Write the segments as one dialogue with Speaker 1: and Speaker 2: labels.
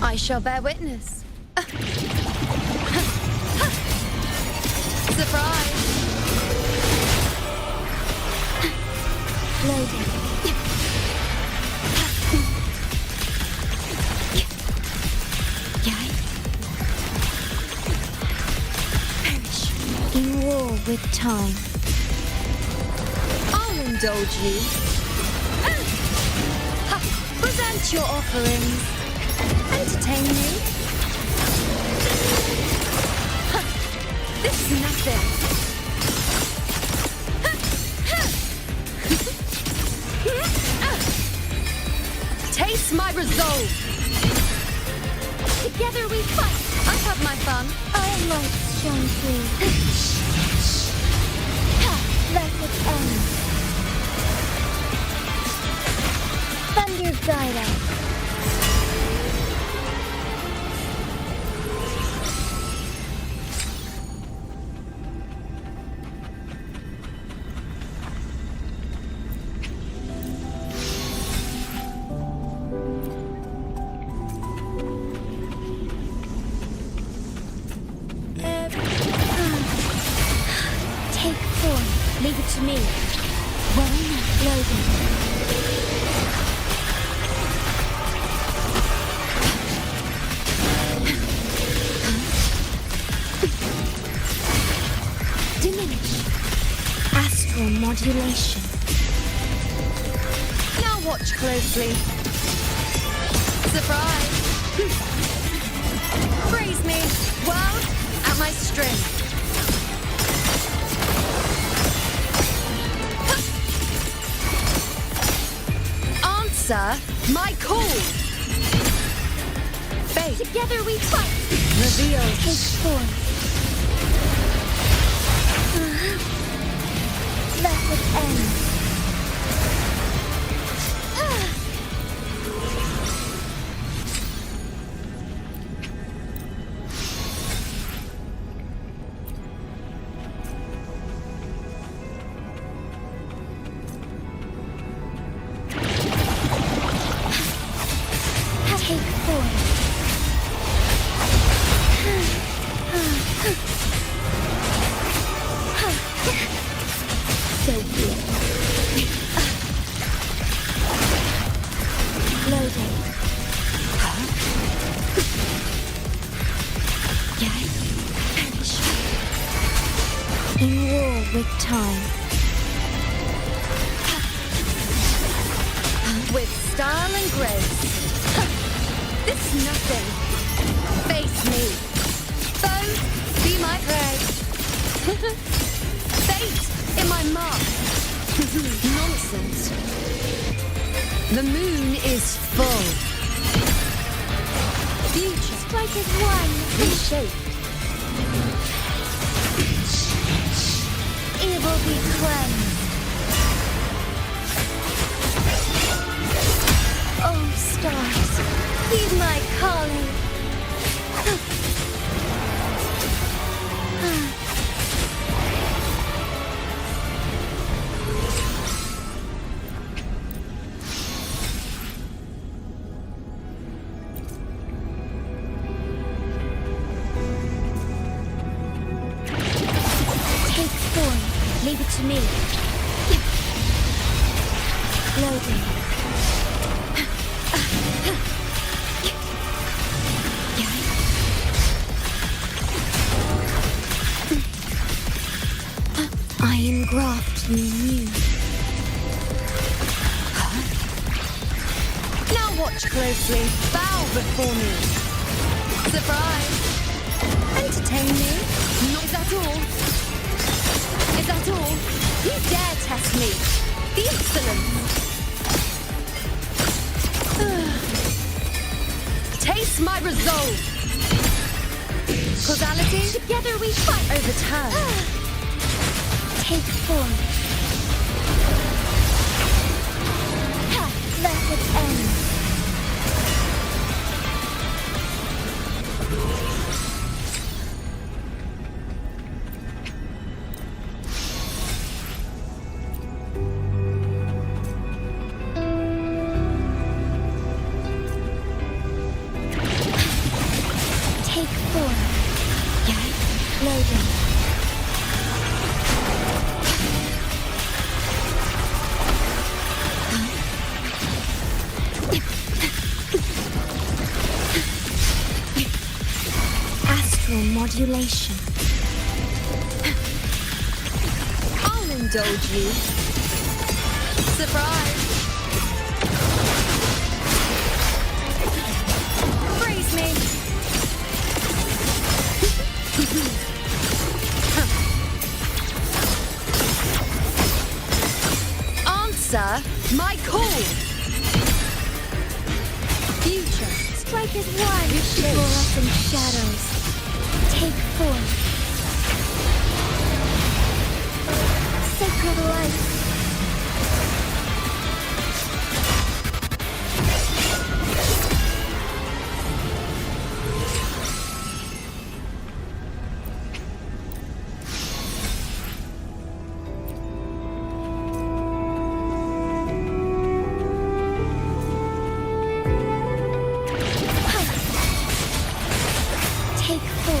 Speaker 1: I shall bear witness. Surprise!
Speaker 2: Loading. Perish in war with time.
Speaker 1: I'll indulge you. Present your offerings. Entertain me. This is nothing. Taste my resolve.
Speaker 2: Together we fight.
Speaker 1: I have my fun.
Speaker 2: Our lights shine through. Let it end. Thunder guide us. Leave it to me. Well enough, Logan. Diminish. Astral modulation.
Speaker 1: Now watch closely. Surprise! Praise me, world, at my strength. Answer my call. Fate.
Speaker 2: Together we fight.
Speaker 1: Reveal.
Speaker 2: Take form. Let it end. With time.
Speaker 1: With style and grace. This is nothing. Face me. Foe, be my prey. Fate in my mark. Nonsense. The moon is full. Future.
Speaker 2: Strike as one.
Speaker 1: Reshaped.
Speaker 2: Evil be cleansed. Oh, stars, heed my calling. Leave it to me. Loading. I engraft you new.
Speaker 1: Now watch closely. Bow before me. Surprise. Entertain me. Is that all? Is that all? You dare test me? The insolence! Taste my resolve. Causality.
Speaker 2: Together we fight.
Speaker 1: Overturn.
Speaker 2: Take form. Let it end. Take form. Loading. Astral modulation.
Speaker 1: I'll indulge you. Surprise. Praise me. Answer my call. Future.
Speaker 2: Strike as one. Before us in shadows. Take form. Sacred light.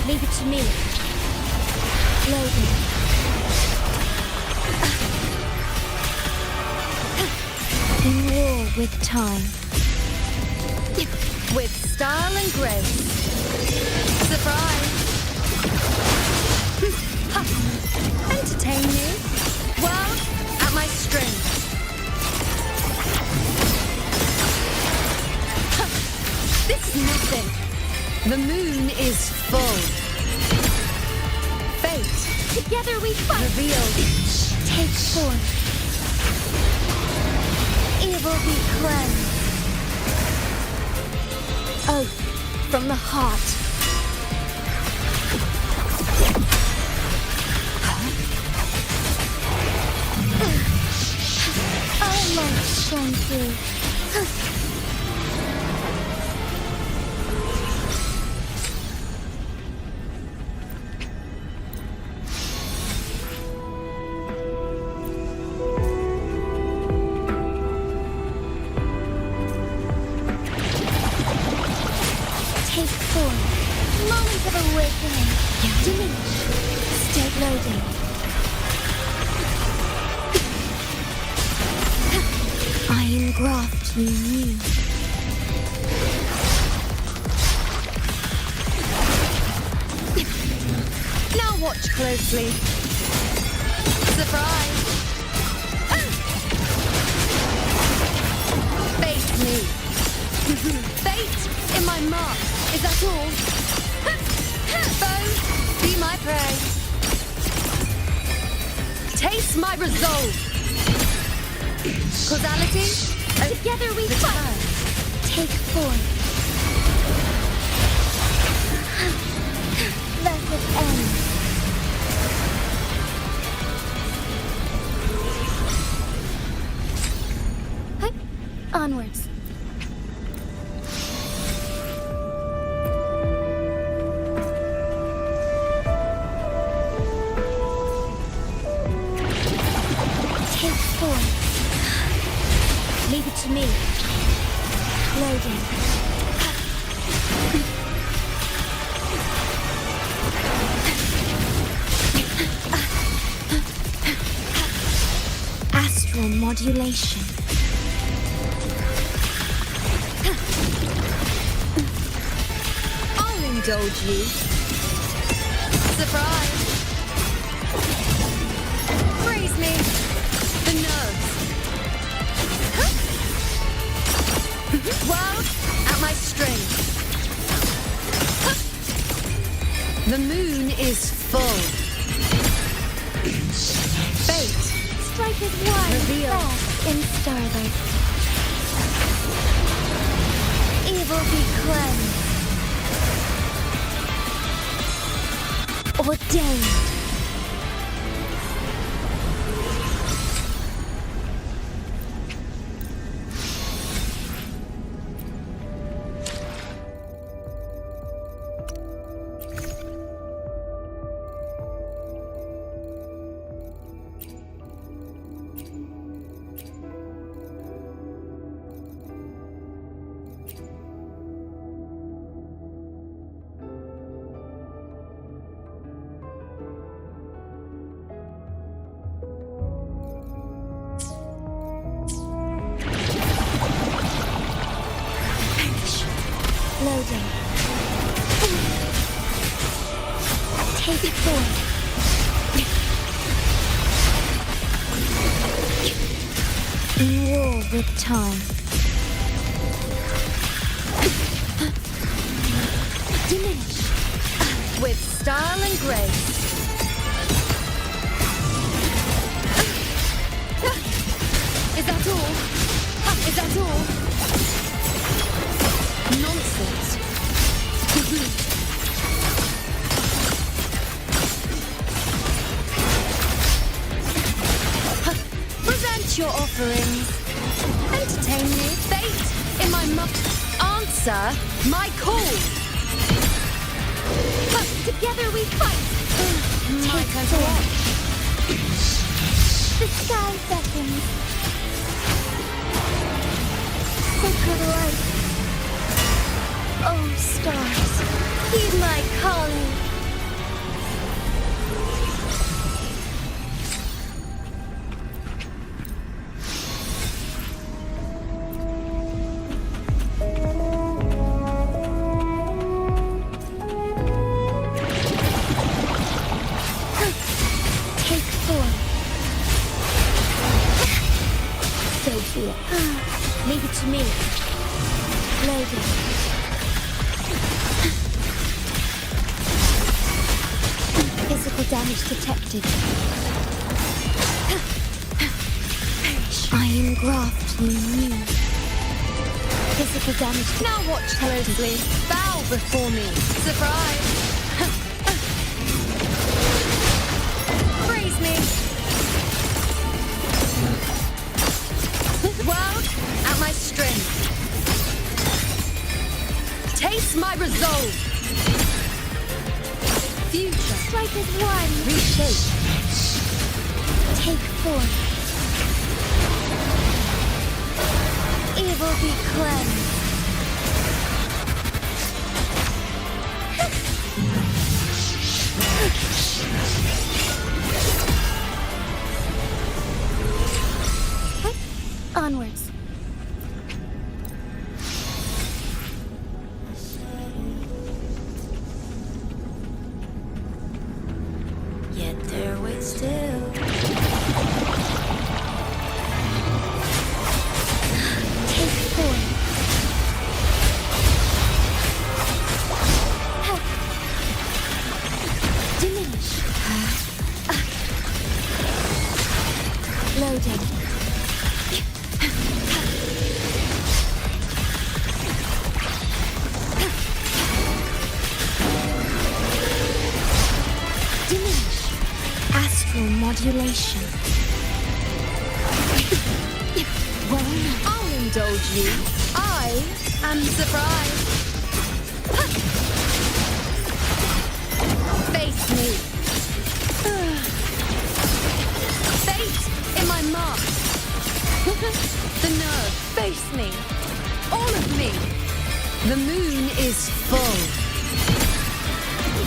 Speaker 2: Leave it to me. Loading. In war with time.
Speaker 1: With style and grace. Surprise. Entertain me. Well, at my strength. This is nothing. The moon is full. Fate.
Speaker 2: Together we fight.
Speaker 1: Revealed.
Speaker 2: Take form. Evil be cleansed. Oath from the heart. Our light shine through. Moment of awakening. Diminish. State loading. I engraft you new.
Speaker 1: Now watch closely. Surprise. Face me. Fate in my mark. Is that all? Foe, be my prey. Taste my resolve. Causality.
Speaker 2: Together we fight. Take form. Let it end. Onwards. Leave it to me. Loading. Astral modulation.
Speaker 1: I'll indulge you. Surprise. Praise me. The nerves. Well, at my strength. The moon is full. Fate.
Speaker 2: Strike as one.
Speaker 1: Reveal.
Speaker 2: Fast in starlight. Evil be cleansed. Ordained. Loading. Take it forward. In war with time. Diminish.
Speaker 1: With style and grace. Is that all? Is that all? Nonsense. Present your offerings. Entertain me. Fate in my answer my call. Together we fight. My turn to watch.
Speaker 2: The sky beckons. Sacred light. Oh, stars, heed my calling. Take form. So be it. Leave it to me. Loading. Physical damage detected. I engraft you new. Physical damage.
Speaker 1: Now watch closely. Bow before me. Surprise. Praise me. World at my strength. Taste my resolve. Future.
Speaker 2: Strike as one.
Speaker 1: Reshape.
Speaker 2: Take form. Evil be cleansed. Onwards.
Speaker 1: Yet there waits still.
Speaker 2: Take form. Diminish. Loading. Modulation. Well,
Speaker 1: I'll indulge you. I am surprised. Face me. Fate in my mark. The nerve. Face me. All of me. The moon is full.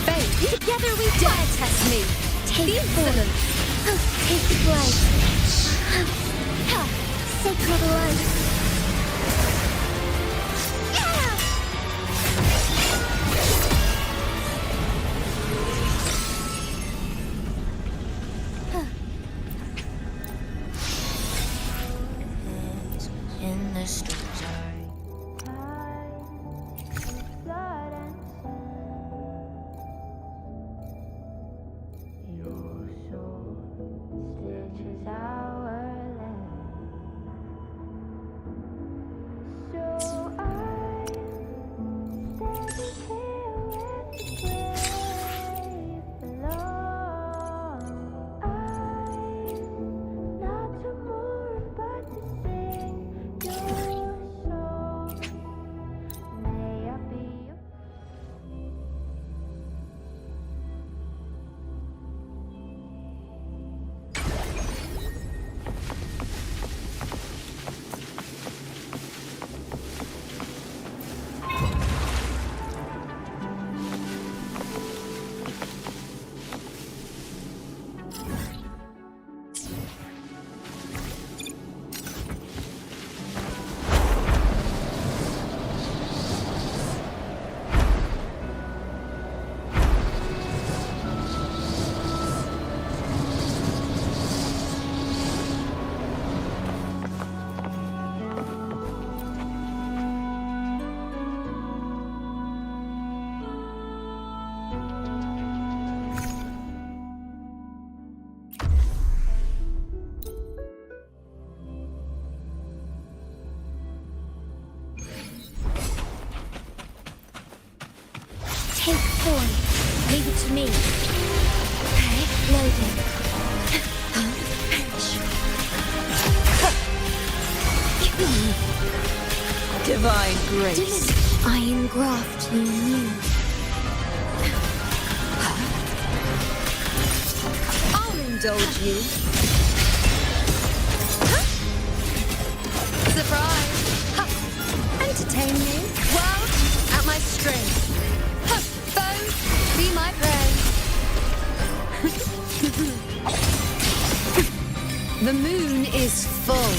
Speaker 1: Fate. Together we dare test me.
Speaker 2: Take
Speaker 1: the insolence.
Speaker 2: Take flight. Sacred light.
Speaker 1: In the streets
Speaker 2: Take form. Leave it to me. Okay. Loading.
Speaker 1: Divine grace.
Speaker 2: I engraft you new.
Speaker 1: I'll indulge you. Surprise! Ha! Entertain me. Well, at my strength. Ha! Foe, be my prey. The moon is full.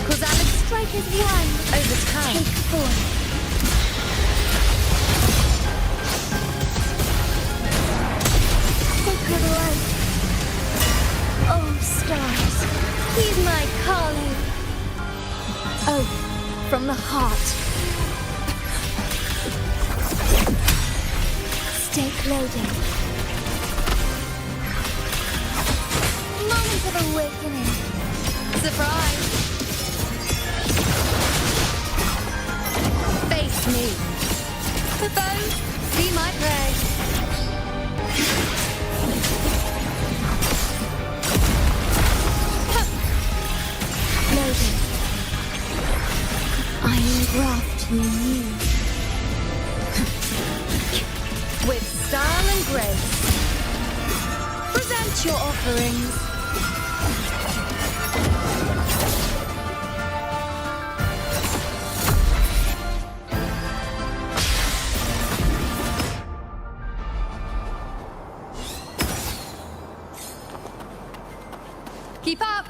Speaker 1: Causality
Speaker 2: Strike as one.
Speaker 1: over time.
Speaker 2: Take form. Sacred light. Oh, stars. Heed my calling. Oh, from the heart. Stake loading. Moment of awakening.
Speaker 1: Surprise! Face me. Foe, be my prey.
Speaker 2: Loading. I engraft you new.
Speaker 1: With style and grace. Present your offerings. Keep up!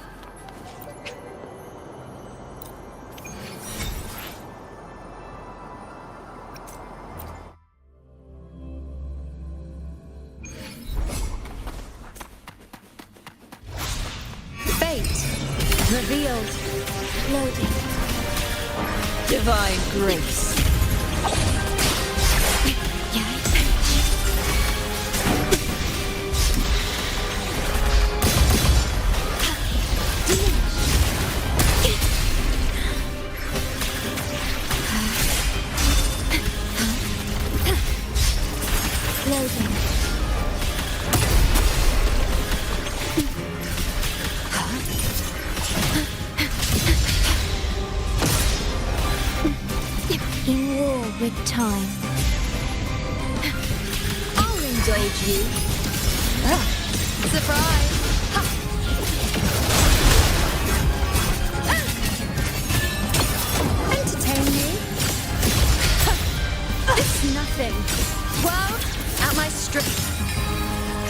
Speaker 1: Fate revealed.
Speaker 2: Loading.
Speaker 1: Divine grace.
Speaker 2: Loading. In war with time.
Speaker 1: I'll indulge you. Surprise! Ha! Entertain me. It's nothing. Well, at my strength.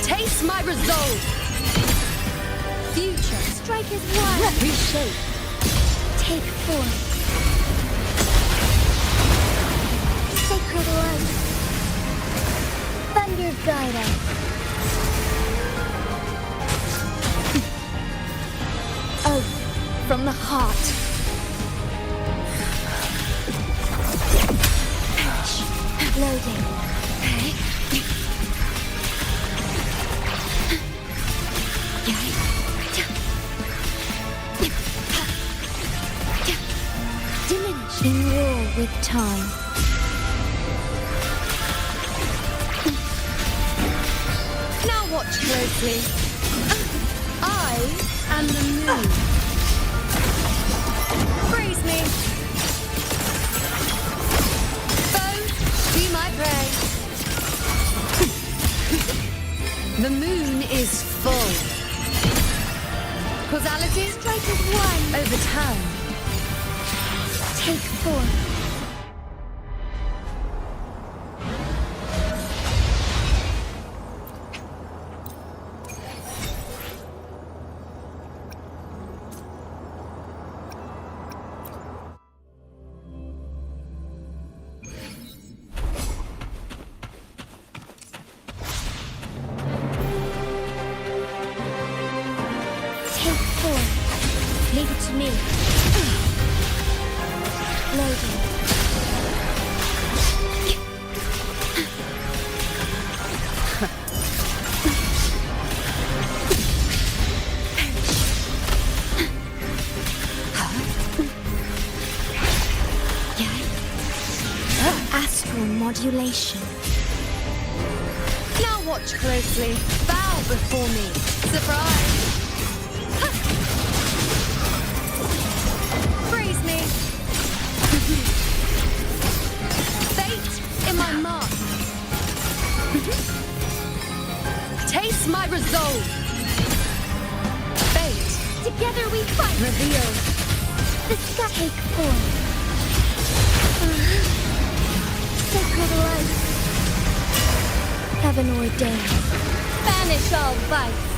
Speaker 1: Taste my resolve. Future.
Speaker 2: Strike as one.
Speaker 1: Reshape.
Speaker 2: Take form. Sacred light. Thunder guide us. Oath from the heart. Loading. Diminish in war with time.
Speaker 1: Now watch closely. I am the moon. Praise me. Foe, be my prey. The moon is full. Causality
Speaker 2: Strike as one.
Speaker 1: over time.
Speaker 2: Take form. Take form. Leave it to me. Loading. Astral modulation.
Speaker 1: Now watch closely. Bow before me. Surprise! Praise me. Fate in my mark. Taste my resolve. Fate.
Speaker 2: Together we fight.
Speaker 1: Reveal.
Speaker 2: The sky take form. Sacred light. Heaven ordained. Banish all vice.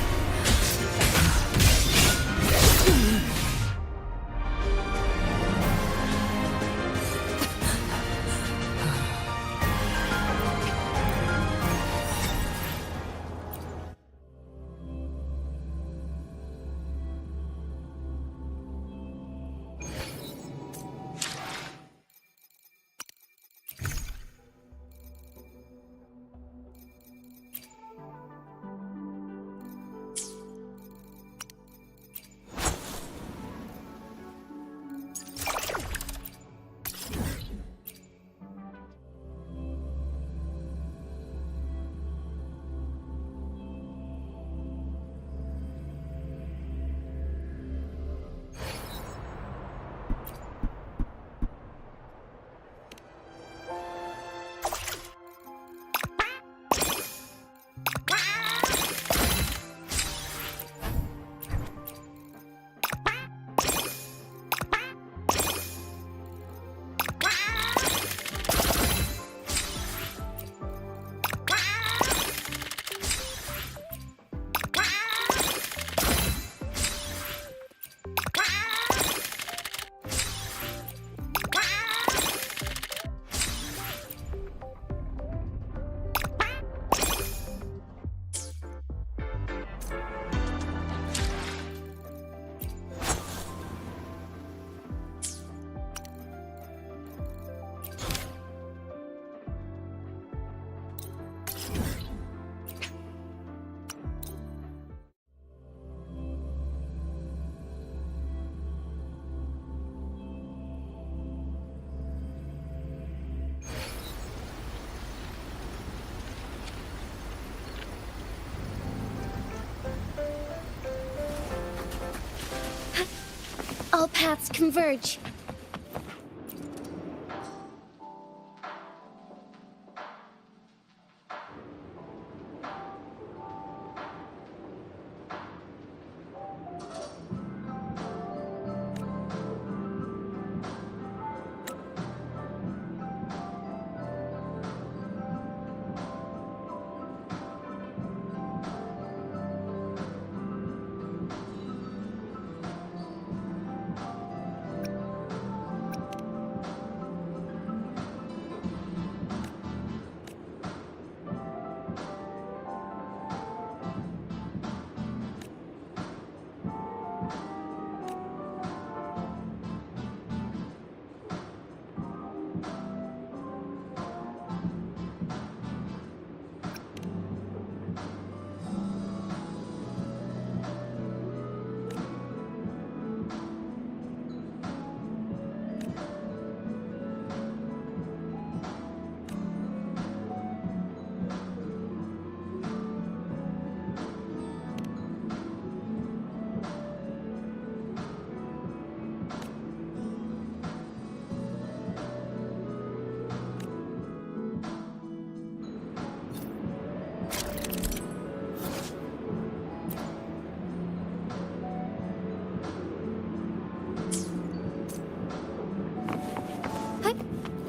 Speaker 2: All paths converge.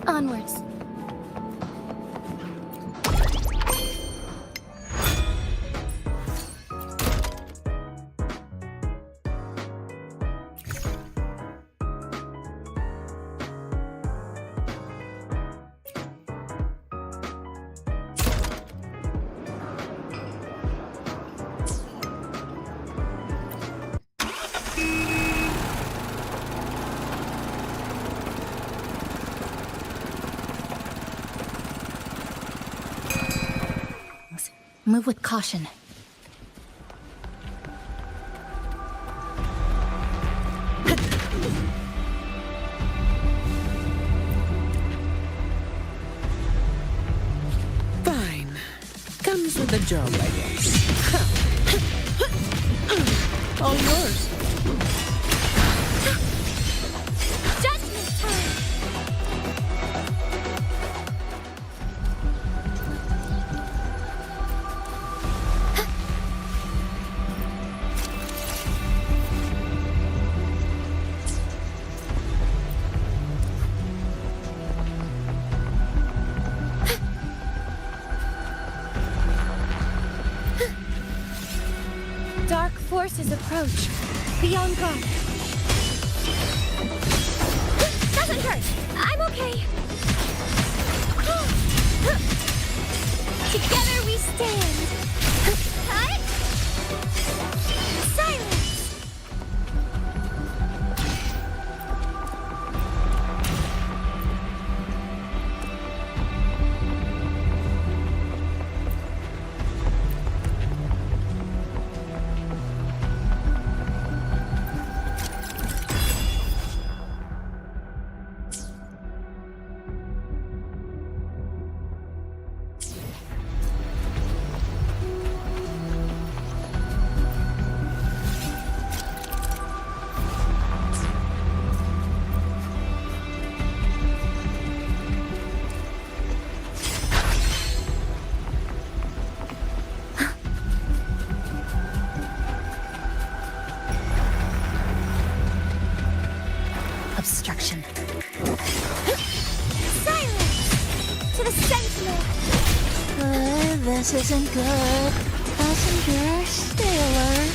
Speaker 2: Onwards.
Speaker 1: Move with caution.
Speaker 3: the job, I guess. All yours.
Speaker 2: Judgment time! Dark forces approach. Be on guard. Doesn't hurt. I'm okay. Together we stand. Cut. Silence. Obstruction. Silence! To the Sentinel!
Speaker 4: This isn't good. Passenger, sailor.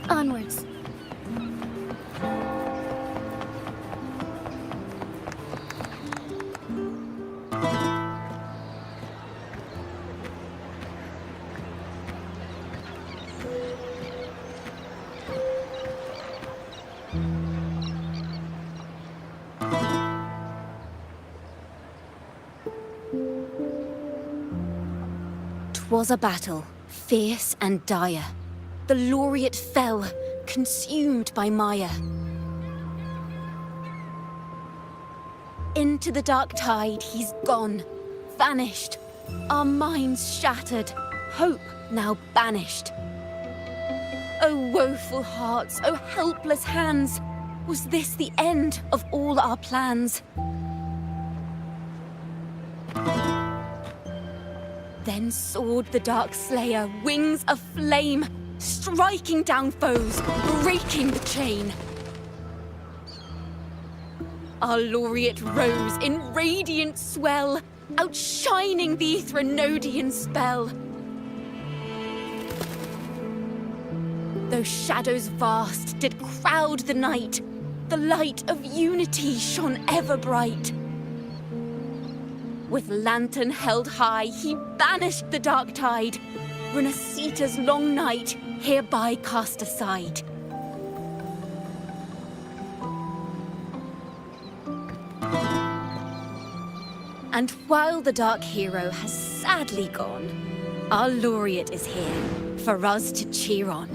Speaker 2: Onwards.
Speaker 4: Was a battle, fierce and dire. The laureate fell, consumed by mire. Into the dark tide he's gone, vanished. Our minds shattered, hope now banished. Oh woeful hearts, oh helpless hands, was this the end of all our plans? Then soared the Dark Slayer, wings aflame, striking down foes, breaking the chain. Our laureate rose in radiant swell, outshining the Threnodian spell. Though shadows vast did crowd the night, the light of unity shone ever bright. With lantern held high, he banished the dark tide. Renasita's long night, hereby cast aside. And while the Dark Hero has sadly gone, our laureate is here for us to cheer on.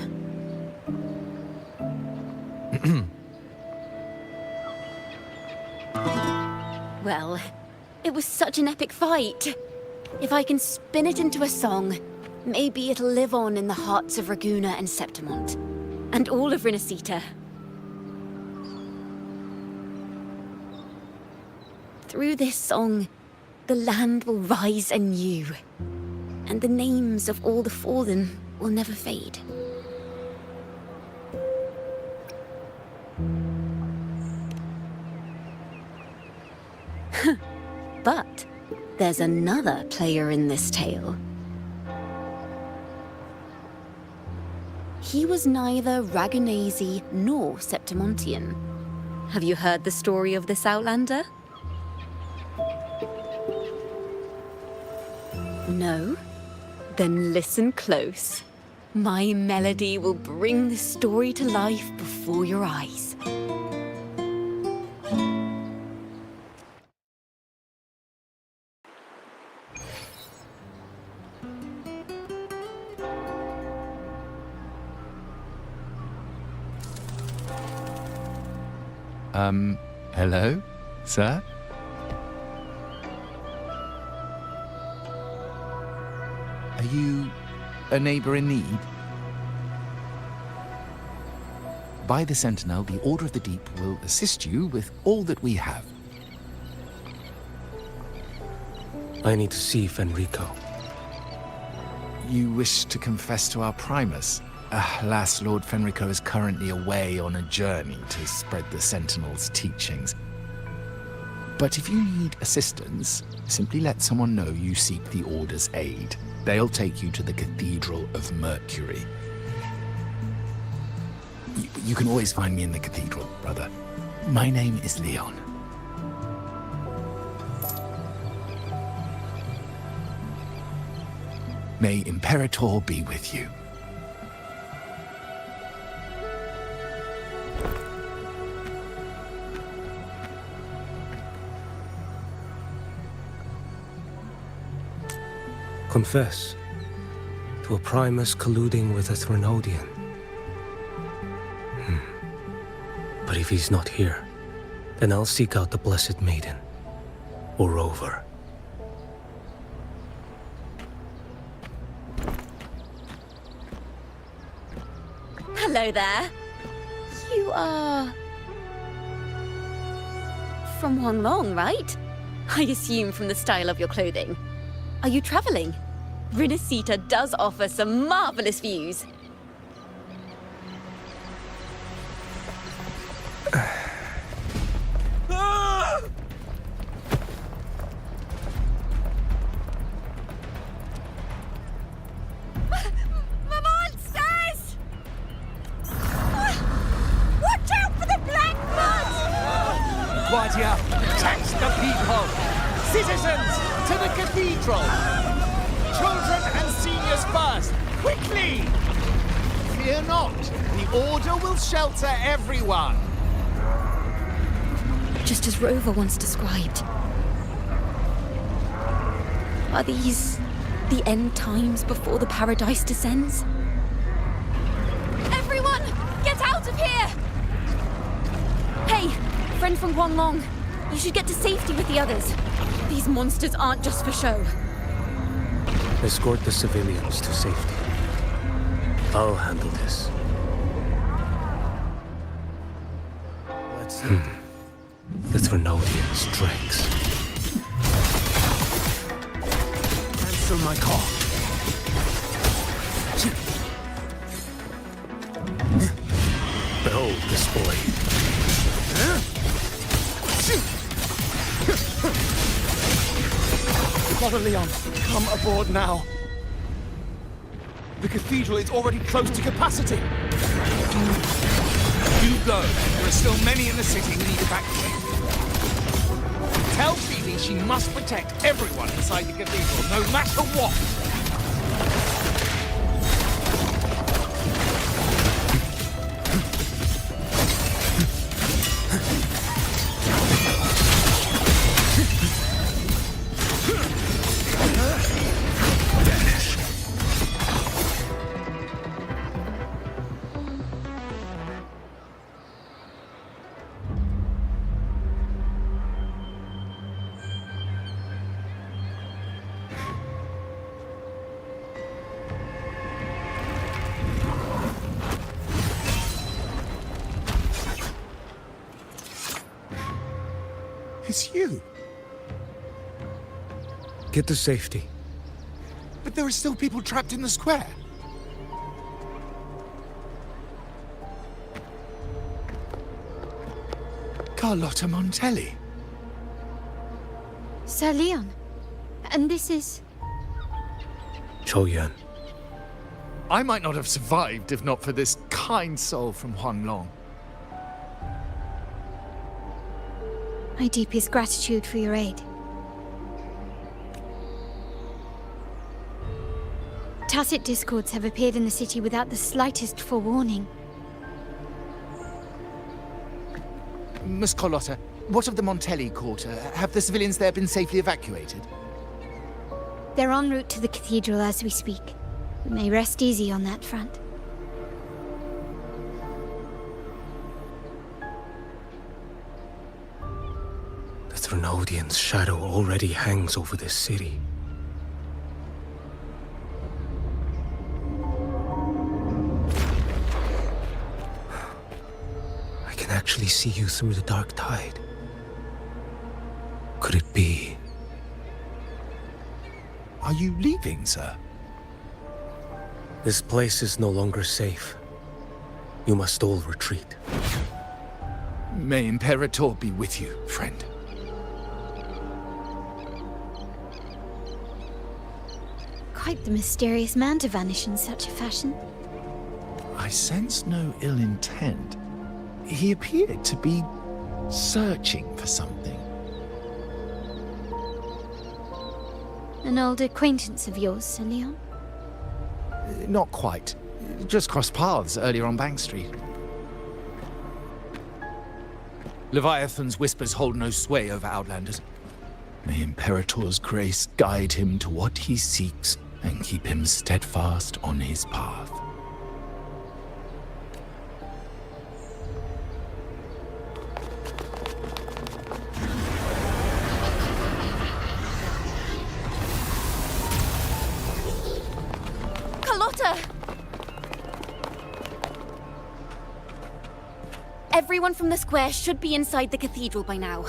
Speaker 4: Well, it was such an epic fight. If I can spin it into a song, maybe it'll live on in the hearts of Raguna and Septimont, and all of Rinasita. Through this song, the land will rise anew, and the names of all the fallen will never fade. But there's another player in this tale. He was neither Raganese nor Septimontian. Have you heard the story of this Outlander? No? Then listen close. My melody will bring the story to life before your eyes.
Speaker 5: Hello, sir? Are you a neighbor in need? By the Sentinel, the Order of the Deep will assist you with all that we have.
Speaker 6: I need to see Fenrico.
Speaker 5: You wish to confess to our Primus? Alas, Lord Fenrico is currently away on a journey to spread the Sentinel's teachings. But if you need assistance, simply let someone know you seek the Order's aid. They'll take you to the Cathedral of Mercury. You can always find me in the Cathedral, brother. My name is Leon. May Imperator be with you.
Speaker 6: Confess to a Primus colluding with a Threnodian. But if he's not here, then I'll seek out the Blessed Maiden, or Rover.
Speaker 4: Hello there. You are... from Huanglong, right? I assume from the style of your clothing. Are you traveling? Rinasita does offer some marvelous views. Monsters! Watch out for the black mud!
Speaker 7: Guardia, tax the people! Citizens, to the cathedral! Children and seniors first! Quickly! Fear not, the Order will shelter everyone!
Speaker 4: Just as Rover once described. Are these the end times before the paradise descends? Everyone, get out of here! Hey, friend from Huanglong, you should get to safety with the others. These monsters aren't just for show.
Speaker 6: Escort the civilians to safety. I'll handle this. Let's see. The Threnodian's dregs.
Speaker 7: Cancel my call.
Speaker 6: Behold this blade.
Speaker 7: Brother Leon, come aboard now. The cathedral is already close to capacity. You go. There are still many in the city who need evacuating. Tell Phoebe she must protect everyone inside the cathedral, no matter what.
Speaker 5: It's you.
Speaker 6: Get to safety.
Speaker 5: But there are still people trapped in the square. Carlotta Montelli.
Speaker 2: Sir Leon. And this is...
Speaker 6: Choyan.
Speaker 5: I might not have survived if not for this kind soul from Huanglong.
Speaker 2: My deepest gratitude for your aid. Tacit discords have appeared in the city without the slightest forewarning.
Speaker 5: Miss Carlotta, what of the Montelli quarter? Have the civilians there been safely evacuated?
Speaker 2: They're en route to the cathedral as we speak. We may rest easy on that front.
Speaker 6: The Threnodian's shadow already hangs over this city. I can actually see you through the dark tide. Could it be?
Speaker 5: Are you leaving, sir?
Speaker 6: This place is no longer safe. You must all retreat.
Speaker 5: May Imperator be with you, friend.
Speaker 2: Quite the mysterious man to vanish in such a fashion.
Speaker 5: I sense no ill intent. He appeared to be searching for something.
Speaker 2: An old acquaintance of yours, Sir Leon?
Speaker 5: Not quite. Just crossed paths earlier on Bank Street. Leviathan's whispers hold no sway over Outlanders. May Imperator's grace guide him to what he seeks and keep him steadfast on his path.
Speaker 4: Carlotta! Everyone from the square should be inside the cathedral by now.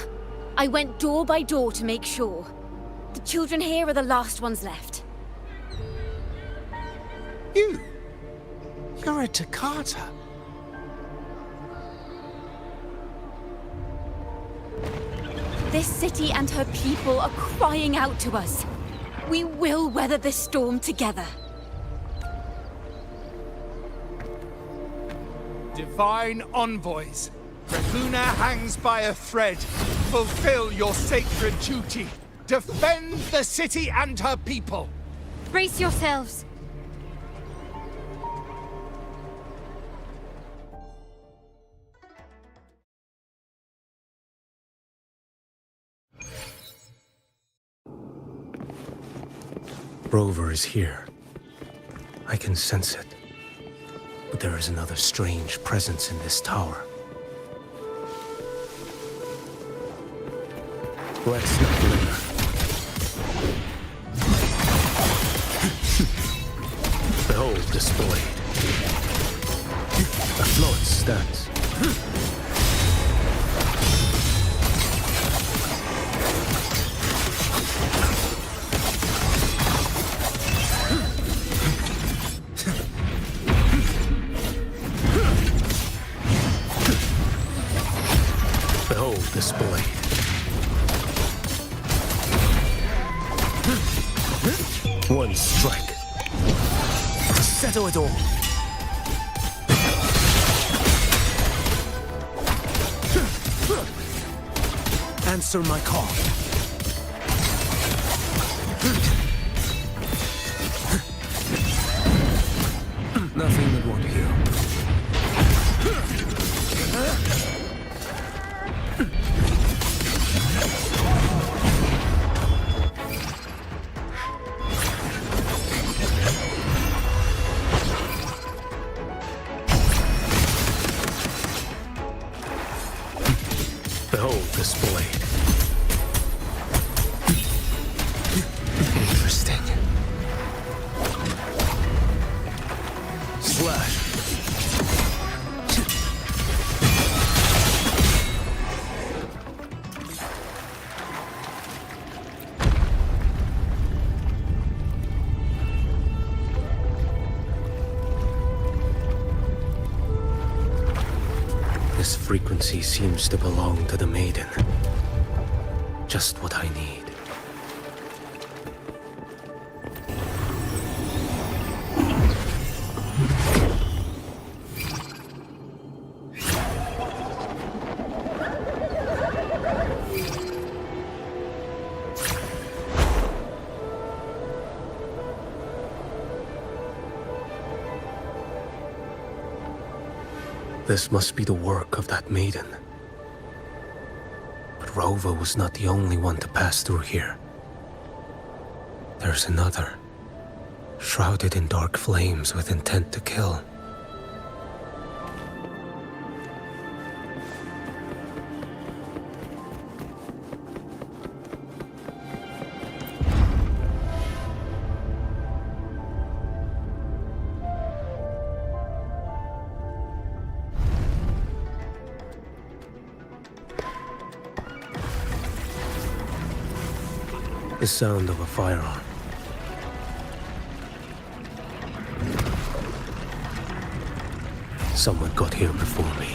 Speaker 4: I went door by door to make sure. The children here are the last ones left.
Speaker 5: You're a Toccata.
Speaker 4: This city and her people are crying out to us. We will weather this storm together.
Speaker 7: Divine envoys, Luna hangs by a thread. Fulfill your sacred duty. Defend the city and her people.
Speaker 2: Brace yourselves!
Speaker 6: Rover is here. I can sense it. But there is another strange presence in this tower. Let's not linger. Behold this blade. Afloat stands. Behold this blade. One strike to settle it all. Answer my call. Nothing that won't heal. Behold this blade. Interesting. Slash. frequency seems to belong to the maiden. Just what I need. This must be the work of that maiden. But Rova was not the only one to pass through here. There's another, shrouded in dark flames with intent to kill. The sound of a firearm. Someone got here before me.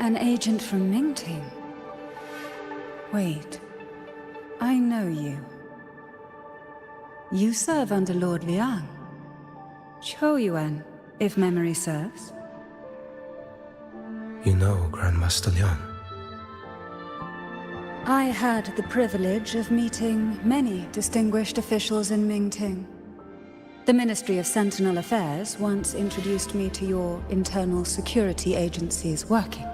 Speaker 8: An agent from Mingting? Wait, I know you. You serve under Lord Liang. Choyuan, if memory serves.
Speaker 6: You know Grandmaster Liang.
Speaker 8: I had the privilege of meeting many distinguished officials in Mingting. The Ministry of Sentinel Affairs once introduced me to your internal security agency's workings.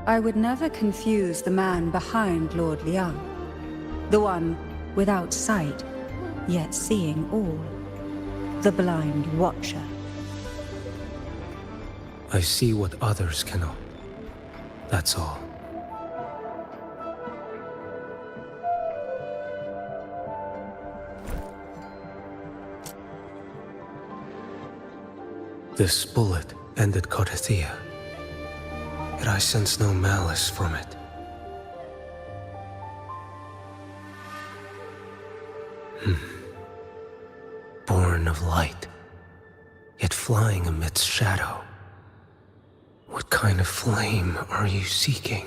Speaker 8: I would never confuse the man behind Lord Liang, the one without sight, yet seeing all, the blind watcher.
Speaker 6: I see what others cannot. That's all. This bullet ended Corellia, yet I sense no malice from it. Born of light, yet flying amidst shadow. What kind of flame are you seeking?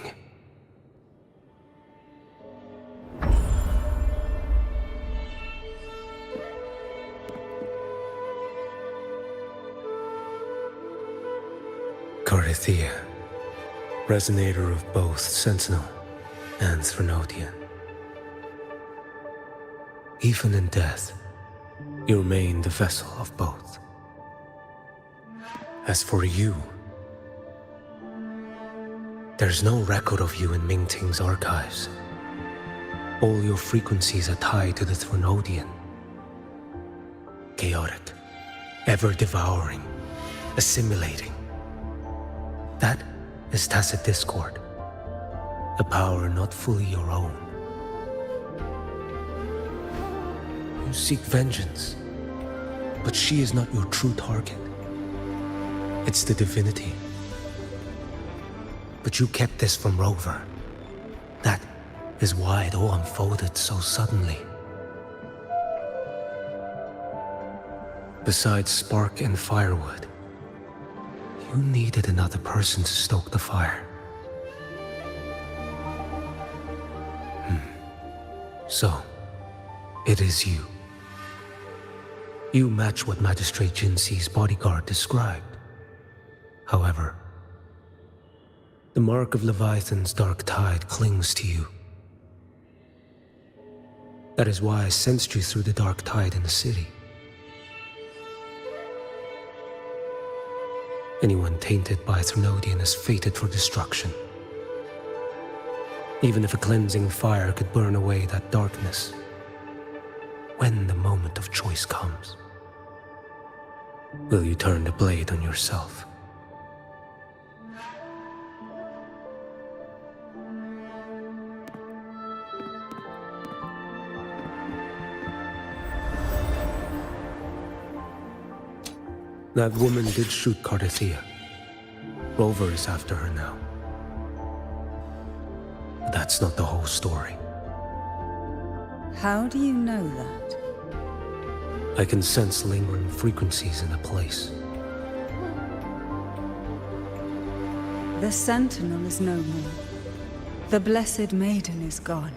Speaker 6: Corellia, resonator of both Sentinel and Thrunodian. Even in death, you remain the vessel of both. As for you, there's no record of you in Mingting's archives. All your frequencies are tied to the Thrunodian. Chaotic, ever-devouring, assimilating. That is tacit discord, a power not fully your own. You seek vengeance, but she is not your true target. It's the divinity. But you kept this from Rover. That is why it all unfolded so suddenly. Besides spark and firewood, you needed another person to stoke the fire. So, it is you. You match what Magistrate Jinxi's bodyguard described. However, the mark of Leviathan's dark tide clings to you. That is why I sensed you through the dark tide in the city. Anyone tainted by Thrunodian is fated for destruction. Even if a cleansing fire could burn away that darkness, when the moment of choice comes, will you turn the blade on yourself? That woman did shoot Cardathea. Rover is after her now. But that's not the whole story.
Speaker 8: How do you know that?
Speaker 6: I can sense lingering frequencies in the place.
Speaker 8: The Sentinel is no more. The Blessed Maiden is gone.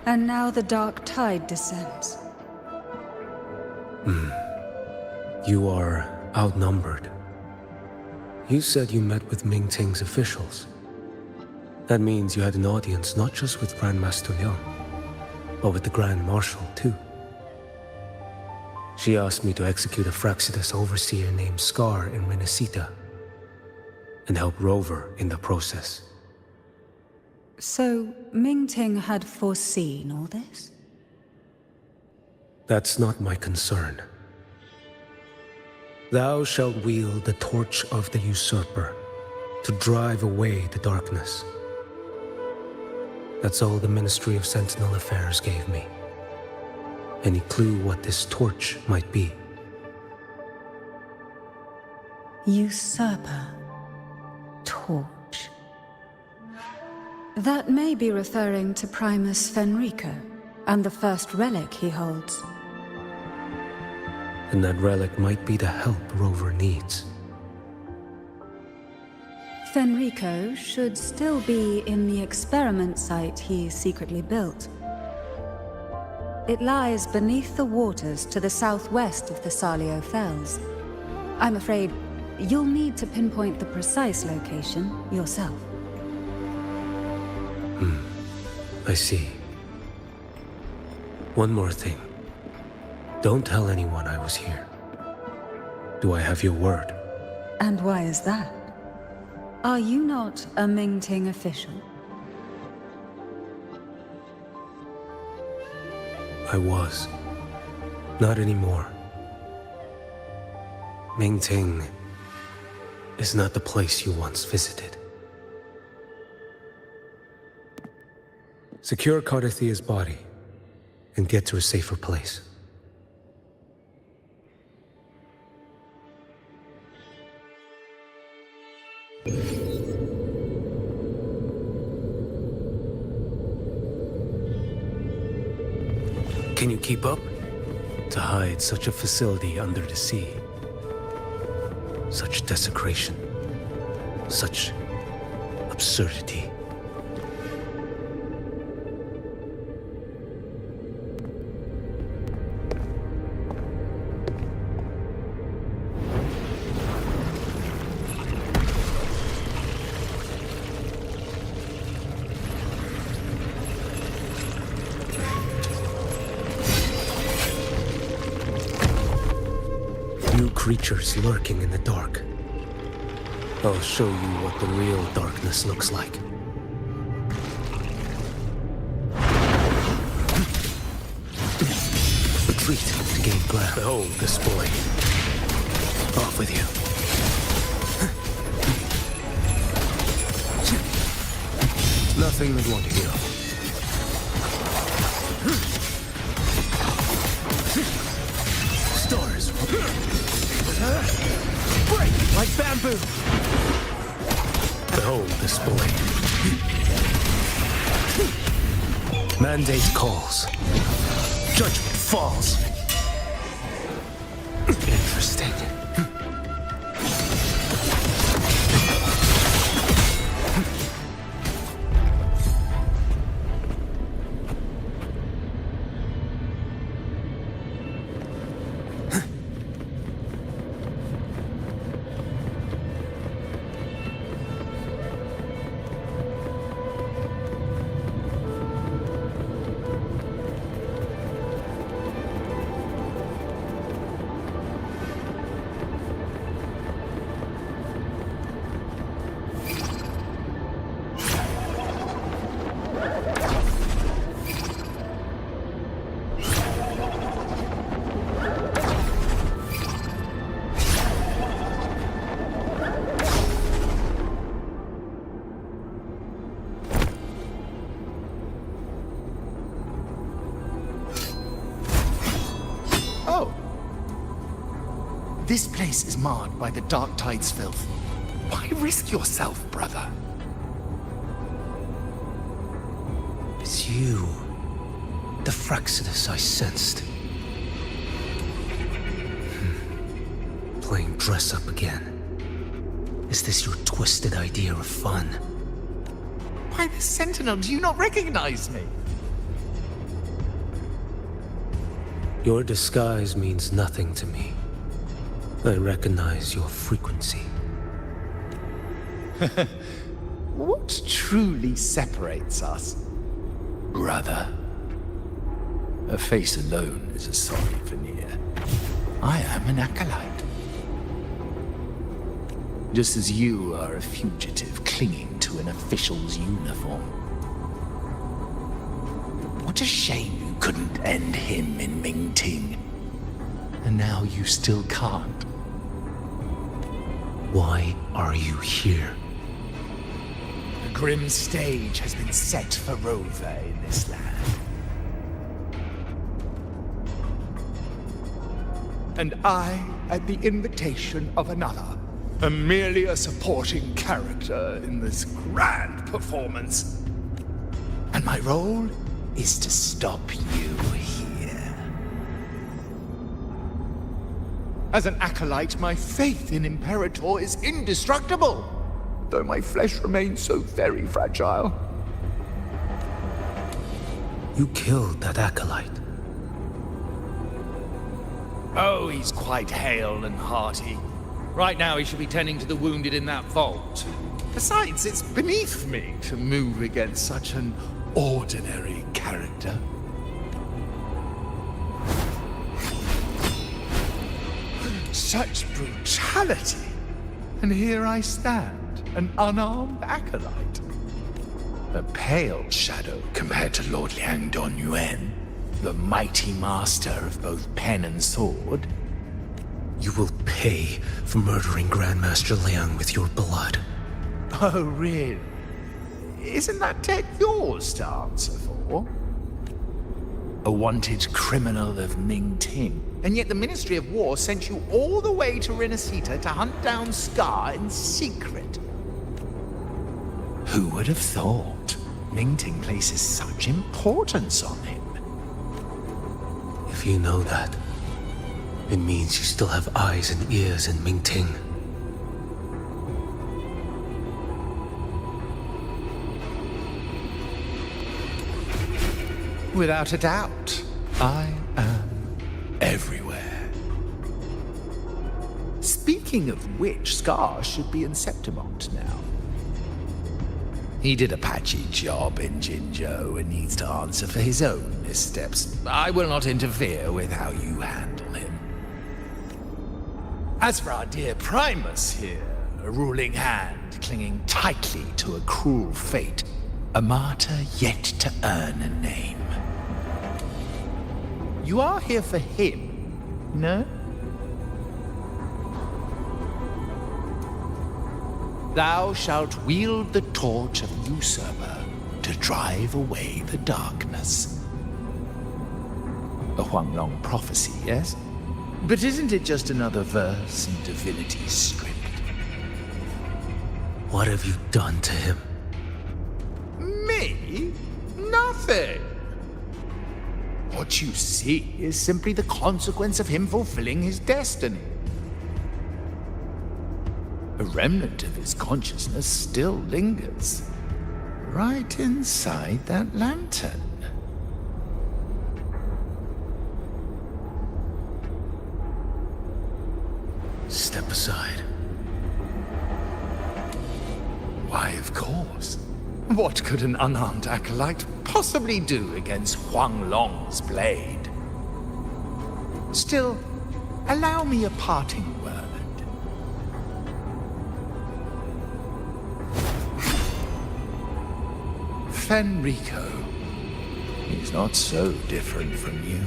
Speaker 8: And now the dark tide descends.
Speaker 6: You are outnumbered. You said you met with Ming Ting's officials. That means you had an audience not just with Grandmaster Liang, but with the Grand Marshal too. She asked me to execute a Fraxidus overseer named Scar in Renacita, and help Rover in the process.
Speaker 8: So, Ming Ting had foreseen all this?
Speaker 6: That's not my concern. Thou shalt wield the torch of the usurper to drive away the darkness. That's all the Ministry of Sentinel Affairs gave me. Any clue what this torch might be?
Speaker 8: Usurper. Torch. That may be referring to Primus Fenrico and the first relic he holds.
Speaker 6: And that relic might be the help Rover needs.
Speaker 8: Fenrico should still be in the experiment site he secretly built. It lies beneath the waters to the southwest of the Salio Fells. I'm afraid you'll need to pinpoint the precise location yourself.
Speaker 6: I see. One more thing. Don't tell anyone I was here. Do I have your word?
Speaker 8: And why is that? Are you not a Ming Ting official?
Speaker 6: I was. Not anymore. Ming Ting is not the place you once visited. Secure Cardathea's body and get to a safer place. Can you keep up? To hide such a facility under the sea. Such desecration. Such absurdity. Creatures lurking in the dark. I'll show you what the real darkness looks like. Retreat to gain ground. Behold this boy. Off with you. Nothing we'd want to hear of. Stars.
Speaker 7: Break like bamboo!
Speaker 6: Behold this boy. Mandate calls. Judgment falls. Interesting.
Speaker 5: This place is marred by the Dark Tide's filth. Why risk yourself, brother?
Speaker 6: It's you. The Fraxidus I sensed. Playing dress up again. Is this your twisted idea of fun?
Speaker 5: Why, the Sentinel, do you not recognize me?
Speaker 6: Your disguise means nothing to me. I recognize your frequency.
Speaker 5: What truly separates us? Brother. A face alone is a sorry veneer. I am an acolyte. Just as you are a fugitive clinging to an official's uniform. What a shame you couldn't end him in Mingting. And now you still can't.
Speaker 6: Why are you here?
Speaker 5: A grim stage has been set for Rover in this land. And I, at the invitation of another, am merely a supporting character in this grand performance. And my role is to stop you here. As an acolyte, my faith in Imperator is indestructible, though my flesh remains so very fragile.
Speaker 6: You killed that acolyte.
Speaker 7: Oh, he's quite hale and hearty. Right now he should be tending to the wounded in that vault.
Speaker 5: Besides, it's beneath me to move against such an ordinary character. Such brutality! And here I stand, an unarmed acolyte. A pale shadow compared to Lord Liang Donyuan, the mighty master of both pen and sword.
Speaker 6: You will pay for murdering Grandmaster Liang with your blood.
Speaker 5: Oh, really? Isn't that tech yours to answer for? A wanted criminal of Mingting. And yet the Ministry of War sent you all the way to Renacita to hunt down Scar in secret. Who would have thought Mingting places such importance on him?
Speaker 6: If you know that, it means you still have eyes and ears in Mingting.
Speaker 5: Without a doubt, I am everywhere. Speaking of which, Scar should be in Septimont now. He did a patchy job in Jinzhou and needs to answer for his own missteps. I will not interfere with how you handle him. As for our dear Primus here, a ruling hand clinging tightly to a cruel fate, a martyr yet to earn a name. You are here for him, no? Thou shalt wield the torch of usurper to drive away the darkness. A Huanglong prophecy, yes? But isn't it just another verse in Divinity's script?
Speaker 6: What have you done to him?
Speaker 5: Me? Nothing. What you see is simply the consequence of him fulfilling his destiny. A remnant of his consciousness still lingers, right inside that lantern.
Speaker 6: Step aside.
Speaker 5: Why, of course. What could an unarmed acolyte possibly do against Huanglong's blade? Still, allow me a parting word. Fenrico is not so different from you.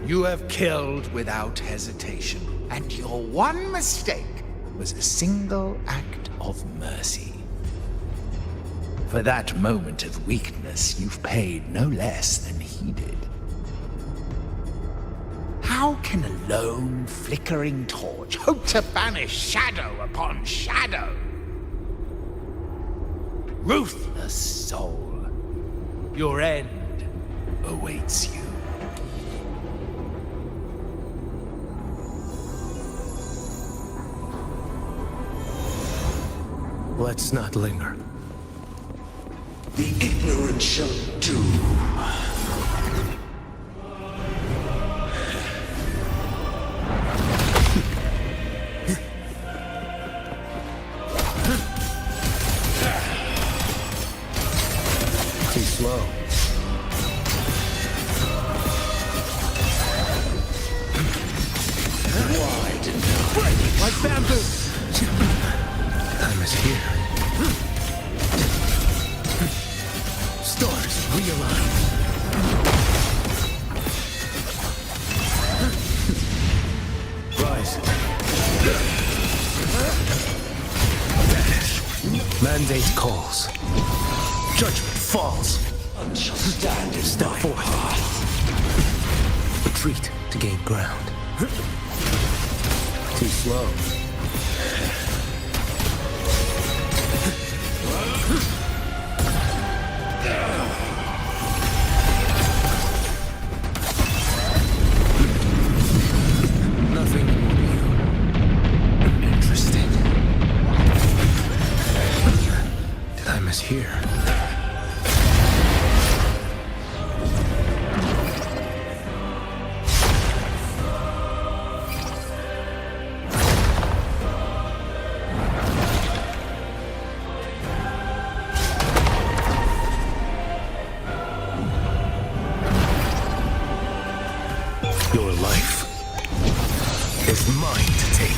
Speaker 5: You have killed without hesitation, and your one mistake was a single act of mercy. For that moment of weakness, you've paid no less than he did. How
Speaker 7: How can a lone, flickering torch hope to banish shadow upon shadow? Ruthless soul, your end awaits you.
Speaker 6: Let's not linger.
Speaker 9: The ignorant shall do.
Speaker 6: Too slow.
Speaker 9: Wide enough.
Speaker 7: Like bamboo!
Speaker 6: Time is here. Stars realign. Rise. Mandate calls. Judgment falls.
Speaker 9: None shall stand in
Speaker 6: Step
Speaker 9: my
Speaker 6: forth.
Speaker 9: path.
Speaker 6: Retreat to gain ground. Too slow. Nothing will be interesting. Did I mishear? Your life is mine to take.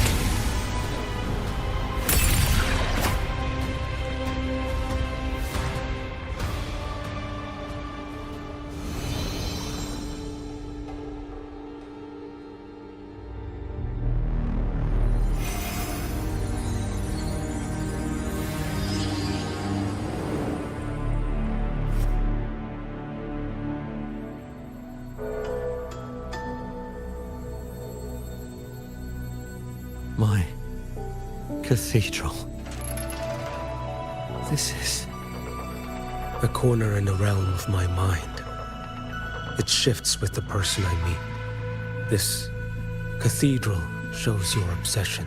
Speaker 9: My cathedral. This is...
Speaker 6: A corner in the realm of my mind. It shifts with the person I meet. This cathedral shows your obsession.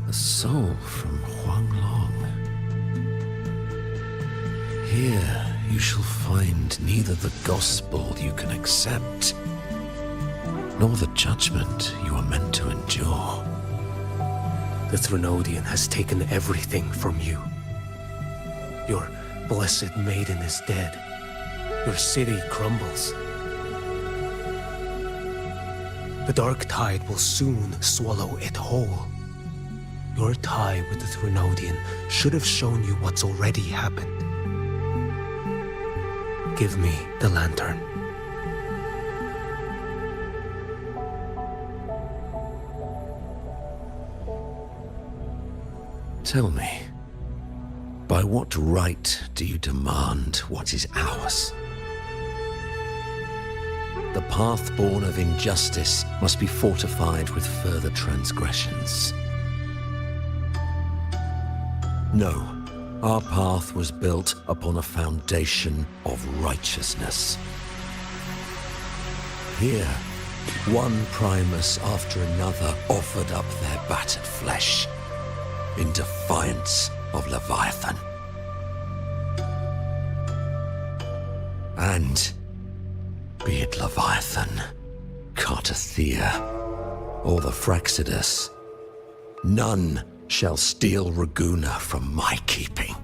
Speaker 9: a soul from Huanglong. Here you shall find neither the gospel you can accept, nor the judgment you are meant to endure.
Speaker 6: The Threnodian has taken everything from you. Your blessed maiden is dead. Your city crumbles. The dark tide will soon swallow it whole. Your tie with the Threnodian should have shown you what's already happened. Give me the lantern.
Speaker 9: Tell me, by what right do you demand what is ours? The path born of injustice must be fortified with further transgressions. No, our path was built upon a foundation of righteousness. Here, one Primus after another offered up their battered flesh in defiance of Leviathan. And be it Leviathan, Cartathea, or the Fraxidus, none shall steal Raguna from my keeping.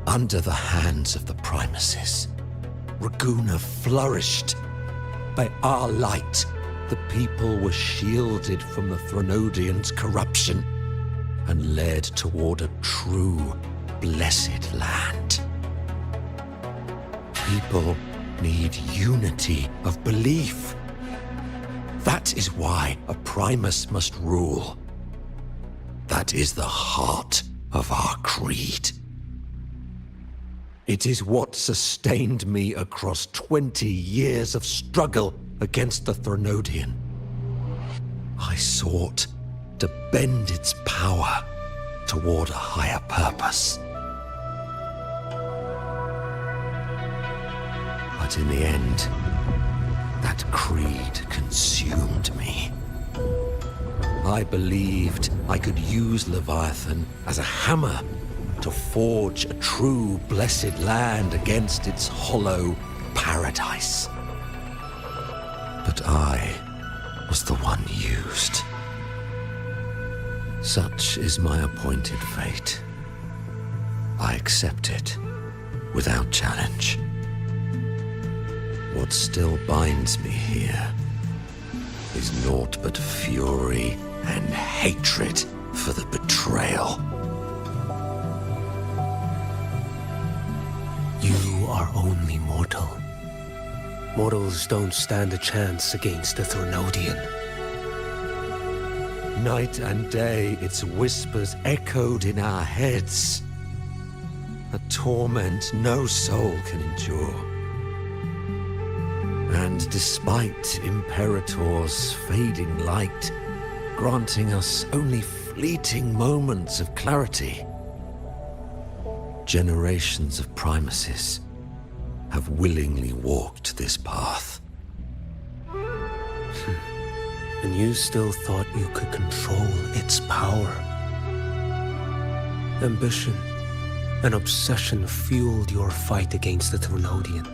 Speaker 9: Under the hands of the Primuses, Raguna flourished. By our light, the people were shielded from the Threnodians' corruption and led toward a true, blessed land. People need unity of belief. That is why a Primus must rule. That is the heart of our creed. It is what sustained me across 20 years of struggle against the Threnodian. I sought to bend its power toward a higher purpose. But in the end, that creed consumed me. I believed I could use Leviathan as a hammer to forge a true blessed land against its hollow paradise. But I was the one used. Such is my appointed fate. I accept it without challenge. What still binds me here is naught but fury and hatred for the betrayal.
Speaker 6: You are only mortal. Mortals don't stand a chance against the Threnodian.
Speaker 9: Night and day, its whispers echoed in our heads. A torment no soul can endure. And despite Imperator's fading light, granting us only fleeting moments of clarity, generations of Primuses have willingly walked this path.
Speaker 6: And you still thought you could control its power. Ambition and obsession fueled your fight against the Threnodian.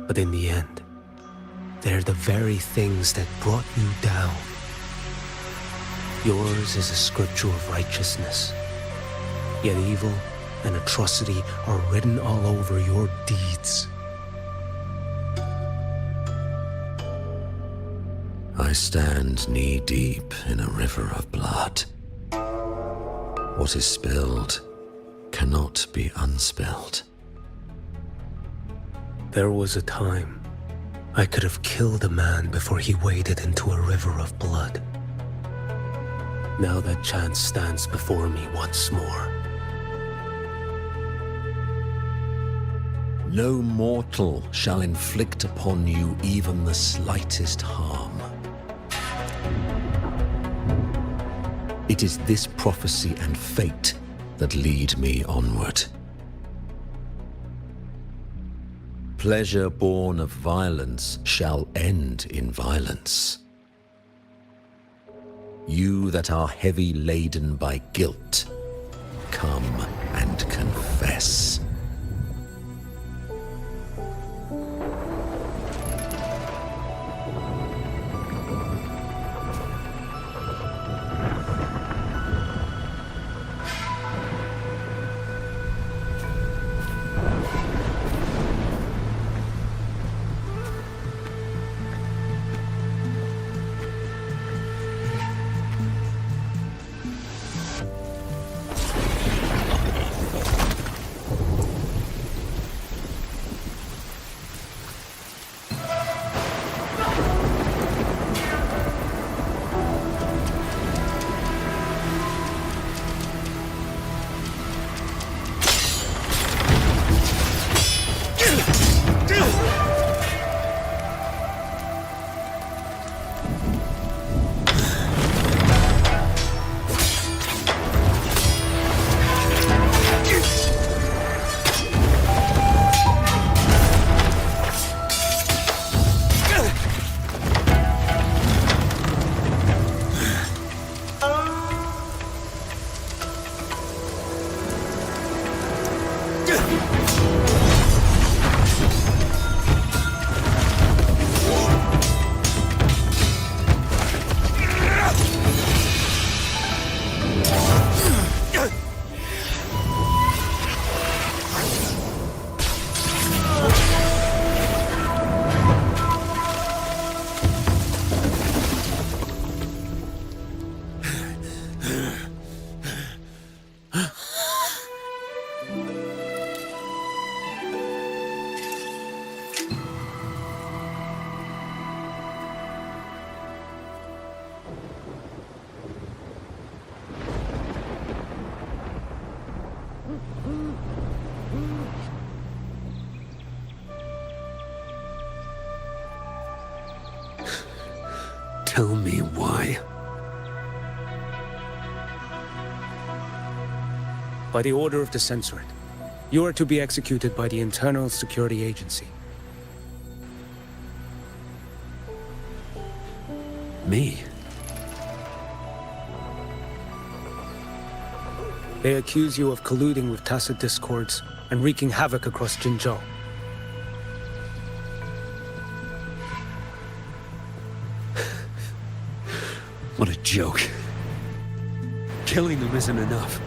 Speaker 6: But in the end, they're the very things that brought you down. Yours is a scripture of righteousness, yet evil and atrocity are written all over your deeds.
Speaker 9: I stand knee-deep in a river of blood. What is spilled cannot be unspilled.
Speaker 6: There was a time I could have killed a man before he waded into a river of blood. Now that chance stands before me once more.
Speaker 9: No mortal shall inflict upon you even the slightest harm. It is this prophecy and fate that lead me onward. Pleasure born of violence shall end in violence. You that are heavy laden by guilt, come and confess. Tell me why.
Speaker 6: By the order of the Censorate, you are to be executed by the Internal Security Agency.
Speaker 9: Me?
Speaker 6: They accuse you of colluding with tacit discords and wreaking havoc across Jinzhou.
Speaker 9: What a joke. Killing them isn't enough.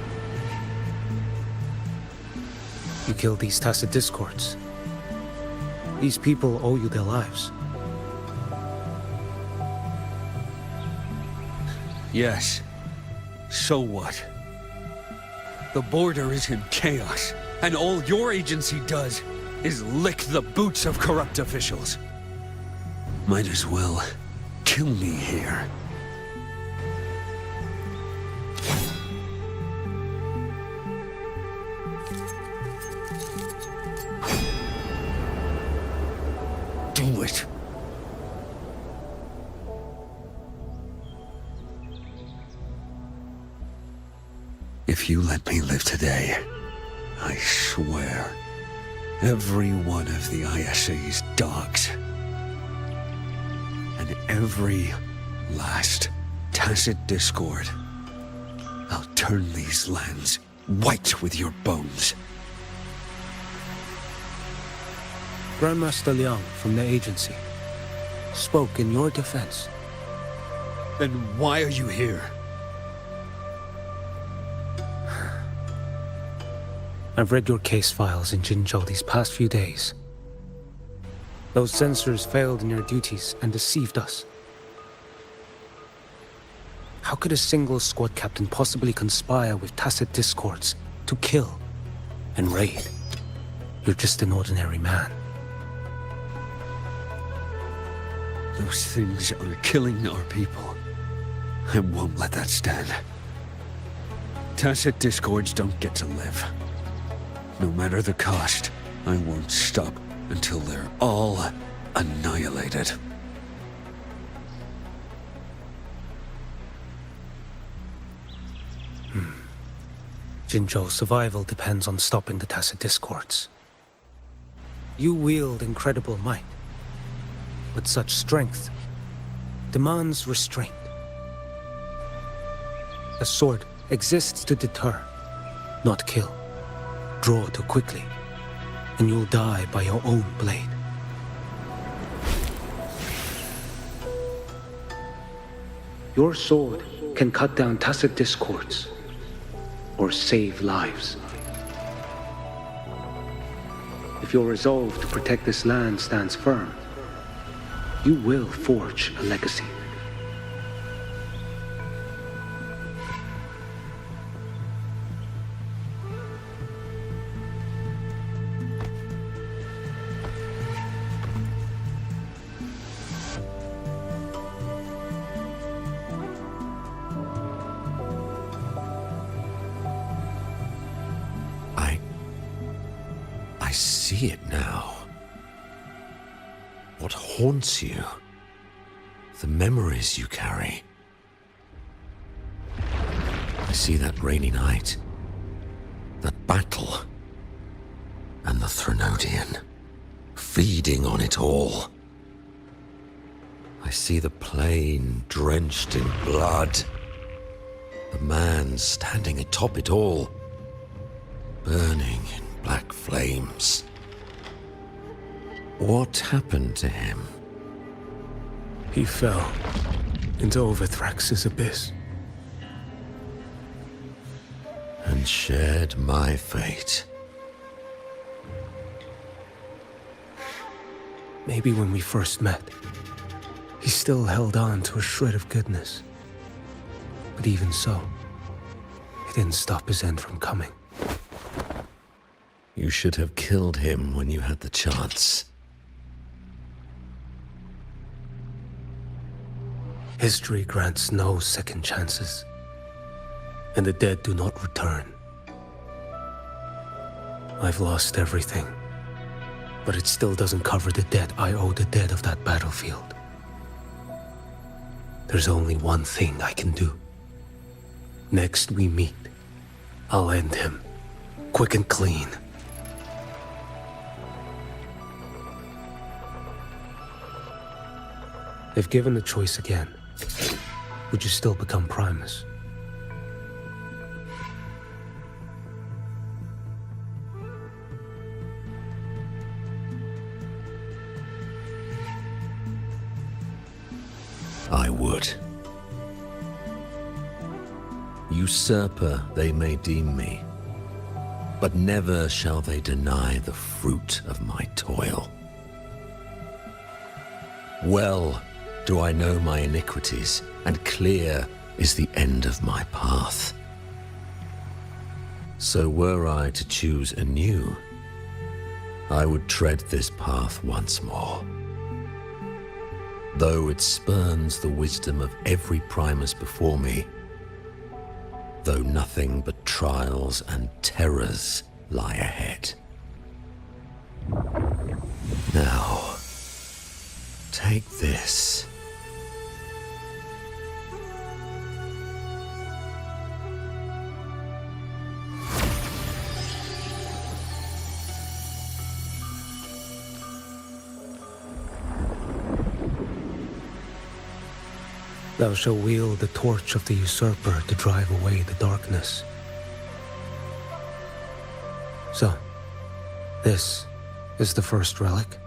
Speaker 6: You killed these tacit discords. These people owe you their lives.
Speaker 9: Yes. So what? The border is in chaos, and all your agency does is lick the boots of corrupt officials. Might as well kill me here. Do it. If you let me live today, I swear, every one of the ISA's dogs, and every last tacit discord, I'll turn these lands white with your bones.
Speaker 6: Grandmaster Liang from the agency spoke in your defense.
Speaker 9: Then why are you here?
Speaker 6: I've read your case files in Jinzhou these past few days. Those censors failed in their duties and deceived us. How could a single squad captain possibly conspire with tacit discords to kill and raid? You're just an ordinary man.
Speaker 9: Those things are killing our people. I won't let that stand. Tacit discords don't get to live. No matter the cost, I won't stop until they're all annihilated.
Speaker 6: Jinzhou's survival depends on stopping the tacit discords. You wield incredible might, but such strength demands restraint. A sword exists to deter, not kill. Draw too quickly, and you'll die by your own blade. Your sword can cut down tacit discords, or save lives. If your resolve to protect this land stands firm, you will forge a legacy.
Speaker 9: I see it now. What haunts you? The memories you carry. I see that rainy night, that battle, and the Threnodian, feeding on it all. I see the plain drenched in blood, the man standing atop it all, burning in black flames. What happened to him?
Speaker 6: He fell into Overthrax's abyss.
Speaker 9: And shared my fate.
Speaker 6: Maybe when we first met, he still held on to a shred of goodness. But even so, it didn't stop his end from coming.
Speaker 9: You should have killed him when you had the chance.
Speaker 6: History grants no second chances, and the dead do not return. I've lost everything, but it still doesn't cover the debt I owe the dead of that battlefield. There's only one thing I can do. Next we meet, I'll end him, quick and clean. If given the choice again, would you still become Primus?
Speaker 9: I would. Usurper they may deem me, but never shall they deny the fruit of my toil. Well do I know my iniquities, and clear is the end of my path. So were I to choose anew, I would tread this path once more. Though it spurns the wisdom of every Primus before me, though nothing but trials and terrors lie ahead. Now, take this.
Speaker 6: Thou shalt wield the torch of the usurper to drive away the darkness. So, this is the first relic?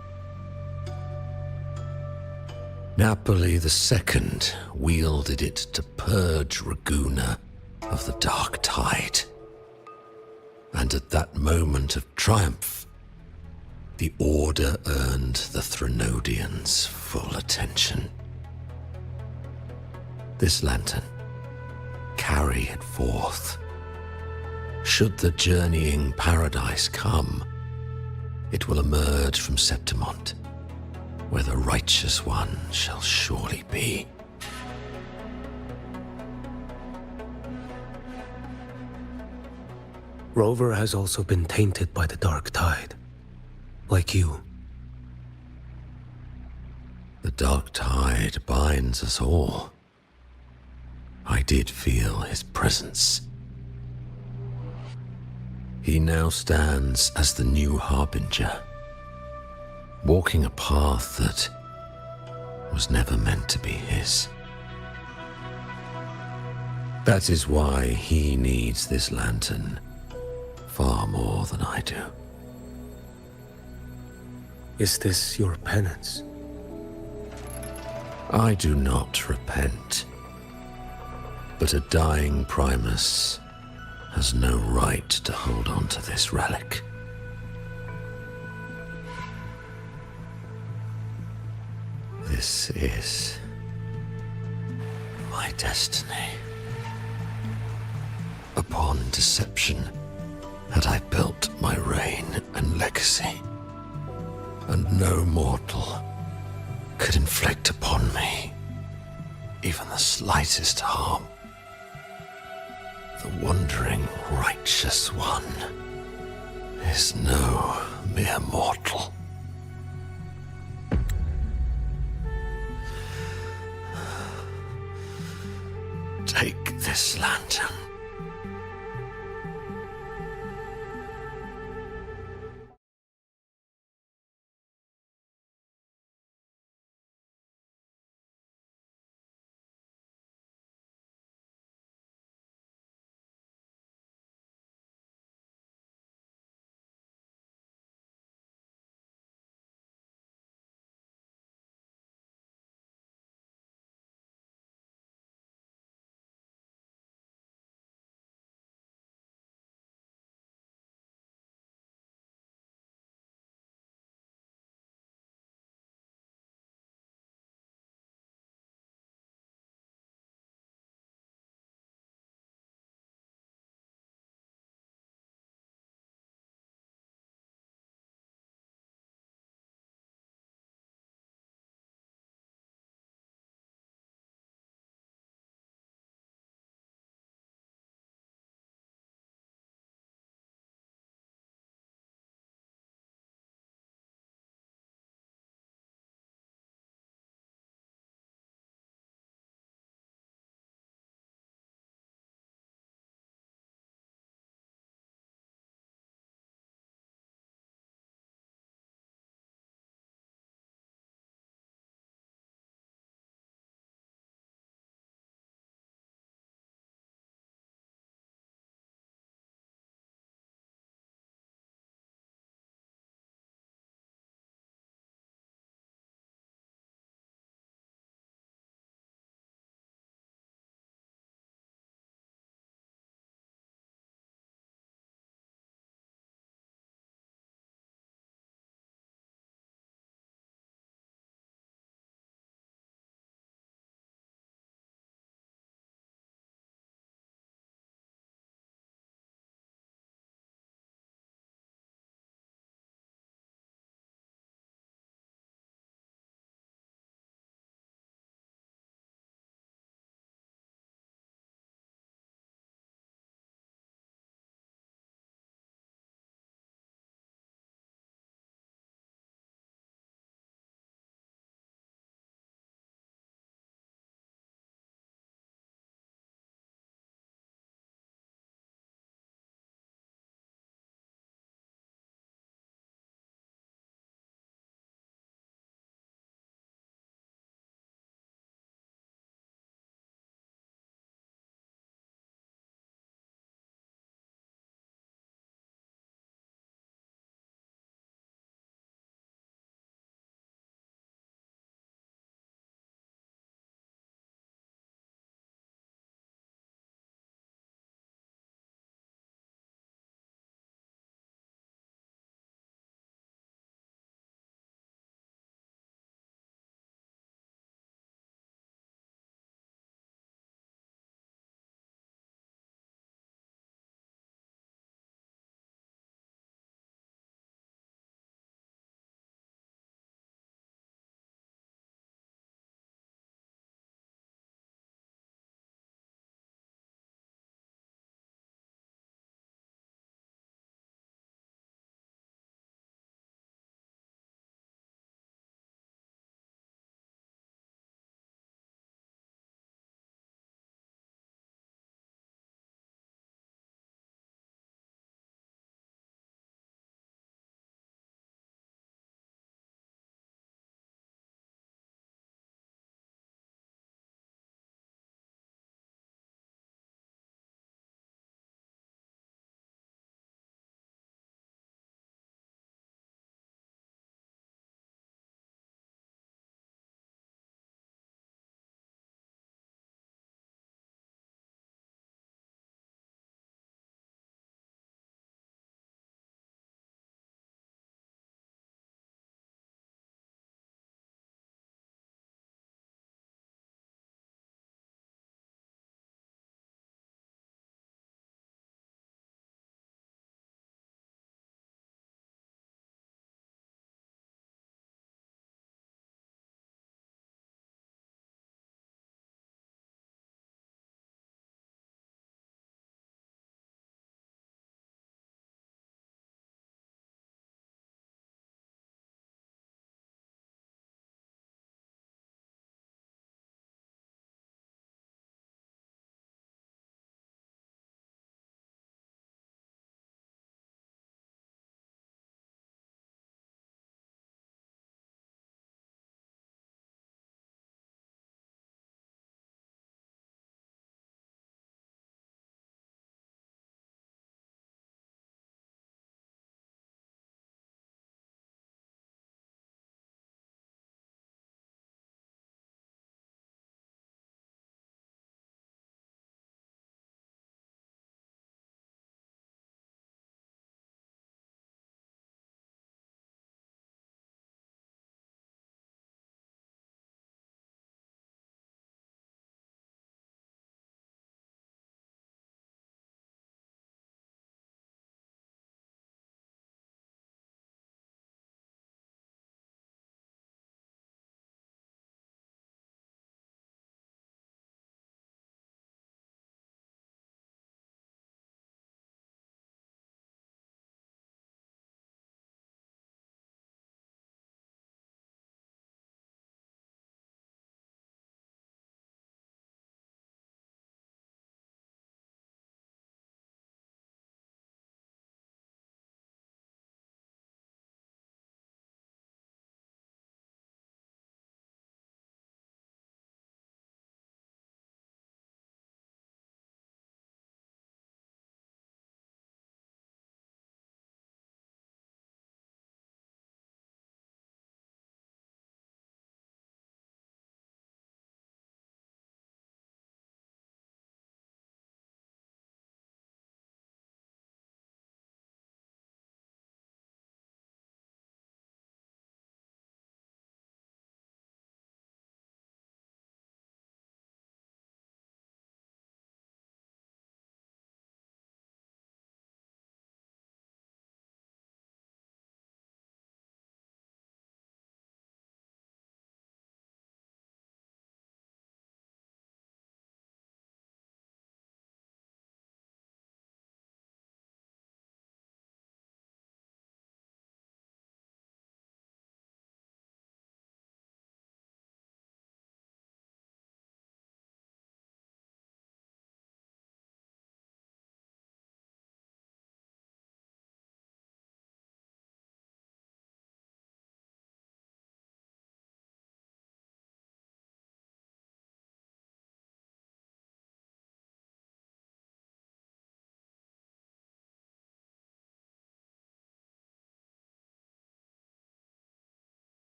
Speaker 9: Napoli II wielded it to purge Raguna of the dark tide. And at that moment of triumph, the Order earned the Threnodians' full attention. This lantern, carry it forth. Should the journeying paradise come, it will emerge from Septimont, where the righteous one shall surely be.
Speaker 6: Rover has also been tainted by the dark tide, like you.
Speaker 9: The dark tide binds us all. I did feel his presence. He now stands as the new harbinger, walking a path that was never meant to be his. That is why he needs this lantern far more than I do.
Speaker 6: Is this your penance?
Speaker 9: I do not repent. But a dying Primus has no right to hold on to this relic. This is my destiny. Upon deception had I built my reign and legacy, and no mortal could inflict upon me even the slightest harm. The wandering righteous one is no mere mortal. Take this lantern.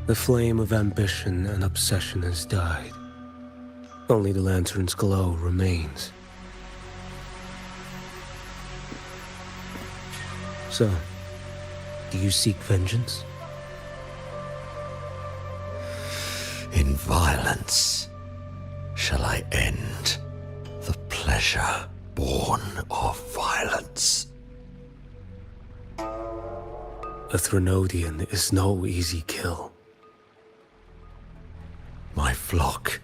Speaker 6: The flame of ambition and obsession has died. Only the lantern's glow remains. So, do you seek vengeance?
Speaker 9: In violence shall I end the pleasure born of violence.
Speaker 6: A Threnodian is no easy kill.
Speaker 9: My flock,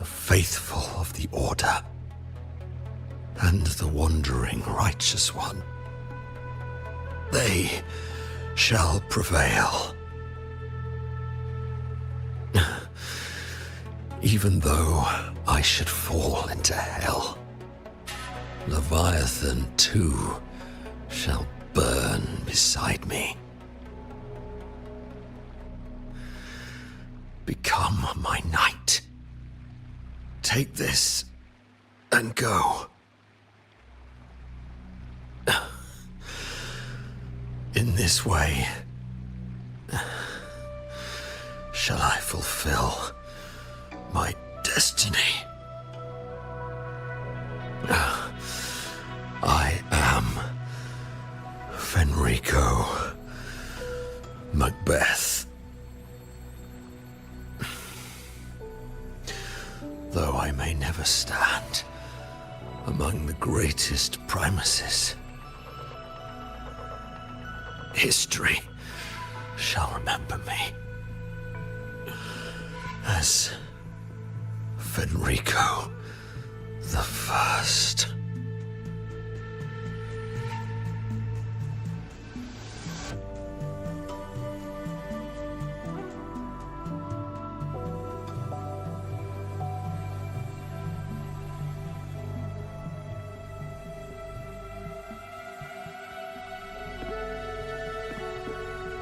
Speaker 9: the faithful of the Order, and the wandering righteous one, they shall prevail. Even though I should fall into hell, Leviathan too shall burn beside me. Become my knight. Take this and go. In this way, shall I fulfill my destiny. I am Fenrico Macbeth. Though I may never stand among the greatest primuses, history shall remember me as Fenrico the First.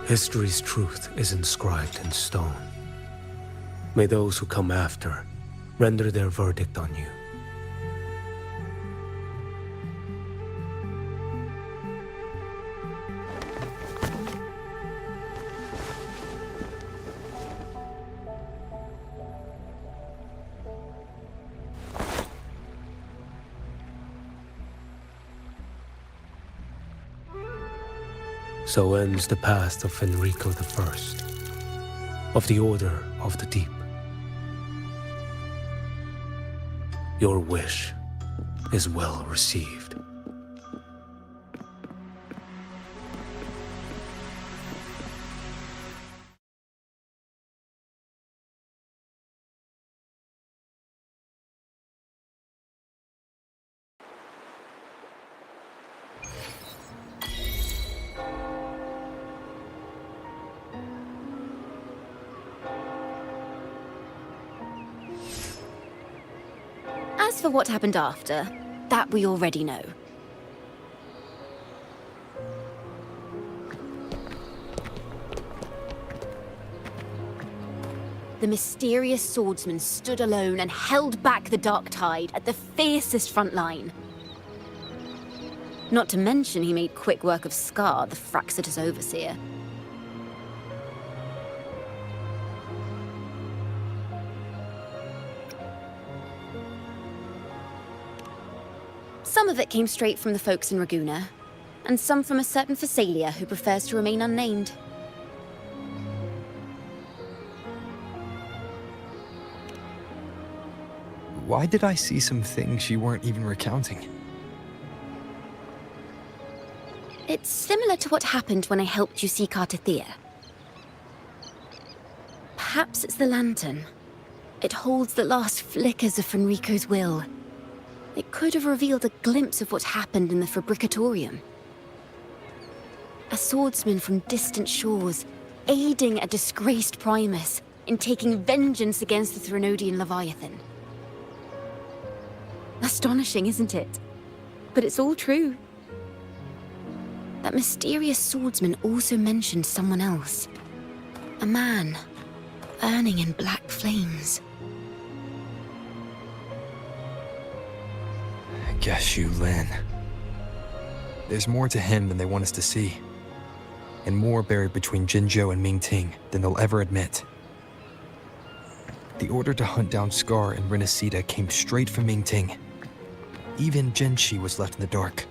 Speaker 6: History's truth is inscribed in stone. May those who come after render their verdict on you. So ends the path of Fenrico I, of the Order of the Deep. Your wish is well received.
Speaker 4: As for what happened after, that we already know. The mysterious swordsman stood alone and held back the dark tide at the fiercest front line. Not to mention he made quick work of Scar, the Fraxitous overseer. Some of it came straight from the folks in Raguna, and some from a certain Phasalia who prefers to remain unnamed.
Speaker 10: Why did I see some things you weren't even recounting?
Speaker 4: It's similar to what happened when I helped you seek Artathea. Perhaps it's the lantern. It holds the last flickers of Fenrico's will. It could have revealed a glimpse of what happened in the Fabricatorium. A swordsman from distant shores, aiding a disgraced Primus in taking vengeance against the Threnodian Leviathan. Astonishing, isn't it? But it's all true. That mysterious swordsman also mentioned someone else. A man, burning in black flames.
Speaker 10: Guess you, Lin. There's more to him than they want us to see. and more buried between Jinzhou and Mingting than they'll ever admit. The order to hunt down Scar and Renacita came straight from Mingting. Even Genshi was left in the dark.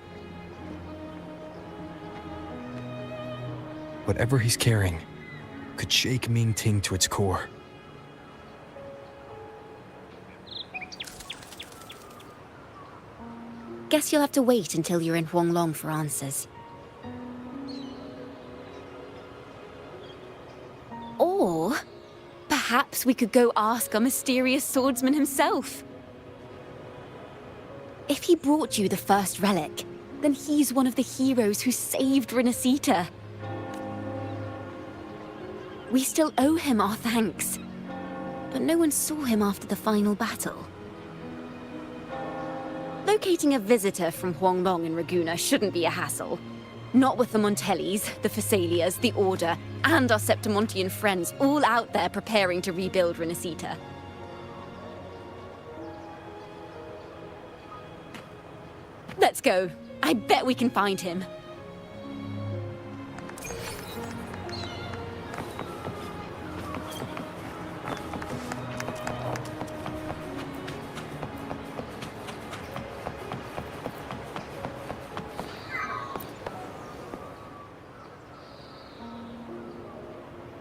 Speaker 10: Whatever he's carrying could shake Mingting to its core.
Speaker 4: Guess you'll have to wait until you're in Huanglong for answers. Or perhaps we could go ask our mysterious swordsman himself. If he brought you the first relic, then he's one of the heroes who saved Renacita. We still owe him our thanks, but no one saw him after the final battle. Locating a visitor from Huanglong and Raguna shouldn't be a hassle. Not with the Montellis, the Phassalias, the Order, and our Septimontian friends all out there preparing to rebuild Renacita. Let's go. I bet we can find him.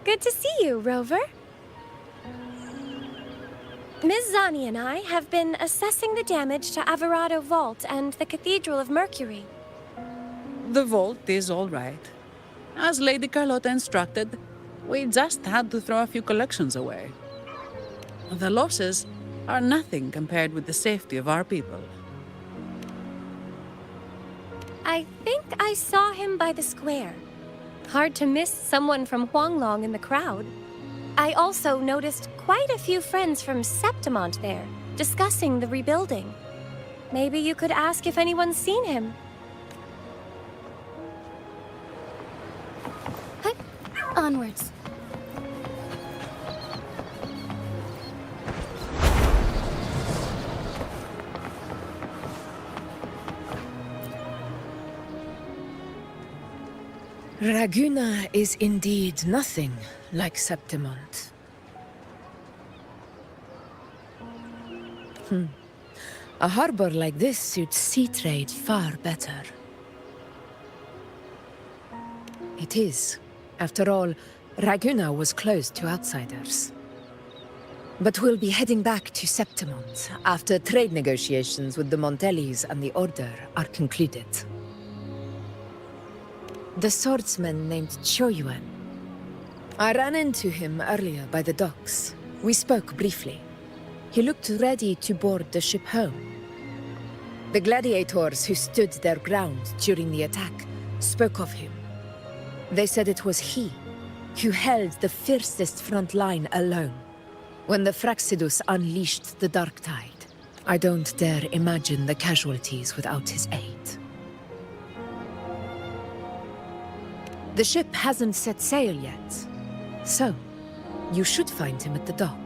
Speaker 11: Good to see you, Rover. Ms. Zani and I have been assessing the damage to Averado Vault and the Cathedral of Mercury.
Speaker 3: The vault is all right. As Lady Carlotta instructed, we just had to throw a few collections away. The losses are nothing compared with the safety of our people.
Speaker 11: I think I saw him by the square. Hard to miss someone from Huanglong in the crowd. I also noticed quite a few friends from Septimont there, discussing the rebuilding. Maybe you could ask if anyone's seen him.
Speaker 4: Onwards.
Speaker 12: Raguna is indeed nothing like Septimont. A harbor like this suits sea trade far better. It is. After all, Raguna was closed to outsiders. But we'll be heading back to Septimont after trade negotiations with the Montellis and the Order are concluded. The swordsman named Choyuan. I ran into him earlier by the docks. We spoke briefly. He looked ready to board the ship home. The gladiators who stood their ground during the attack spoke of him. They said it was he who held the fiercest front line alone when the Fraxidus unleashed the Dark Tide. I don't dare imagine the casualties without his aid. The ship hasn't set sail yet, so you should find him at the dock.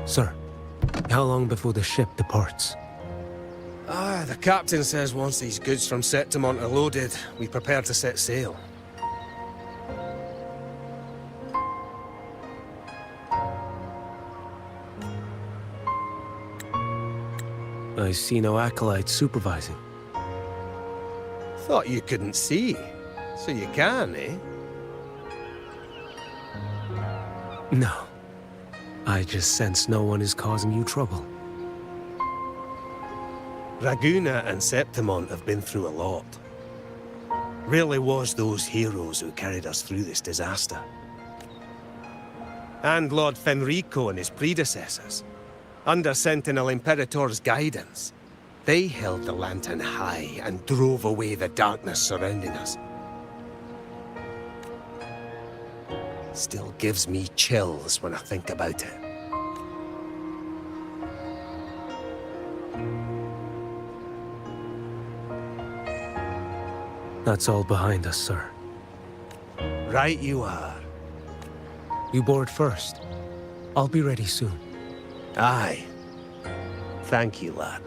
Speaker 6: Sir, how long before the ship departs?
Speaker 13: The captain says once these goods from Septimont are loaded, we prepare to set sail.
Speaker 6: I see no acolytes supervising.
Speaker 13: Thought you couldn't see, so you can, eh?
Speaker 6: No. I just sense no one is causing you trouble.
Speaker 13: Raguna and Septimont have been through a lot. Really was those heroes who carried us through this disaster. And Lord Fenrico and his predecessors. Under Sentinel Imperator's guidance, they held the lantern high and drove away the darkness surrounding us. Still gives me chills when I think about it.
Speaker 6: That's all behind us, sir.
Speaker 13: Right you are.
Speaker 6: You board first. I'll be ready soon.
Speaker 13: Aye. Thank you, lad.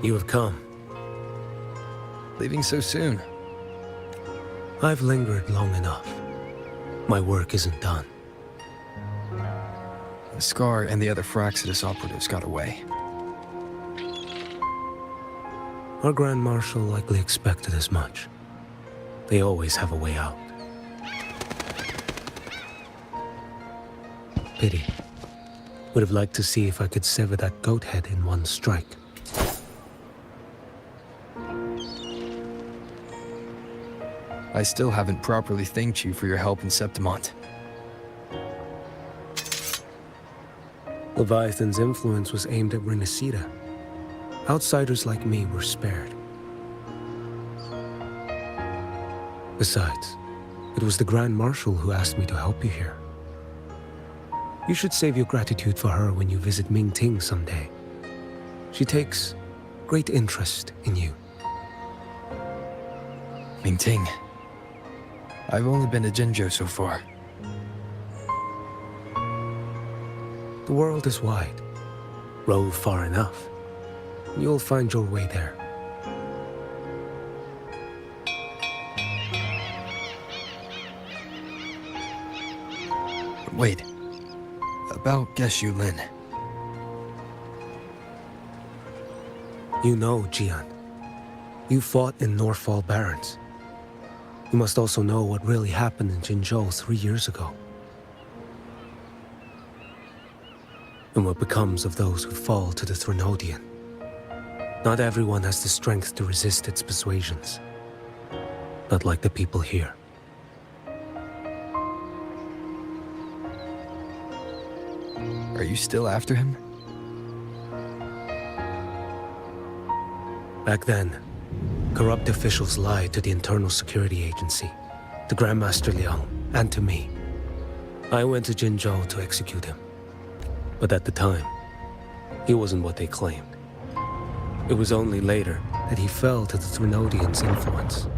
Speaker 6: You have come.
Speaker 10: Leaving so soon.
Speaker 6: I've lingered long enough. My work isn't done.
Speaker 10: The Scar and the other Fraxidus operatives got away.
Speaker 6: Our Grand Marshal likely expected as much. They always have a way out. Pity. Would have liked to see if I could sever that goat head in one strike.
Speaker 10: I still haven't properly thanked you for your help in Septimont.
Speaker 6: Leviathan's influence was aimed at Renacida. Outsiders like me were spared. Besides, it was the Grand Marshal who asked me to help you here. You should save your gratitude for her when you visit Mingting someday. She takes great interest in you.
Speaker 10: Mingting. I've only been to Jinzhou so far.
Speaker 6: The world is wide. Rove far enough, and you'll find your way there.
Speaker 10: Wait. About Geshu Lin.
Speaker 6: You know, Jian. You fought in Norfall Barrens. You must also know what really happened in Jinzhou 3 years ago. And what becomes of those who fall to the Threnodian. Not everyone has the strength to resist its persuasions. Not like the people here.
Speaker 10: Are you still after him?
Speaker 6: Back then, corrupt officials lied to the Internal Security Agency, to Grandmaster Liang, and to me. I went to Jinzhou to execute him. But at the time, he wasn't what they claimed. It was only later that he fell to the Threnodians' influence.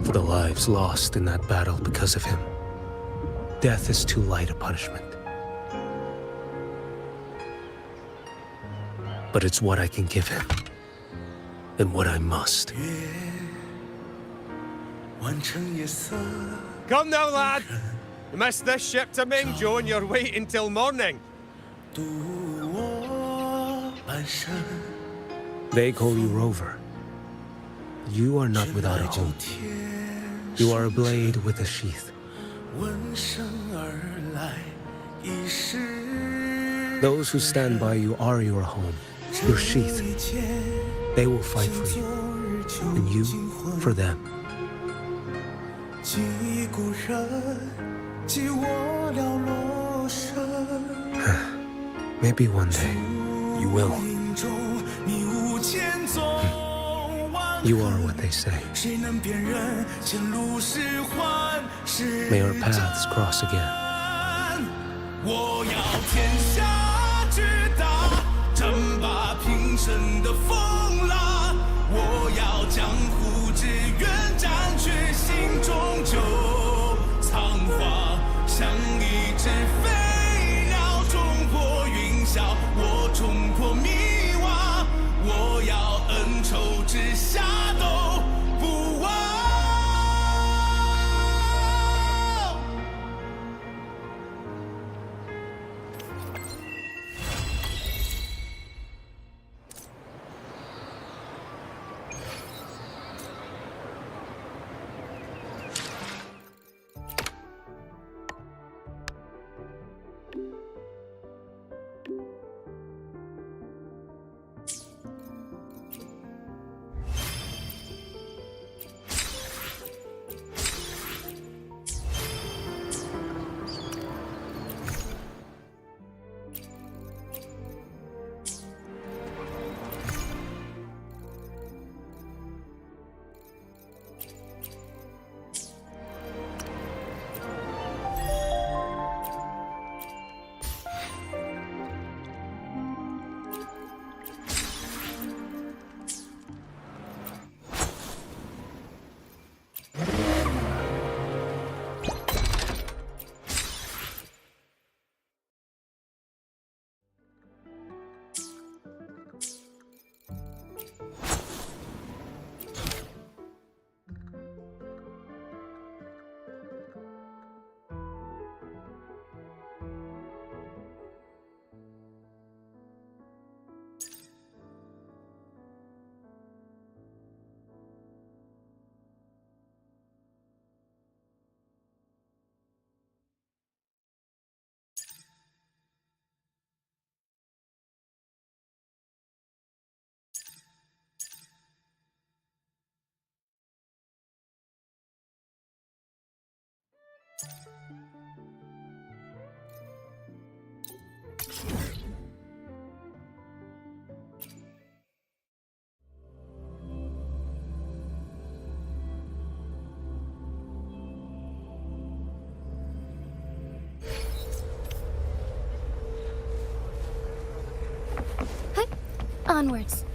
Speaker 6: For the lives lost in that battle because of him, death is too light a punishment. But it's what I can give him, and what I must.
Speaker 13: Come now, lad! You missed this ship to Mingzhou and you're waiting till morning.
Speaker 6: They call you Rover. You are not without a tune. You are a blade with a sheath. Those who stand by you are your home, your sheath. They will fight for you, and you for them. Maybe one day, you will. You are what they say. May our paths cross again.
Speaker 14: 我要天下之大，争霸平生的风浪。我要江湖之远，斩却心中旧仓皇。像一只飞鸟冲破云霄，我冲破迷惘。我要恩仇之下都不忘。
Speaker 11: Onwards.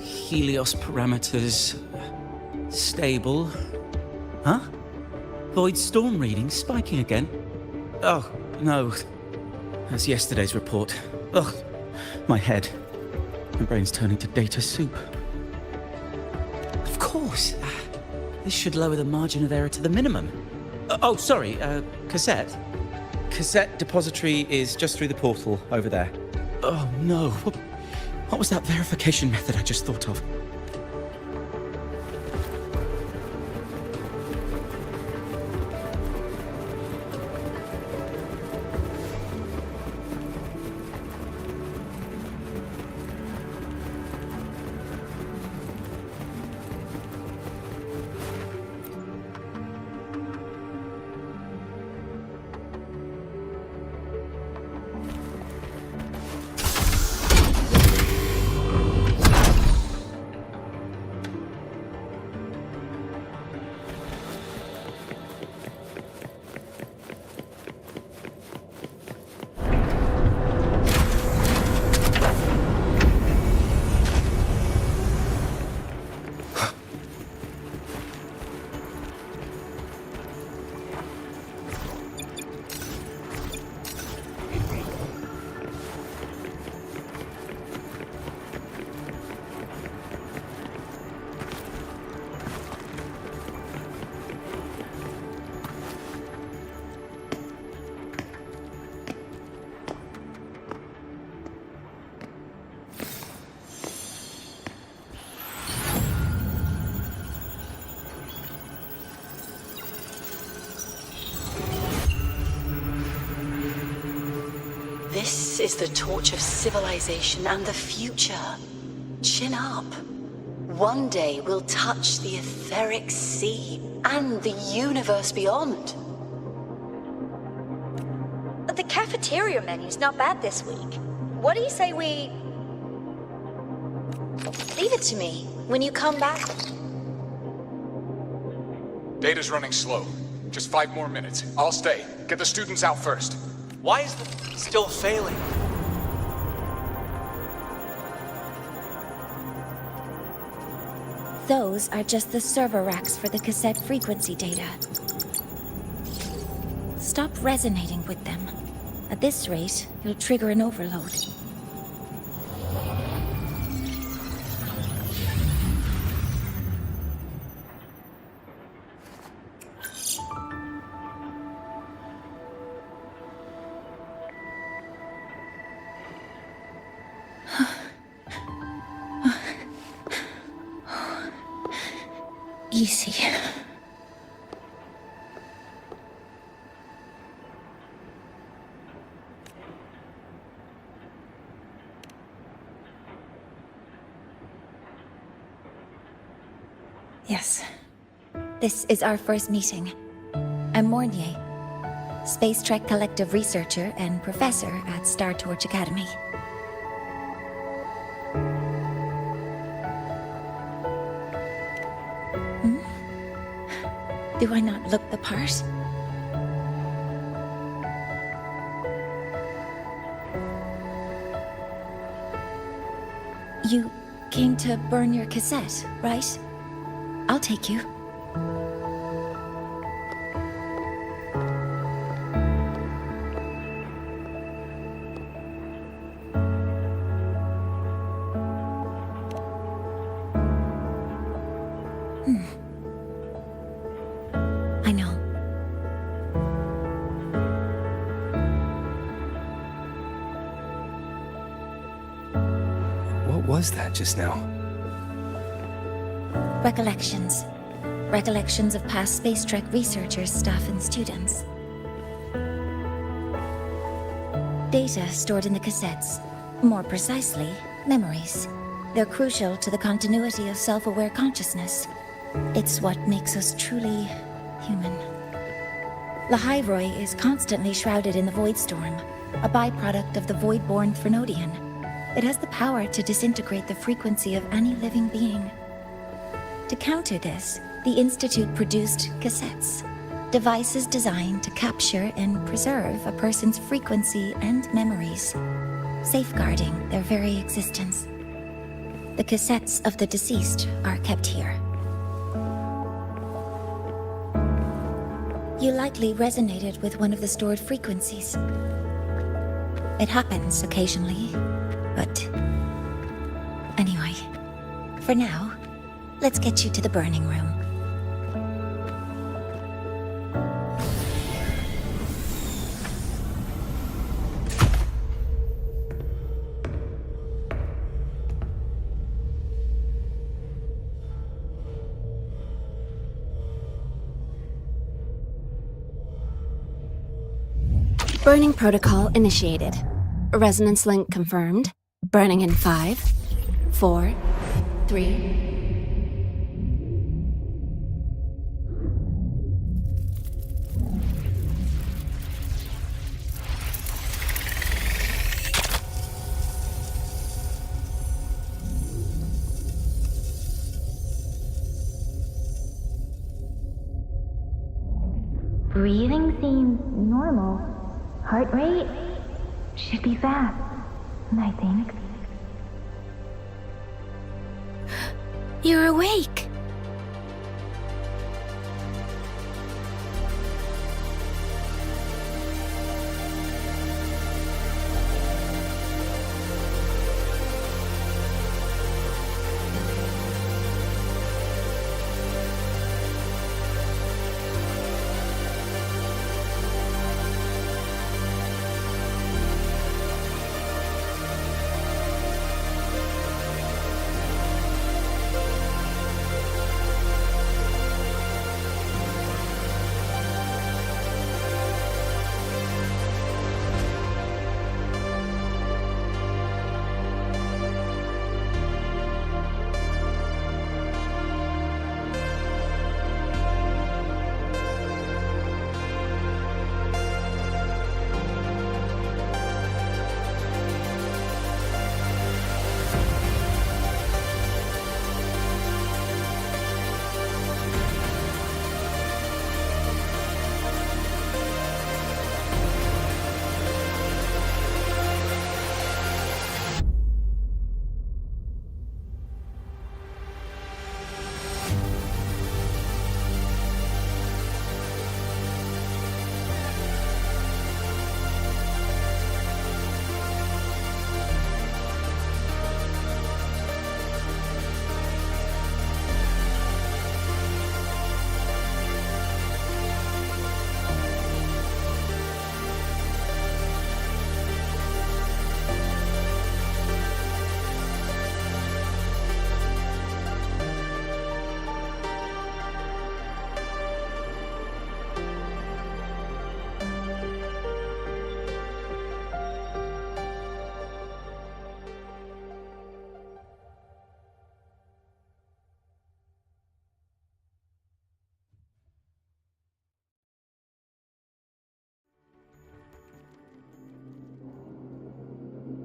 Speaker 15: Helios parameters stable. Huh? Void storm reading spiking again? Oh, no. That's yesterday's report. Ugh, my head. My brain's turning to data soup. Of course. This should lower the margin of error to the minimum. Oh, sorry, cassette. Cassette depository is just through the portal over there. Oh, no. What was that verification method I just thought of?
Speaker 16: This is the torch of civilization and the future. Chin up. One day we'll touch the etheric sea and the universe beyond.
Speaker 17: The cafeteria menu's not bad this week. What do you say we... Leave it to me. When you come back...
Speaker 18: Data's running slow. Just 5 more minutes. I'll stay. Get the students out first.
Speaker 19: Why is the still failing?
Speaker 11: Those are just the server racks for the cassette frequency data. Stop resonating with them. At this rate, you'll trigger an overload.
Speaker 17: easy.
Speaker 20: Yes. This is our first meeting. I'm Mornier, Space Trek Collective researcher and professor at Star Torch Academy. Do I not look the part? You came to burn your cassette, right? I'll take you. I know.
Speaker 6: What was that just now?
Speaker 20: Recollections. Recollections of past Space Trek researchers, staff, and students. Data stored in the cassettes. More precisely, memories. They're crucial to the continuity of self-aware consciousness. It's what makes us truly human. Lahairoi is constantly shrouded in the Void Storm, a byproduct of the Void-born Threnodian. It has the power to disintegrate the frequency of any living being. To counter this, the Institute produced cassettes, devices designed to capture and preserve a person's frequency and memories, safeguarding their very existence. The cassettes of the deceased are kept here. You likely resonated with one of the stored frequencies. It happens occasionally, but anyway, for now, let's get you to the burning room.
Speaker 4: Burning protocol initiated. Resonance link confirmed. Burning in 5, 4, 3...
Speaker 21: Breathing seems normal. Heart rate should be fast, I think.
Speaker 20: You're awake!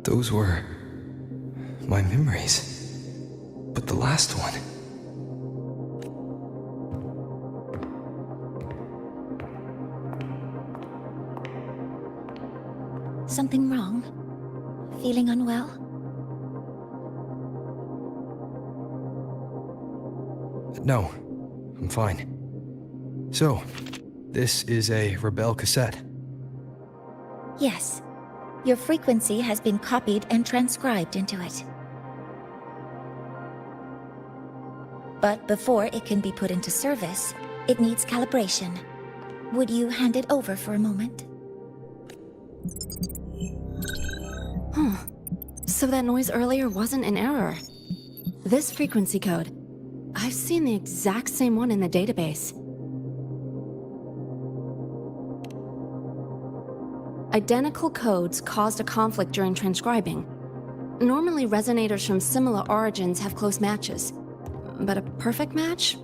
Speaker 10: Those were my memories. But the last one...
Speaker 20: Something wrong? Feeling unwell?
Speaker 10: No, I'm fine. So, this is a Rebel cassette.
Speaker 20: Yes. Your frequency has been copied and transcribed into it. But before it can be put into service, it needs calibration. Would you hand it over for a moment?
Speaker 4: Huh. So that noise earlier wasn't an error. This frequency code, I've seen the exact same one in the database. Identical codes caused a conflict during transcribing. Normally, resonators from similar origins have close matches. But a perfect match?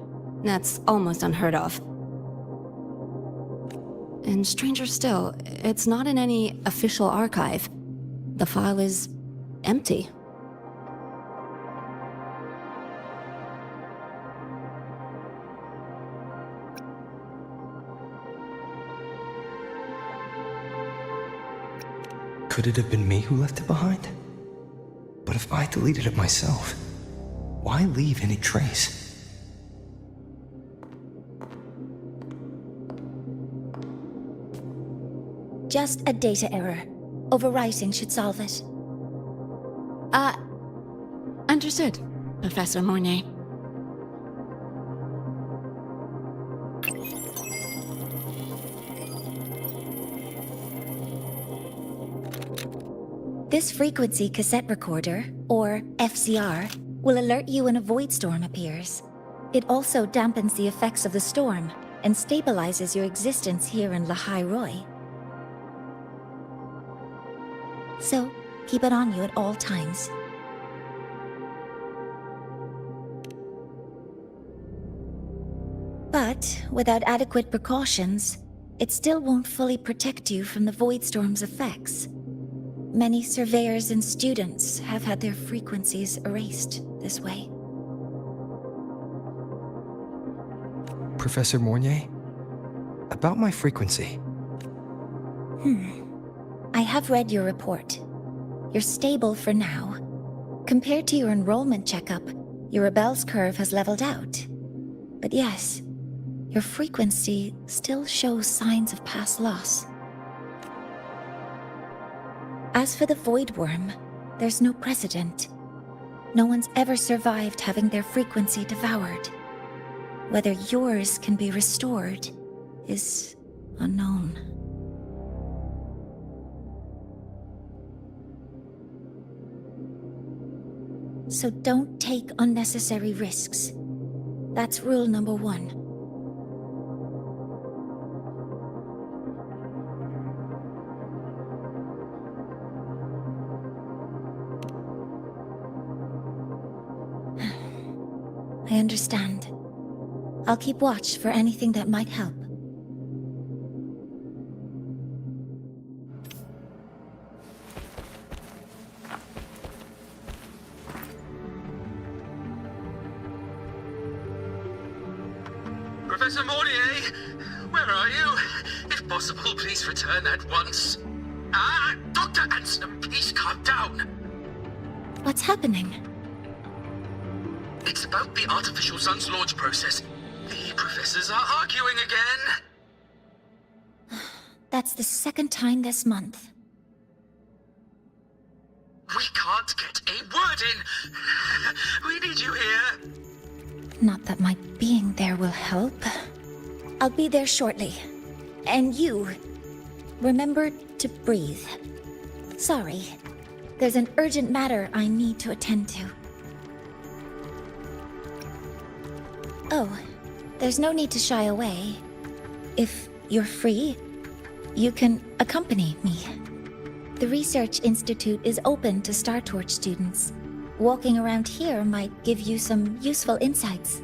Speaker 4: That's almost unheard of. And stranger still, it's not in any official archive. The file is empty.
Speaker 10: Could it have been me who left it behind? But if I deleted it myself, why leave any trace?
Speaker 20: Just a data error. Overwriting should solve it.
Speaker 4: Understood, Professor Mornay.
Speaker 20: This frequency cassette recorder, or FCR, will alert you when a void storm appears. It also dampens the effects of the storm and stabilizes your existence here in Lahai Roy. So, keep it on you at all times. But, without adequate precautions, it still won't fully protect you from the void storm's effects. Many surveyors and students have had their frequencies erased this way.
Speaker 10: Professor Mornay? About my frequency.
Speaker 20: I have read your report. You're stable for now. Compared to your enrollment checkup, your rebel's curve has leveled out. But yes, your frequency still shows signs of past loss. As for the Void Worm, there's no precedent. No one's ever survived having their frequency devoured. Whether yours can be restored is unknown. So don't take unnecessary risks. That's rule number 1. I understand. I'll keep watch for anything that might help.
Speaker 1: Professor Mornay, where are you? If possible, please return at once. Dr. Anson, please calm down.
Speaker 20: What's happening?
Speaker 1: It's about the artificial sun's launch process. The professors are arguing again.
Speaker 20: That's the second time this month.
Speaker 1: We can't get a word in. We need you here.
Speaker 20: Not that my being there will help. I'll be there shortly. And you, remember to breathe. Sorry, there's an urgent matter I need to attend to. Oh, there's no need to shy away. If you're free, you can accompany me. The Research Institute is open to Star Torch students. Walking around here might give you some useful insights.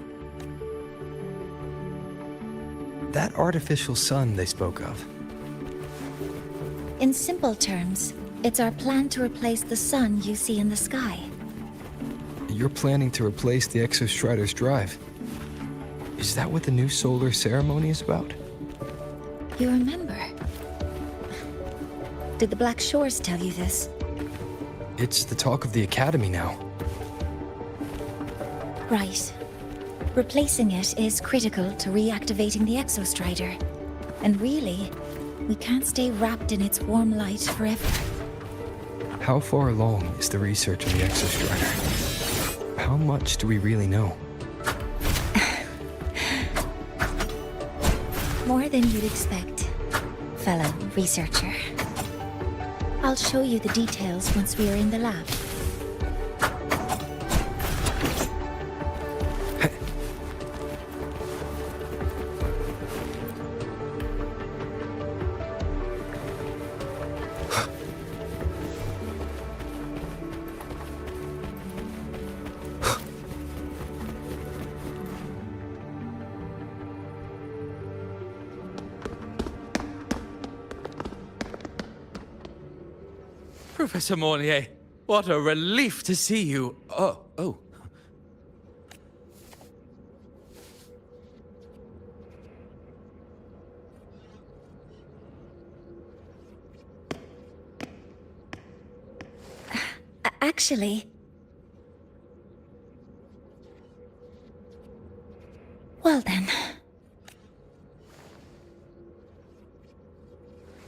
Speaker 10: That artificial sun they spoke of.
Speaker 20: In simple terms, It's our plan to replace the sun you see in the sky.
Speaker 10: You're planning to replace the Exostrider's drive. Is that what the new solar ceremony is about?
Speaker 20: You remember? Did the Black Shores tell you this?
Speaker 10: It's the talk of the Academy now.
Speaker 20: Right. Replacing it is critical to reactivating the Exostrider. And really, we can't stay wrapped in its warm light forever.
Speaker 10: How far along is the research on the Exostrider? How much do we really know?
Speaker 20: More than you'd expect, fellow researcher. I'll show you the details once we are in the lab.
Speaker 15: Professor Mornier, what a relief to see you. Oh.
Speaker 20: Actually... Well then...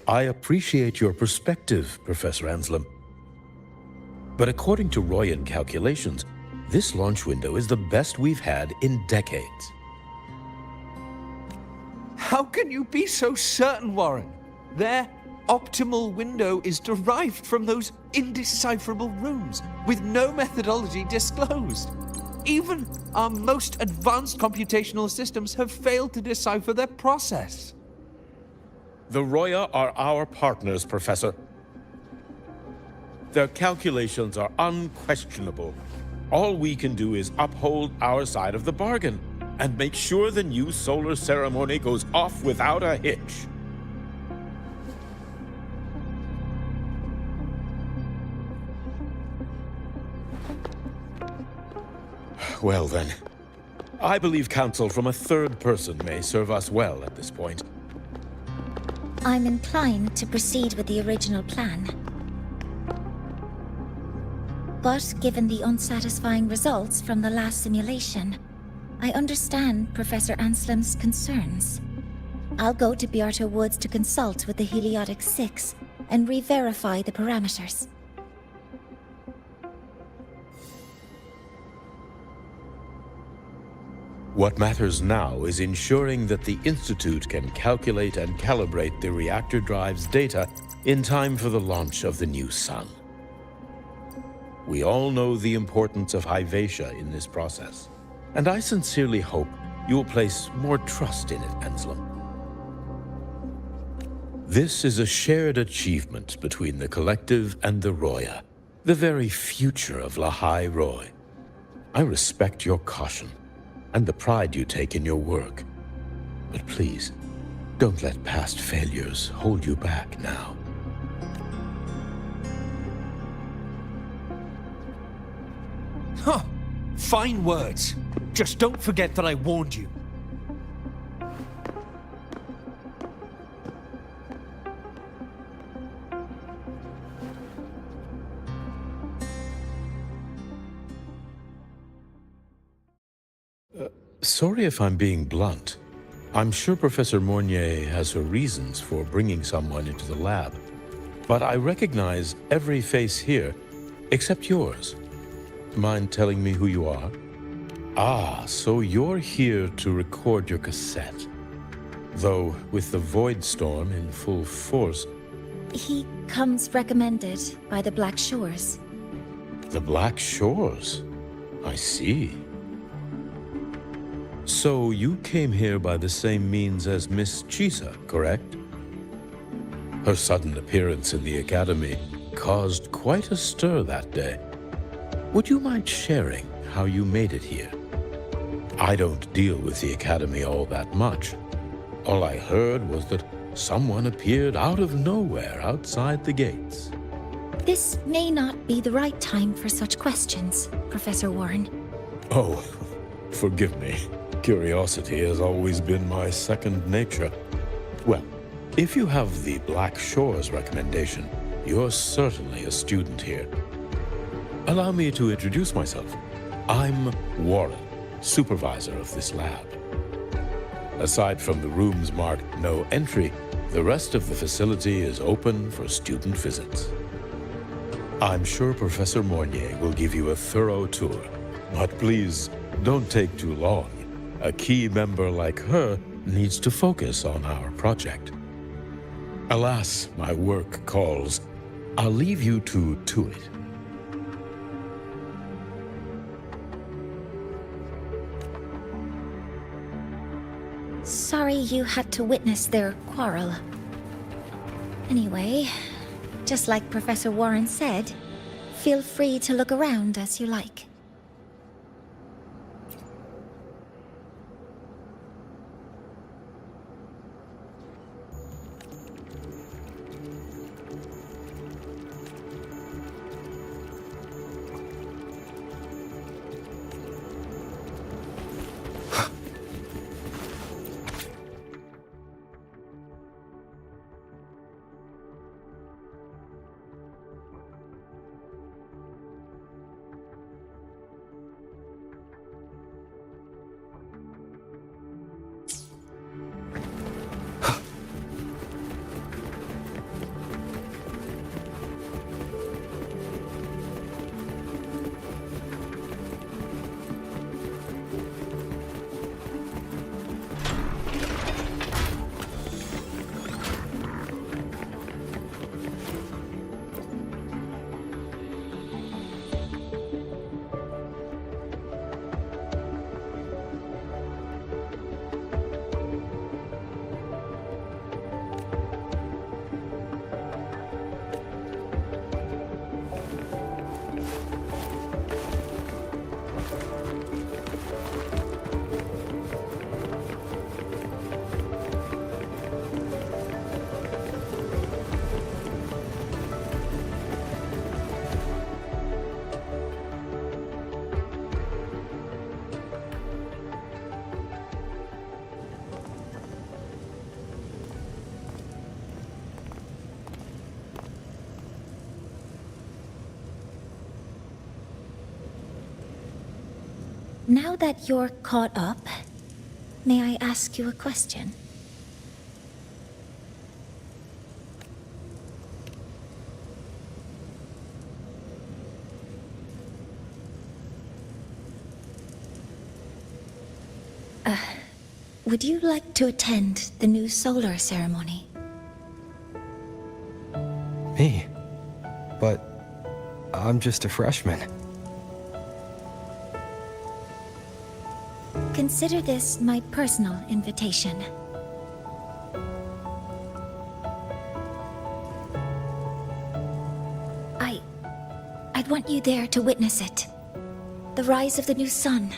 Speaker 2: I appreciate your perspective, Professor Anselm. But according to Royan calculations, this launch window is the best we've had in decades.
Speaker 7: How can you be so certain, Warren? Their optimal window is derived from those indecipherable runes, with no methodology disclosed. Even our most advanced computational systems have failed to decipher their process.
Speaker 2: The Roya are our partners, Professor. Their calculations are unquestionable. All we can do is uphold our side of the bargain and make sure the new solar ceremony goes off without a hitch. Well then, I believe counsel from a third person may serve us well at this point.
Speaker 20: I'm inclined to proceed with the original plan. But given the unsatisfying results from the last simulation, I understand Professor Anselm's concerns. I'll go to Bearto Woods to consult with the Heliotic 6 and re-verify the parameters.
Speaker 2: What matters now is ensuring that the Institute can calculate and calibrate the reactor drive's data in time for the launch of the new sun. We all know the importance of Hyvatia in this process, and I sincerely hope you will place more trust in it, Anselm. This is a shared achievement between the Collective and the Roya, the very future of Lahai Roy. I respect your caution and the pride you take in your work. But please, don't let past failures hold you back now.
Speaker 7: Huh. Fine words. Just don't forget that I warned you.
Speaker 2: Sorry if I'm being blunt. I'm sure Professor Mornier has her reasons for bringing someone into the lab. But I recognize every face here, except yours. Mind telling me who you are? Ah, so you're here to record your cassette. Though, with the Void Storm in full force...
Speaker 20: He comes recommended by the Black Shores.
Speaker 2: The Black Shores? I see. So you came here by the same means as Miss Chisa, correct? Her sudden appearance in the Academy caused quite a stir that day. Would you mind sharing how you made it here? I don't deal with the Academy all that much. All I heard was that someone appeared out of nowhere outside the gates.
Speaker 20: This may not be the right time for such questions, Professor Warren.
Speaker 2: Oh, forgive me. Curiosity has always been my second nature. Well, if you have the Black Shores recommendation, you're certainly a student here. Allow me to introduce myself. I'm Warren, supervisor of this lab. Aside from the rooms marked no entry, the rest of the facility is open for student visits. I'm sure Professor Mornier will give you a thorough tour, but please don't take too long. A key member like her needs to focus on our project. Alas, my work calls. I'll leave you to it.
Speaker 20: Sorry you had to witness their quarrel. Anyway, just like Professor Warren said, feel free to look around as you like. Now that you're caught up, may I ask you a question? Would you like to attend the new solar ceremony?
Speaker 10: Me? But I'm just a freshman.
Speaker 20: Consider this my personal invitation. I'd want you there to witness it. The rise of the new sun,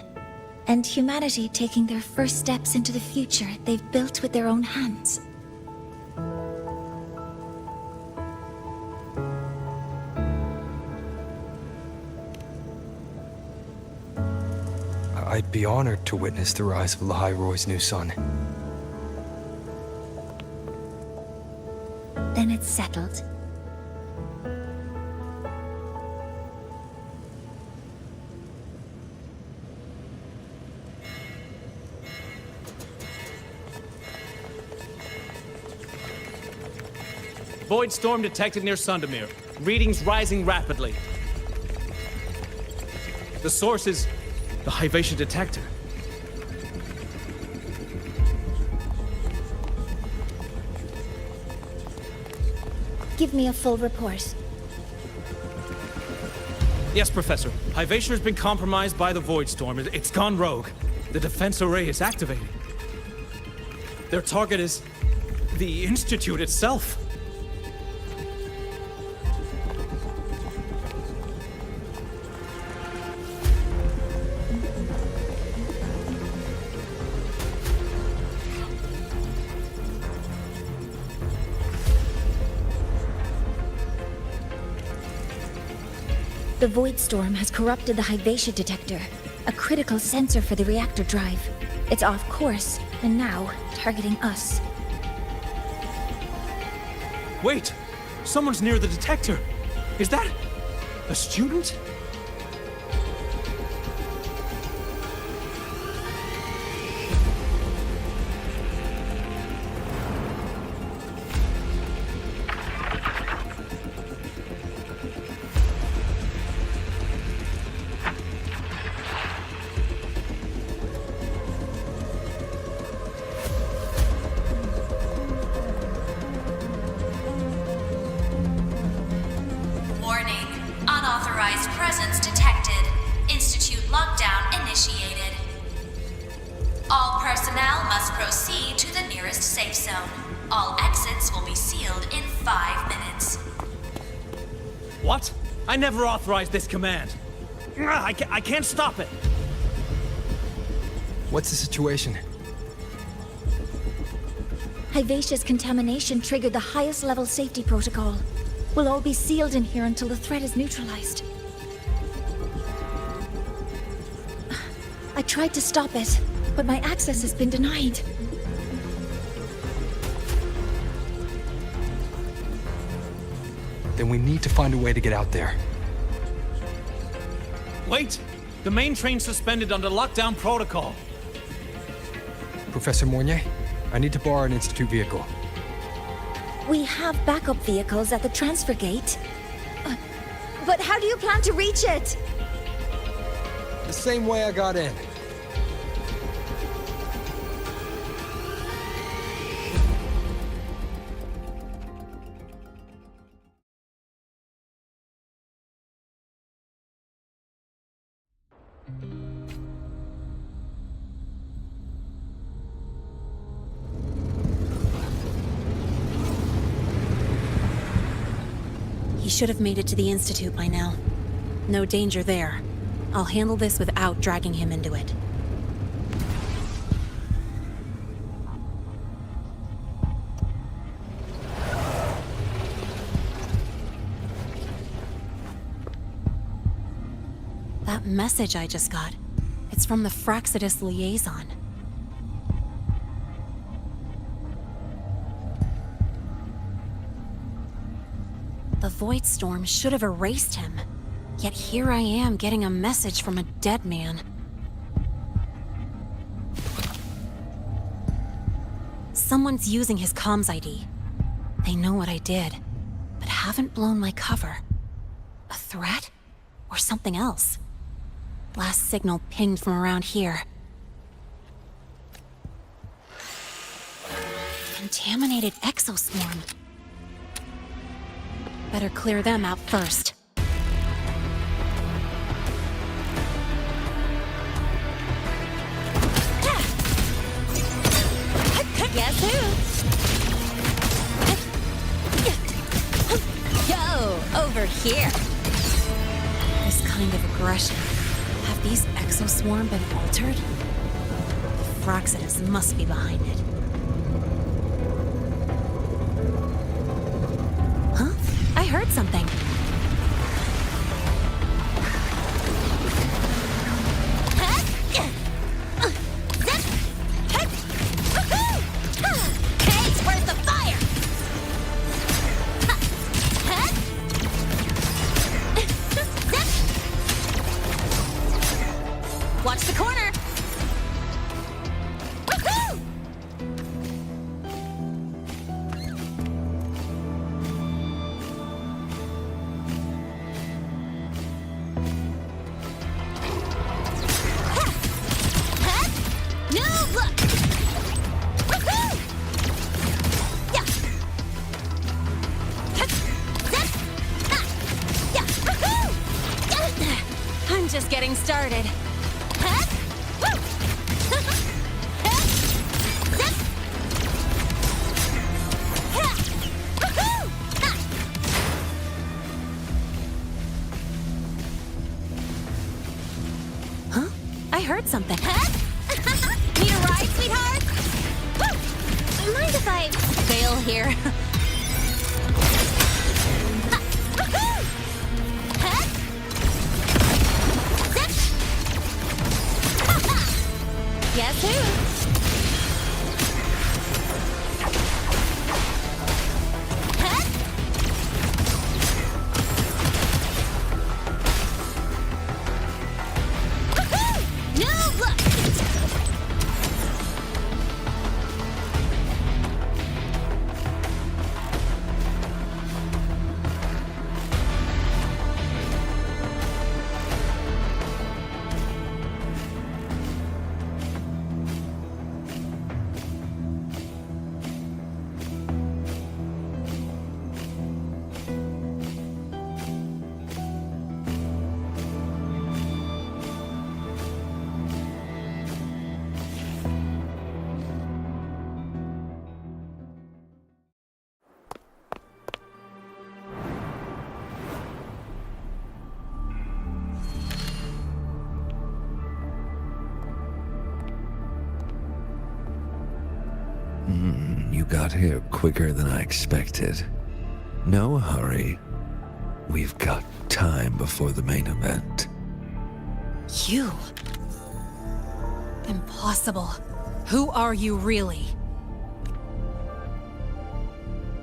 Speaker 20: and humanity taking their first steps into the future they've built with their own hands.
Speaker 10: I'd be honored to witness the rise of Lahai-Roy's new sun.
Speaker 20: Then it's settled.
Speaker 8: Void storm detected near Sundermere. Readings rising rapidly. The source is the Hivation detector.
Speaker 20: Give me a full report.
Speaker 8: Yes, Professor. Hivation has been compromised by the Void Storm. It's gone rogue. The defense array is activated. Their target is the Institute itself.
Speaker 20: The Void Storm has corrupted the Hyvatia detector, a critical sensor for the reactor drive. It's off course, and now targeting us.
Speaker 8: Wait! Someone's near the detector! Is that a student? I never authorized this command. I can't stop it.
Speaker 10: What's the situation?
Speaker 20: Hyvatia's contamination triggered the highest level safety protocol. We'll all be sealed in here until the threat is neutralized. I tried to stop it, but my access has been denied.
Speaker 10: Then we need to find a way to get out there.
Speaker 8: Wait! The main train's suspended under lockdown protocol.
Speaker 10: Professor Mornier, I need to borrow an Institute vehicle.
Speaker 20: We have backup vehicles at the transfer gate. But how do you plan to reach it?
Speaker 10: The same way I got in.
Speaker 5: He should have made it to the Institute by now. No danger there. I'll handle this without dragging him into it. That message I just got, it's from the Fraxidus liaison. The Void Storm should have erased him. Yet here I am getting a message from a dead man. Someone's using his comms ID. They know what I did, but haven't blown my cover. A threat? Or something else? Last signal pinged from around here. Contaminated exoswarm. Better clear them out first.
Speaker 4: Guess who? Yo, over here.
Speaker 5: This kind of aggression. Have these exoswarm been altered? The Fraxidus must be behind it. Huh? I heard something.
Speaker 4: Hey, where's the fire? Watch the corner.
Speaker 5: I'm just getting started. Huh? I heard something.
Speaker 4: Need a ride, sweetheart? Mind if I fail here?
Speaker 9: You got here quicker than I expected. No hurry. We've got time before the main event.
Speaker 5: You? Impossible. Who are you really?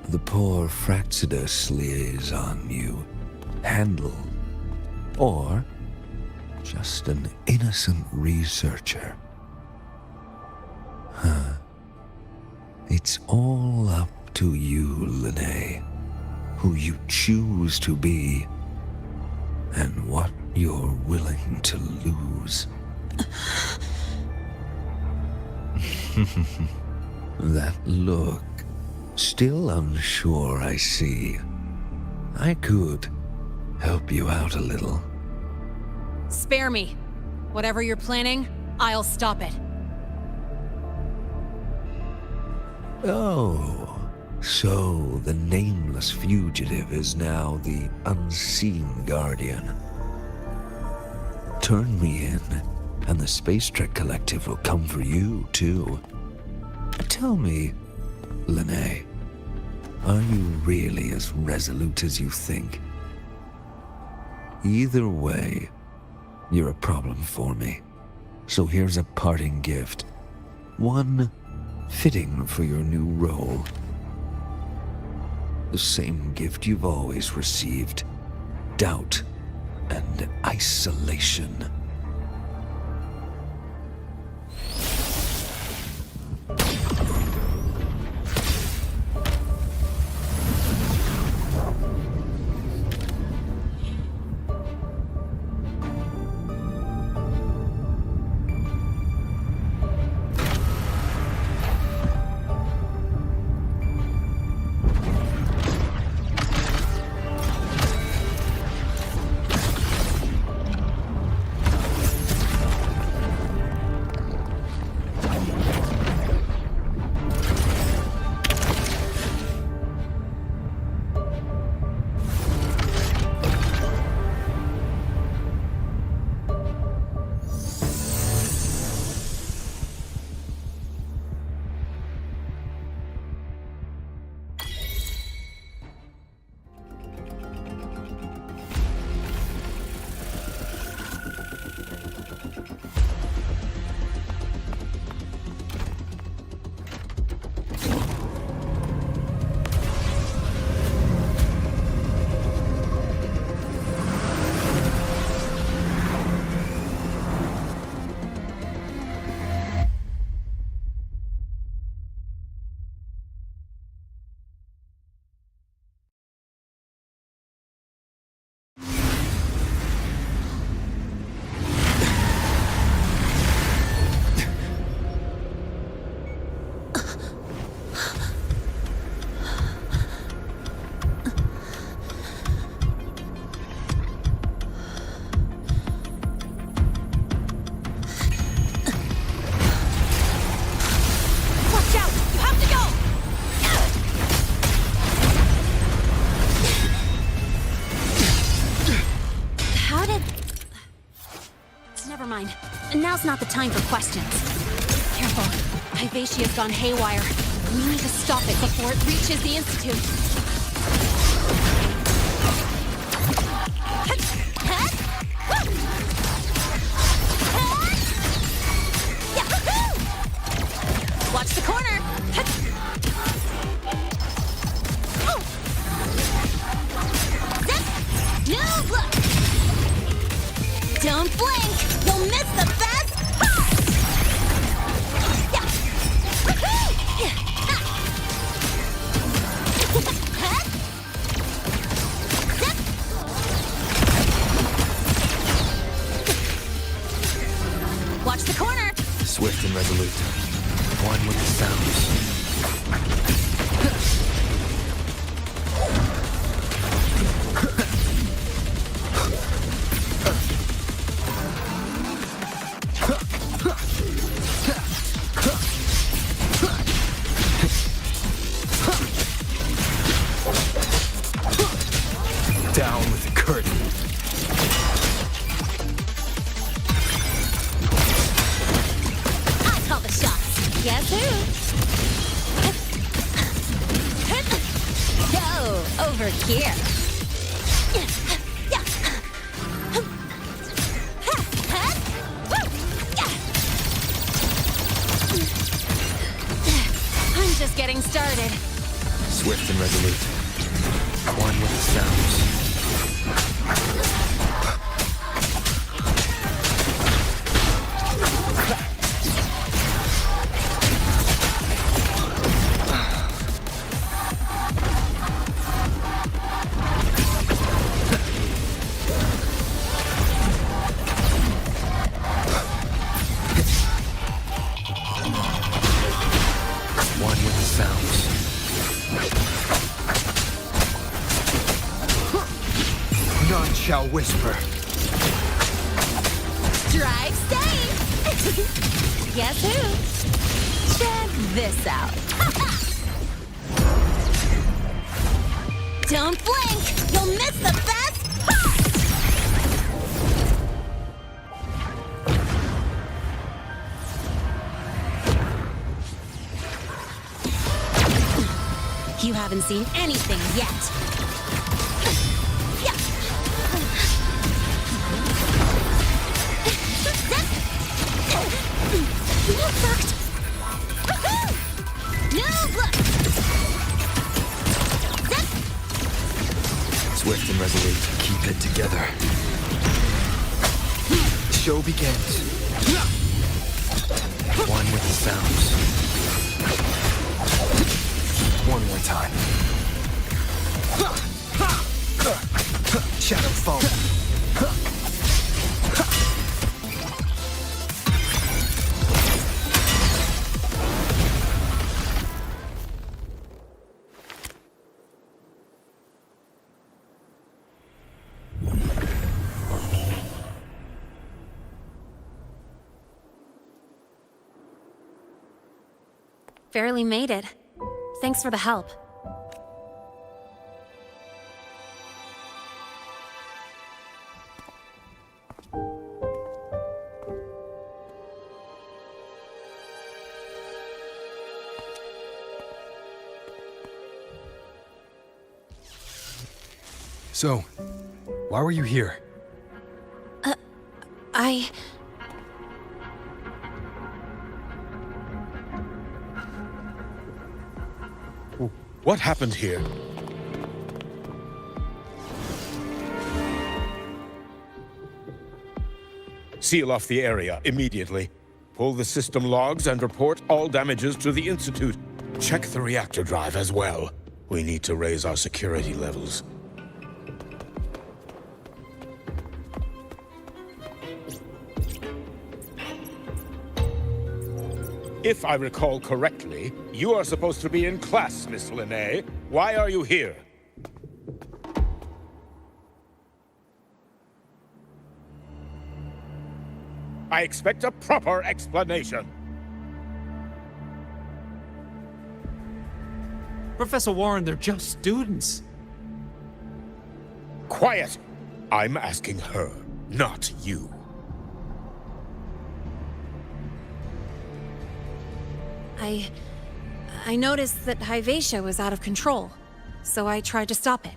Speaker 9: The poor Fraxidus liaison you handle. Or just an innocent researcher. Huh. It's all up to you, Linnae. Who you choose to be, and what you're willing to lose. That look. Still unsure, I see. I could help you out a little.
Speaker 5: Spare me. Whatever you're planning, I'll stop it.
Speaker 9: Oh, so the nameless fugitive is now the unseen guardian. Turn me in, and the Space Trek Collective will come for you, too. Tell me, Linnae, are you really as resolute as you think? Either way, you're a problem for me. So here's a parting gift. One fitting for your new role. The same gift you've always received. Doubt and isolation.
Speaker 5: Now's not the time for questions. Careful. Hyvatia's gone haywire. We need to stop it before it reaches the Institute. Watch the corner. No look. Don't blink. You'll miss the best part. Watch the corner.
Speaker 10: Swift and resolute. One with the sounds. Down with the curtain.
Speaker 5: I call the shots. Guess who? Here. I'm just getting started.
Speaker 10: Swift and resolute. One with the sounds.
Speaker 3: Shall whisper.
Speaker 5: Drive safe! Guess who? Check this out. Don't blink! You'll miss the best part! You haven't seen anything yet.
Speaker 10: Swift and resolute. Keep it together. The show begins. One with the sounds. One more time. Shadow foam.
Speaker 5: Barely made it. Thanks for the help.
Speaker 10: So, why were you here?
Speaker 2: What happened here? Seal off the area immediately. Pull the system logs and report all damages to the Institute. Check the reactor drive as well. We need to raise our security levels. If I recall correctly, you are supposed to be in class, Miss Linnae. Why are you here? I expect a proper explanation.
Speaker 8: Professor Warren, they're just students.
Speaker 2: Quiet! I'm asking her, not you.
Speaker 5: I noticed that Hyvatia was out of control, so I tried to stop it.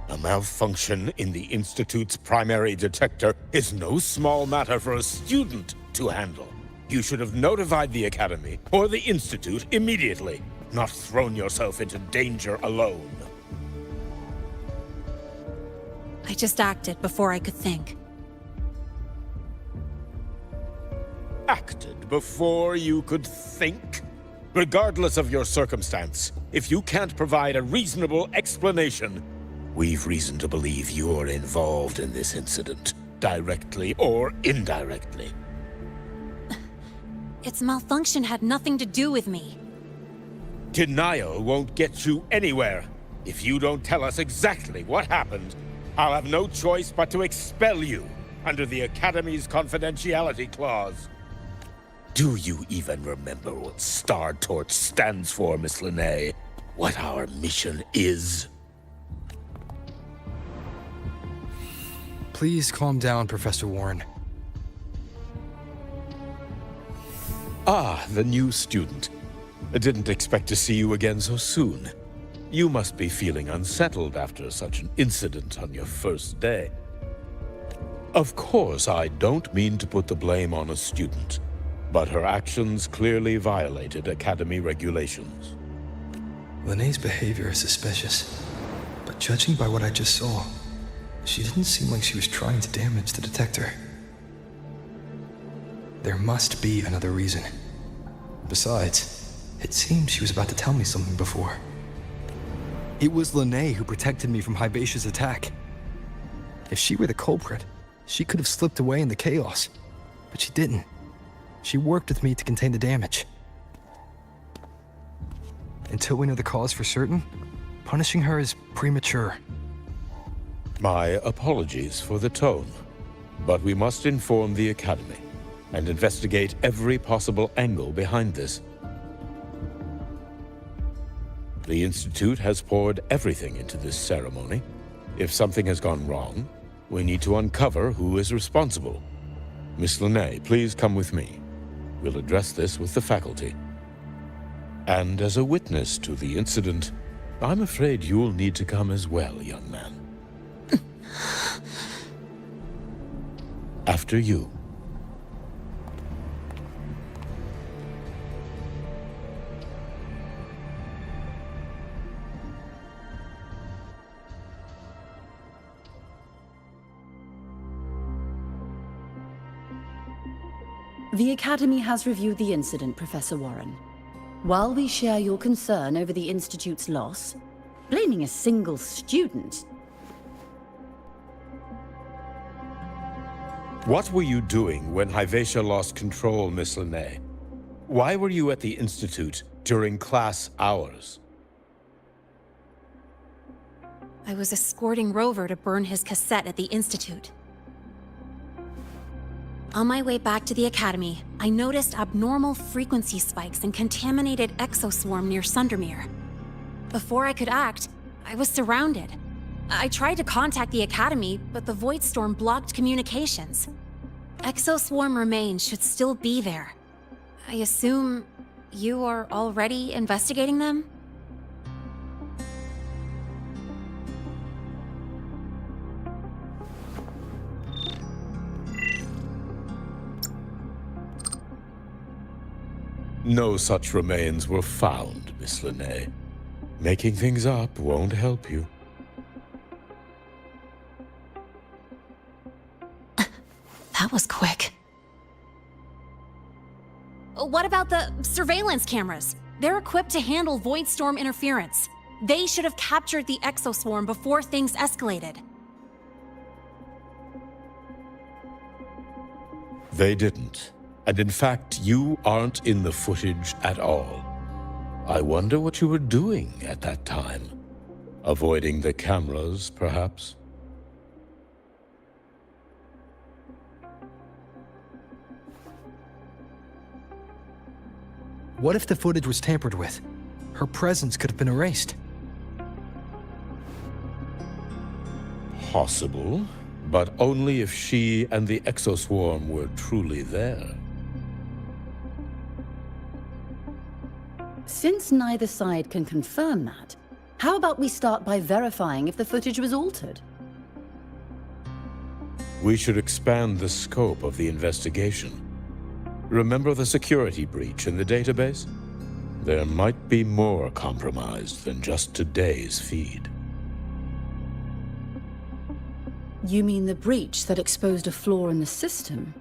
Speaker 2: A malfunction in the Institute's primary detector is no small matter for a student to handle. You should have notified the Academy or the Institute immediately, not thrown yourself into danger alone.
Speaker 5: I just acted before I could think.
Speaker 2: Acted before you could think? Regardless of your circumstance, if you can't provide a reasonable explanation, we've reason to believe you're involved in this incident, directly or indirectly.
Speaker 5: Its malfunction had nothing to do with me.
Speaker 2: Denial won't get you anywhere. If you don't tell us exactly what happened, I'll have no choice but to expel you under the Academy's confidentiality clause. Do you even remember what Star Torch stands for, Miss Linnae? What our mission is?
Speaker 10: Please calm down, Professor Warren.
Speaker 2: Ah, the new student. I didn't expect to see you again so soon. You must be feeling unsettled after such an incident on your first day. Of course, I don't mean to put the blame on a student, but her actions clearly violated Academy regulations.
Speaker 10: Linnea's behavior is suspicious, but judging by what I just saw, she didn't seem like she was trying to damage the detector. There must be another reason. Besides, it seemed she was about to tell me something before. It was Linnea who protected me from Hibacia's attack. If she were the culprit, she could have slipped away in the chaos, but she didn't. She worked with me to contain the damage. Until we know the cause for certain, punishing her is premature.
Speaker 2: My apologies for the tone, but we must inform the Academy and investigate every possible angle behind this. The Institute has poured everything into this ceremony. If something has gone wrong, we need to uncover who is responsible. Miss Linnea, please come with me. We'll address this with the faculty. And as a witness to the incident, I'm afraid you'll need to come as well, young man. After you.
Speaker 12: The Academy has reviewed the incident, Professor Warren. While we share your concern over the Institute's loss, blaming a single student...
Speaker 2: What were you doing when Hibacia lost control, Miss Linnea? Why were you at the Institute during class hours?
Speaker 5: I was escorting Rover to burn his cassette at the Institute. On my way back to the Academy, I noticed abnormal frequency spikes and contaminated exoswarm near Sundermere. Before I could act, I was surrounded. I tried to contact the Academy, but the Void Storm blocked communications. Exoswarm remains should still be there. I assume you are already investigating them?
Speaker 2: No such remains were found, Miss Linnea. Making things up won't help you.
Speaker 5: That was quick. What about the surveillance cameras? They're equipped to handle Void Storm interference. They should have captured the exoswarm before things escalated.
Speaker 2: They didn't. And in fact, you aren't in the footage at all. I wonder what you were doing at that time. Avoiding the cameras, perhaps?
Speaker 10: What if the footage was tampered with? Her presence could have been erased.
Speaker 2: Possible, but only if she and the exoswarm were truly there.
Speaker 12: Since neither side can confirm that, how about we start by verifying if the footage was altered?
Speaker 2: We should expand the scope of the investigation. Remember the security breach in the database? There might be more compromised than just today's feed.
Speaker 12: You mean the breach that exposed a flaw in the system?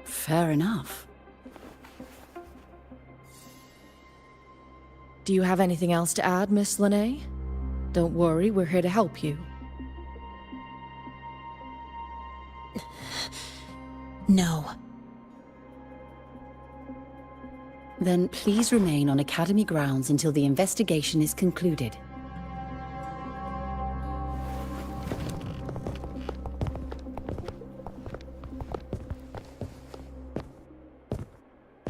Speaker 12: Fair enough. Do you have anything else to add, Miss Linnea? Don't worry, we're here to help you.
Speaker 5: No.
Speaker 12: Then please remain on Academy grounds until the investigation is concluded.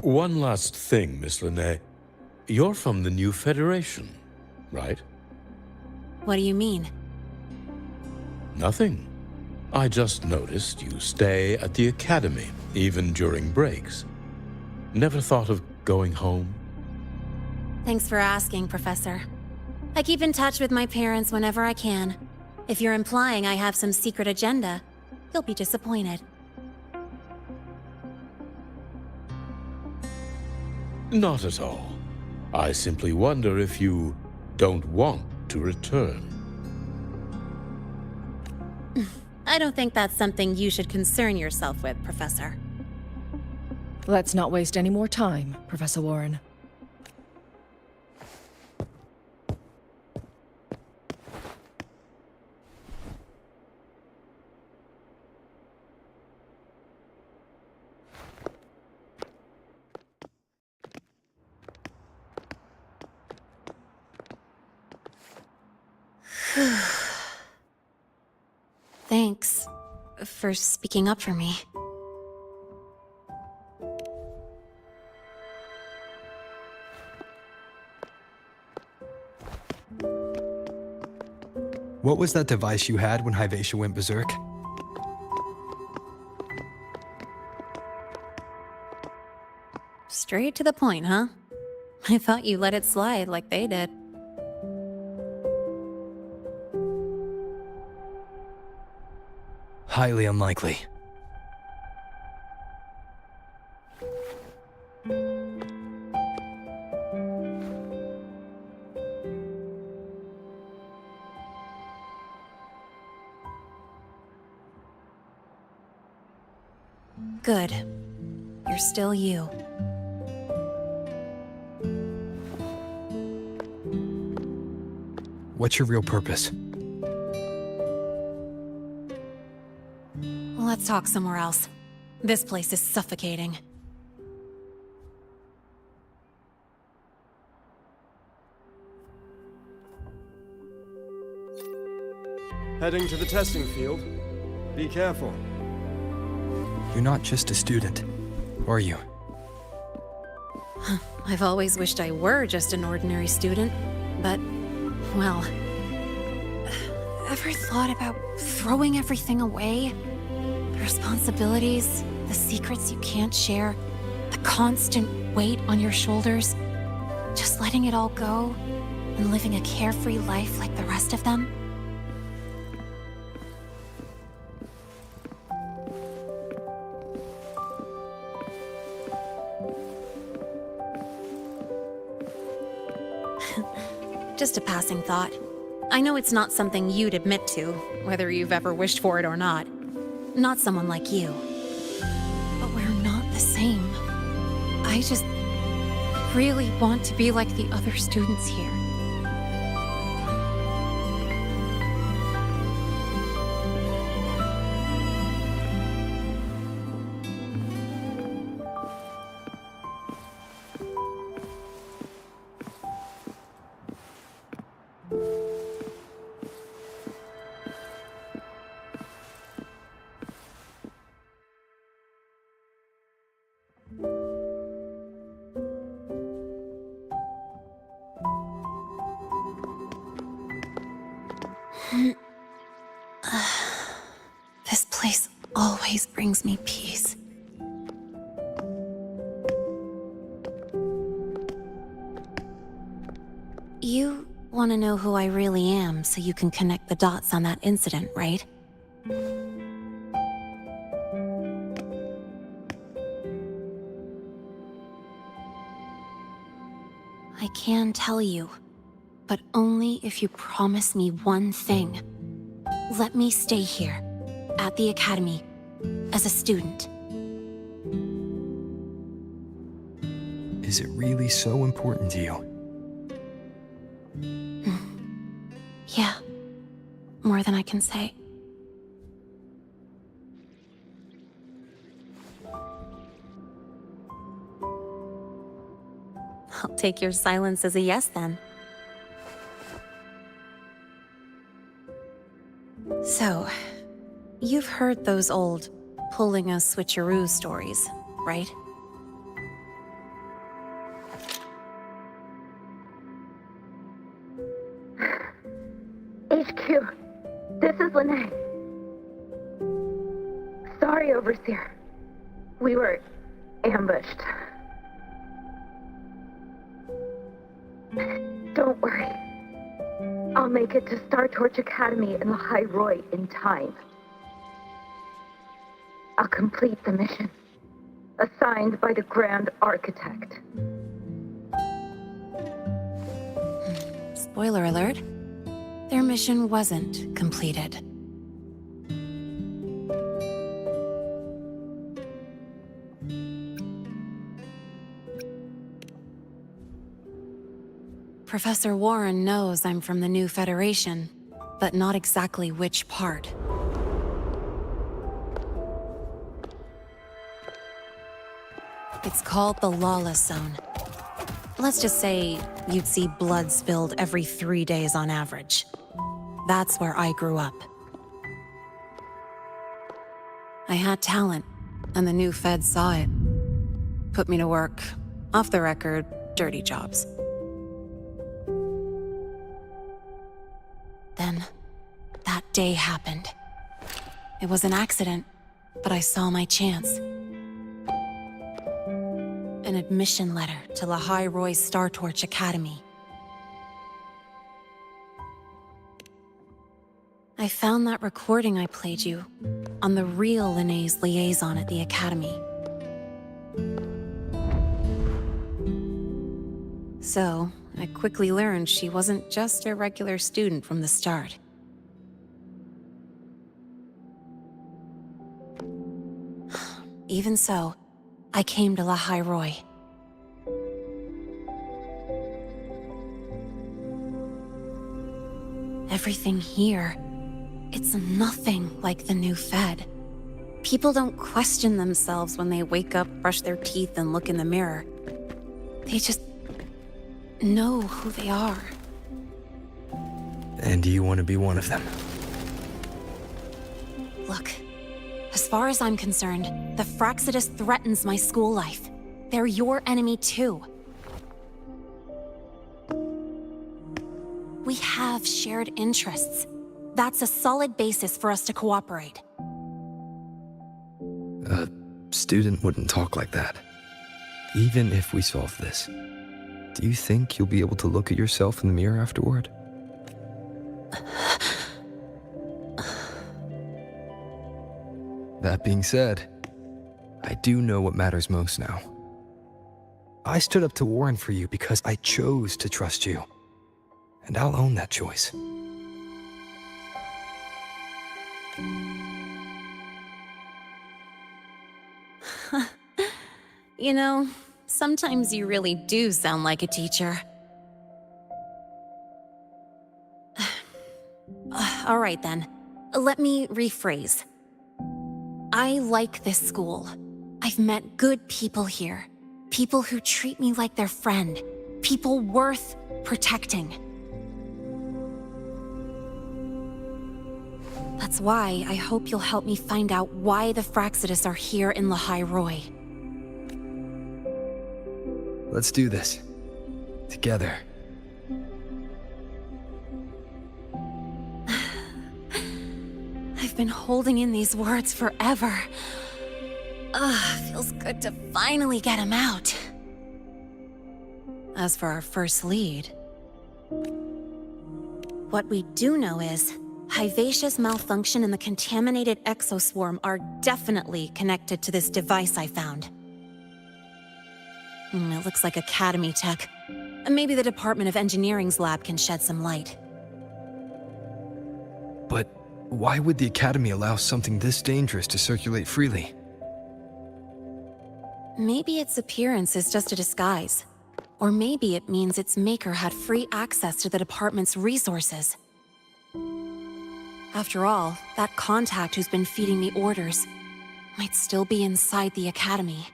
Speaker 2: One last thing, Miss Linnea. You're from the new Federation, right?
Speaker 5: What do you mean?
Speaker 2: Nothing. I just noticed you stay at the Academy, even during breaks. Never thought of going home?
Speaker 5: Thanks for asking, Professor. I keep in touch with my parents whenever I can. If you're implying I have some secret agenda, you'll be disappointed.
Speaker 2: Not at all. I simply wonder if you don't want to return.
Speaker 5: I don't think that's something you should concern yourself with, Professor.
Speaker 13: Let's not waste any more time, Professor Warren.
Speaker 5: Thanks for speaking up for me.
Speaker 10: What was that device you had when Hyvatia went berserk?
Speaker 5: Straight to the point, huh? I thought you let it slide like they did.
Speaker 10: Highly unlikely.
Speaker 5: Good. You're still you.
Speaker 10: What's your real purpose?
Speaker 5: Let's talk somewhere else. This place is suffocating.
Speaker 22: Heading to the testing field. Be careful.
Speaker 10: You're not just a student, are you?
Speaker 5: I've always wished I were just an ordinary student, but, well... Ever thought about throwing everything away? The responsibilities, the secrets you can't share, the constant weight on your shoulders. Just letting it all go and living a carefree life like the rest of them? Just a passing thought. I know it's not something you'd admit to, whether you've ever wished for it or not. Not someone like you. But we're not the same. I just really want to be like the other students here. This place always brings me peace. You want to know who I really am so you can connect the dots on that incident, right? I can tell you, but only if you promise me one thing. Let me stay here, at the Academy, as a student.
Speaker 10: Is it really so important to you?
Speaker 5: Yeah, more than I can say. I'll take your silence as a yes, then. So, you've heard those old pulling a switcheroo stories, right?
Speaker 21: HQ, this is Lene. Sorry, Overseer. We were ambushed. I'll make it to Star Torch Academy in the High Roy in time. I'll complete the mission, assigned by the Grand Architect.
Speaker 5: Spoiler alert, their mission wasn't completed. Professor Warren knows I'm from the new Federation, but not exactly which part. It's called the Lawless Zone. Let's just say you'd see blood spilled every 3 days on average. That's where I grew up. I had talent, and the new Fed saw it. Put me to work, off the record, dirty jobs. Then, that day happened. It was an accident, but I saw my chance. An admission letter to La High Roy Star Torch Academy. I found that recording I played you on the real Linné's liaison at the Academy. So, I quickly learned she wasn't just a regular student from the start. Even so, I came to La High Roy. Everything here, it's nothing like the new Fed. People don't question themselves when they wake up, brush their teeth, and look in the mirror. They just know who they are.
Speaker 10: And do you want to be one of them?
Speaker 5: Look, as far as I'm concerned, the Fraxidus threatens my school life. They're your enemy too. We have shared interests. That's a solid basis for us to cooperate.
Speaker 10: A student wouldn't talk like that. Even if we solve this, do you think you'll be able to look at yourself in the mirror afterward? That being said, I do know what matters most now. I stood up to Warren for you because I chose to trust you. And I'll own that choice.
Speaker 5: You know, sometimes you really do sound like a teacher. All right then, let me rephrase. I like this school. I've met good people here. People who treat me like their friend. People worth protecting. That's why I hope you'll help me find out why the Fraxidus are here in La High Roy.
Speaker 10: Let's do this. Together.
Speaker 5: I've been holding in these words forever. Feels good to finally get them out. As for our first lead, what we do know is Hivacia's malfunction and the contaminated exoswarm are definitely connected to this device I found. It looks like Academy tech. Maybe the Department of Engineering's lab can shed some light.
Speaker 10: But why would the Academy allow something this dangerous to circulate freely?
Speaker 5: Maybe its appearance is just a disguise. Or maybe it means its maker had free access to the department's resources. After all, that contact who's been feeding the orders might still be inside the Academy.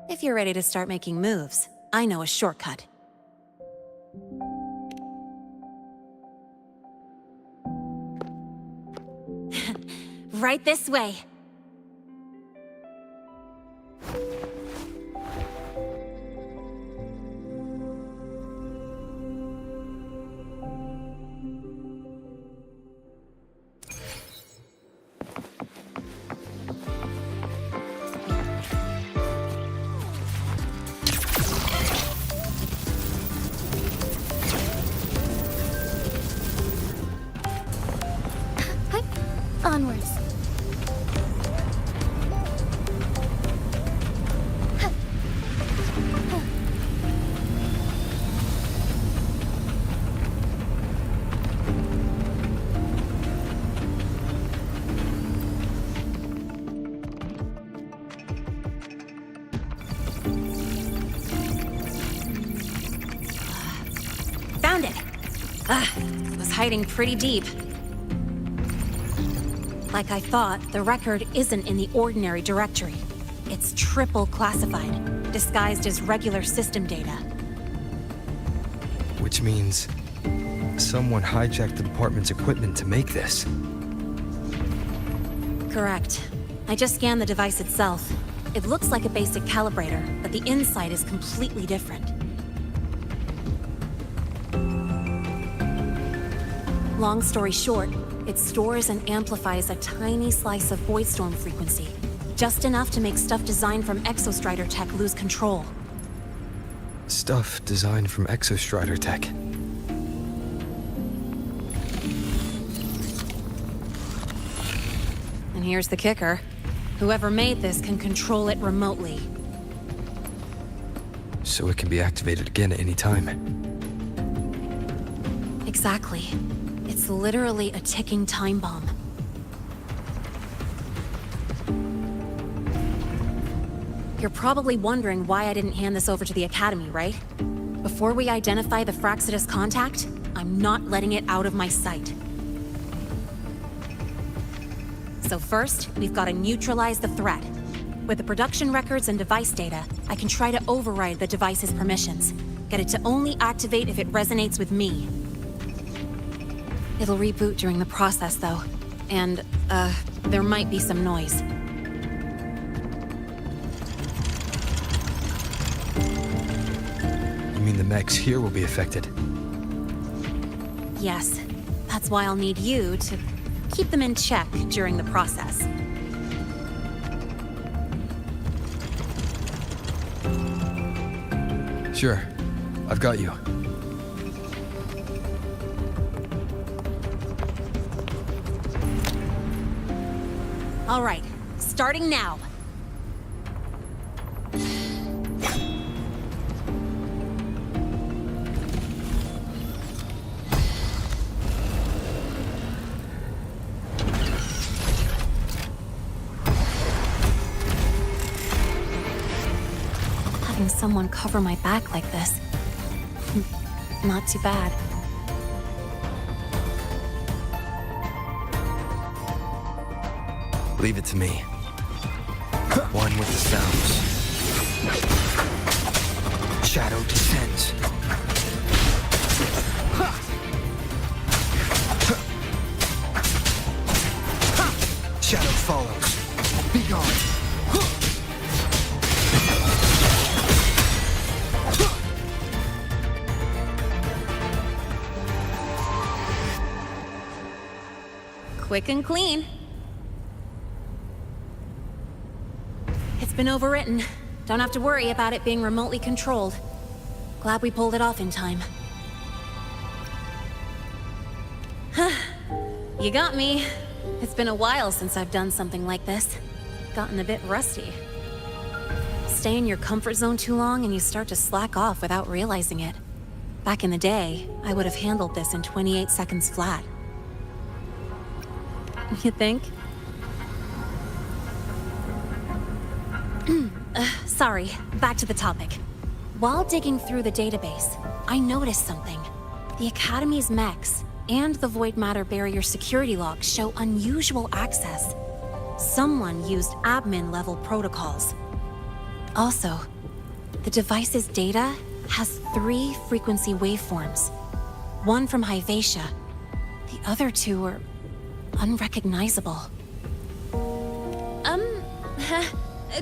Speaker 5: If you're ready to start making moves, I know a shortcut. Right this way.
Speaker 4: Onwards.
Speaker 5: Found it! Was hiding pretty deep. Like I thought, the record isn't in the ordinary directory. It's triple classified, disguised as regular system data.
Speaker 10: Which means someone hijacked the department's equipment to make this.
Speaker 5: Correct. I just scanned the device itself. It looks like a basic calibrator, but the inside is completely different. Long story short, it stores and amplifies a tiny slice of voidstorm frequency, just enough to make stuff designed from Exostrider tech lose control.
Speaker 10: Stuff designed from Exostrider tech.
Speaker 5: And here's the kicker. Whoever made this can control it remotely.
Speaker 10: So it can be activated again at any time.
Speaker 5: Exactly. It's literally a ticking time bomb. You're probably wondering why I didn't hand this over to the Academy, right? Before we identify the Fraxidus contact, I'm not letting it out of my sight. So first, we've got to neutralize the threat. With the production records and device data, I can try to override the device's permissions. Get it to only activate if it resonates with me. It'll reboot during the process, though. And, there might be some noise.
Speaker 10: You mean the mechs here will be affected?
Speaker 5: Yes. That's why I'll need you to keep them in check during the process.
Speaker 10: Sure. I've got you.
Speaker 5: All right, starting now. Having someone cover my back like this, not too bad.
Speaker 10: Leave it to me. One with the sounds. Shadow descends. Shadow follows. Be gone.
Speaker 5: Quick and clean. It's been overwritten. Don't have to worry about it being remotely controlled. Glad we pulled it off in time. You got me. It's been a while since I've done something like this. Gotten a bit rusty. Stay in your comfort zone too long and you start to slack off without realizing it. Back in the day, I would have handled this in 28 seconds flat. You think? Sorry, back to the topic. While digging through the database, I noticed something. The Academy's mechs and the Void Matter Barrier security logs show unusual access. Someone used admin-level protocols. Also, the device's data has 3 frequency waveforms. One from Hyvatia. The other 2 are unrecognizable.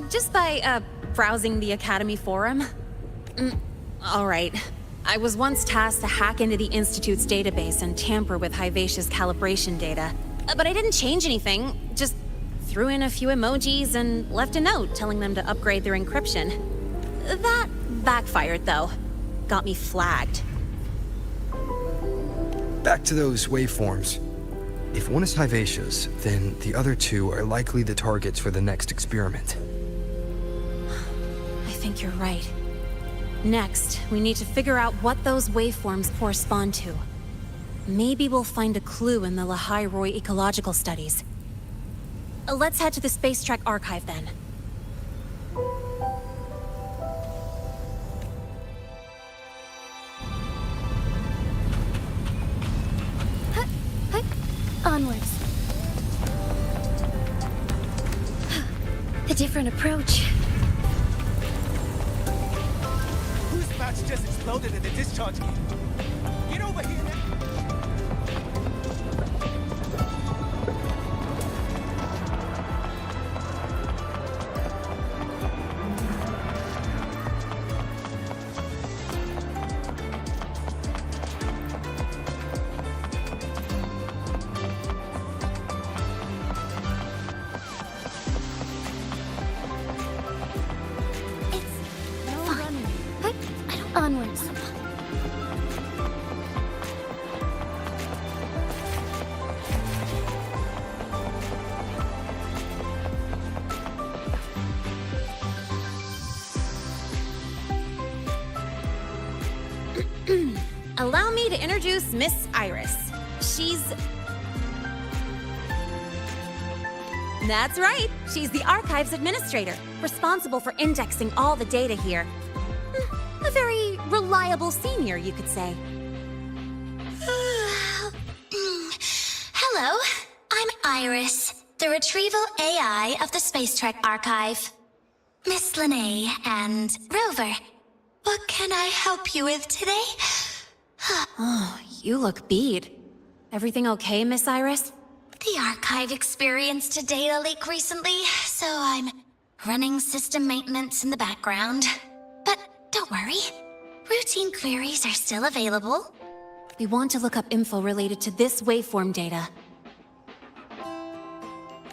Speaker 5: Just by, browsing the Academy forum? Alright. I was once tasked to hack into the Institute's database and tamper with Hyvatia's calibration data. But I didn't change anything, just threw in a few emojis and left a note telling them to upgrade their encryption. That backfired, though. Got me flagged.
Speaker 10: Back to those waveforms. If one is Highta's, then the other two are likely the targets for the next experiment.
Speaker 5: I think you're right. Next, we need to figure out what those waveforms correspond to. Maybe we'll find a clue in the Lehigh-Roy ecological studies. Let's head to the Space Trek archive then.
Speaker 11: Onwards. A different approach.
Speaker 7: Whose match just exploded in the discharge gate? Get over here now!
Speaker 11: Onwards.
Speaker 5: Allow me to introduce Miss Iris. That's right. She's the archives administrator, responsible for indexing all the data here. A very reliable senior, you could say.
Speaker 14: Hello, I'm Iris, the retrieval AI of the Space Trek Archive. Miss Lene and Rover, what can I help you with today?
Speaker 5: Oh, you look beat. Everything okay, Miss Iris?
Speaker 14: The archive experienced a data leak recently, so I'm running system maintenance in the background. But don't worry, routine queries are still available.
Speaker 5: We want to look up info related to this waveform data.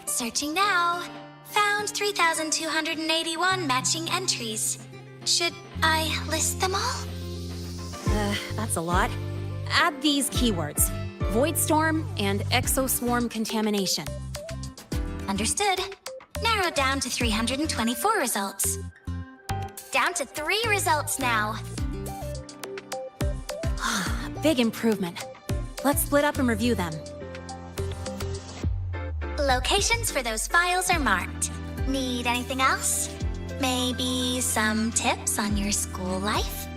Speaker 14: Searching now. Found 3,281 matching entries. Should I list them all?
Speaker 5: That's a lot. Add these keywords: Void Storm and Exoswarm Contamination.
Speaker 14: Understood. Narrowed down to 324 results. Down to 3 results now.
Speaker 5: Big improvement. Let's split up and review them.
Speaker 14: Locations for those files are marked. Need anything else? Maybe some tips on your school life?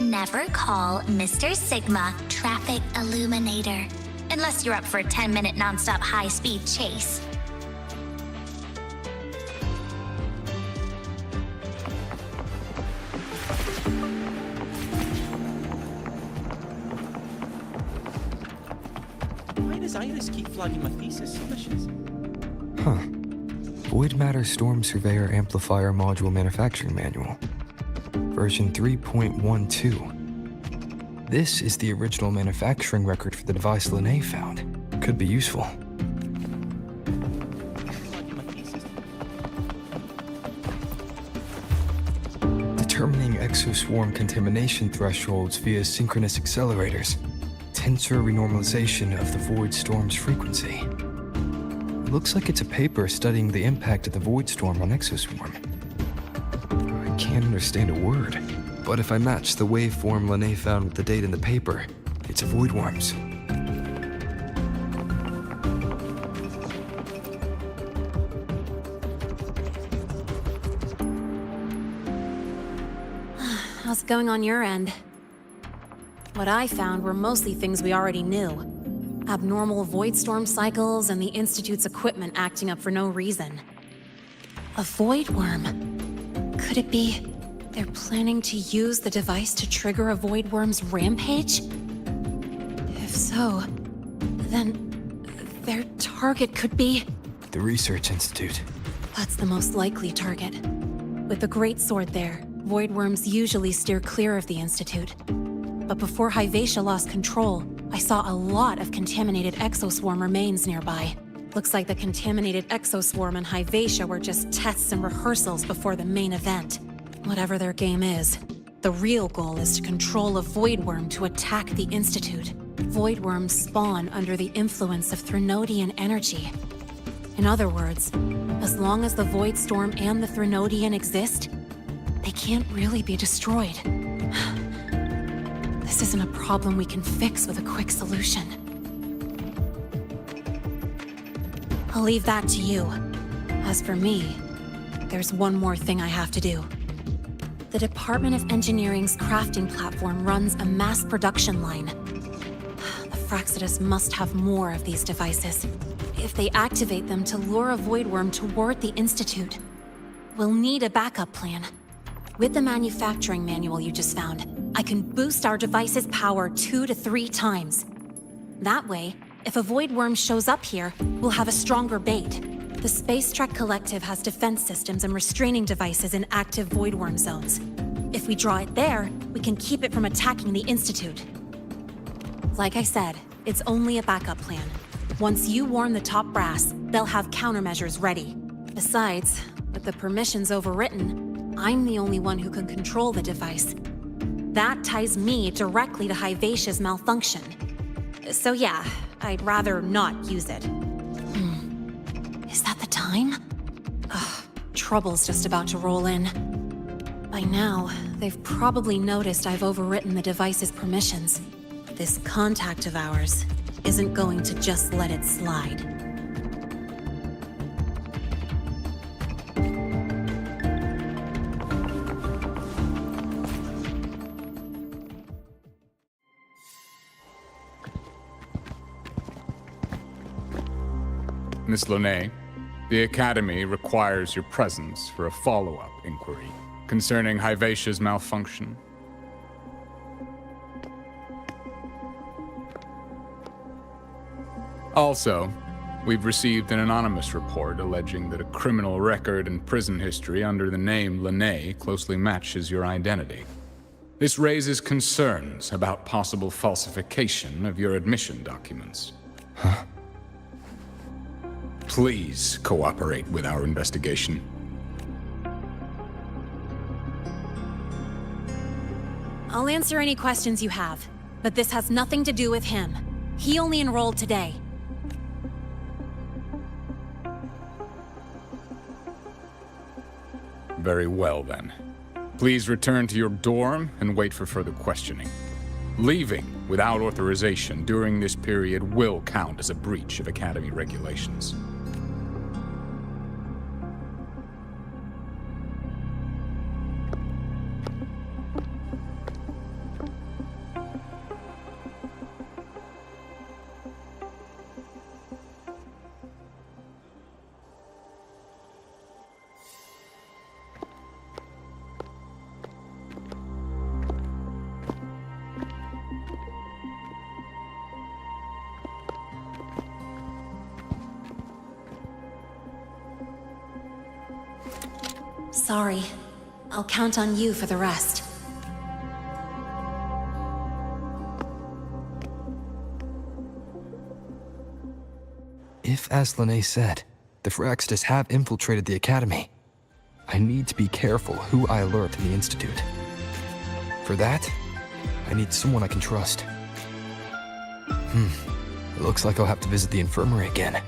Speaker 14: Never call Mr. Sigma Traffic Illuminator, unless you're up for a 10-minute non-stop high-speed chase.
Speaker 15: Why does Iris keep flagging my thesis submissions?
Speaker 10: Huh. Void Matter Storm Surveyor Amplifier Module Manufacturing Manual. Version 3.12. This is the original manufacturing record for the device Lene found. Could be useful. Determining exoswarm contamination thresholds via synchronous accelerators. Tensor renormalization of the void storm's frequency. Looks like it's a paper studying the impact of the void storm on exoswarm. I can't understand a word, but if I match the waveform Lene found with the data in the paper, it's a void worms.
Speaker 5: How's it going on your end? What I found were mostly things we already knew. Abnormal void storm cycles and the Institute's equipment acting up for no reason. A void worm? Could it be they're planning to use the device to trigger a void worm's rampage? If so, then their target could be...
Speaker 10: The Research Institute.
Speaker 5: That's the most likely target. With the Great Sword there, void worms usually steer clear of the Institute. But before Hight lost control, I saw a lot of contaminated exoswarm remains nearby. Looks like the contaminated exoswarm and Hight were just tests and rehearsals before the main event. Whatever their game is, the real goal is to control a void worm to attack the Institute. Void worms spawn under the influence of Threnodian energy. In other words, as long as the Void Storm and the Threnodian exist, they can't really be destroyed. This isn't a problem we can fix with a quick solution. I'll leave that to you. As for me, there's one more thing I have to do. The Department of Engineering's crafting platform runs a mass production line. The Fraxidus must have more of these devices. If they activate them to lure a void worm toward the Institute, we'll need a backup plan. With the manufacturing manual you just found, I can boost our device's power 2 to 3 times. That way, if a void worm shows up here, we'll have a stronger bait. The Space Trek Collective has defense systems and restraining devices in active void worm zones. If we draw it there, we can keep it from attacking the Institute. Like I said, it's only a backup plan. Once you warn the top brass, they'll have countermeasures ready. Besides, with the permissions overwritten, I'm the only one who can control the device. That ties me directly to Highvasia's malfunction. So yeah, I'd rather not use it. Is that the time? Ugh, trouble's just about to roll in. By now, they've probably noticed I've overwritten the device's permissions. This contact of ours isn't going to just let it slide.
Speaker 16: Miss Lene, the Academy requires your presence for a follow-up inquiry concerning Highvasia's malfunction. Also, we've received an anonymous report alleging that a criminal record and prison history under the name Lene closely matches your identity. This raises concerns about possible falsification of your admission documents.
Speaker 10: Huh?
Speaker 16: Please cooperate with our investigation.
Speaker 5: I'll answer any questions you have, but this has nothing to do with him. He only enrolled today.
Speaker 16: Very well, then. Please return to your dorm and wait for further questioning. Leaving without authorization during this period will count as a breach of Academy regulations.
Speaker 5: Sorry. I'll count on you for the rest.
Speaker 10: If, as Lene said, the Fraxidus have infiltrated the Academy, I need to be careful who I alert in the Institute. For that, I need someone I can trust. It looks like I'll have to visit the infirmary again.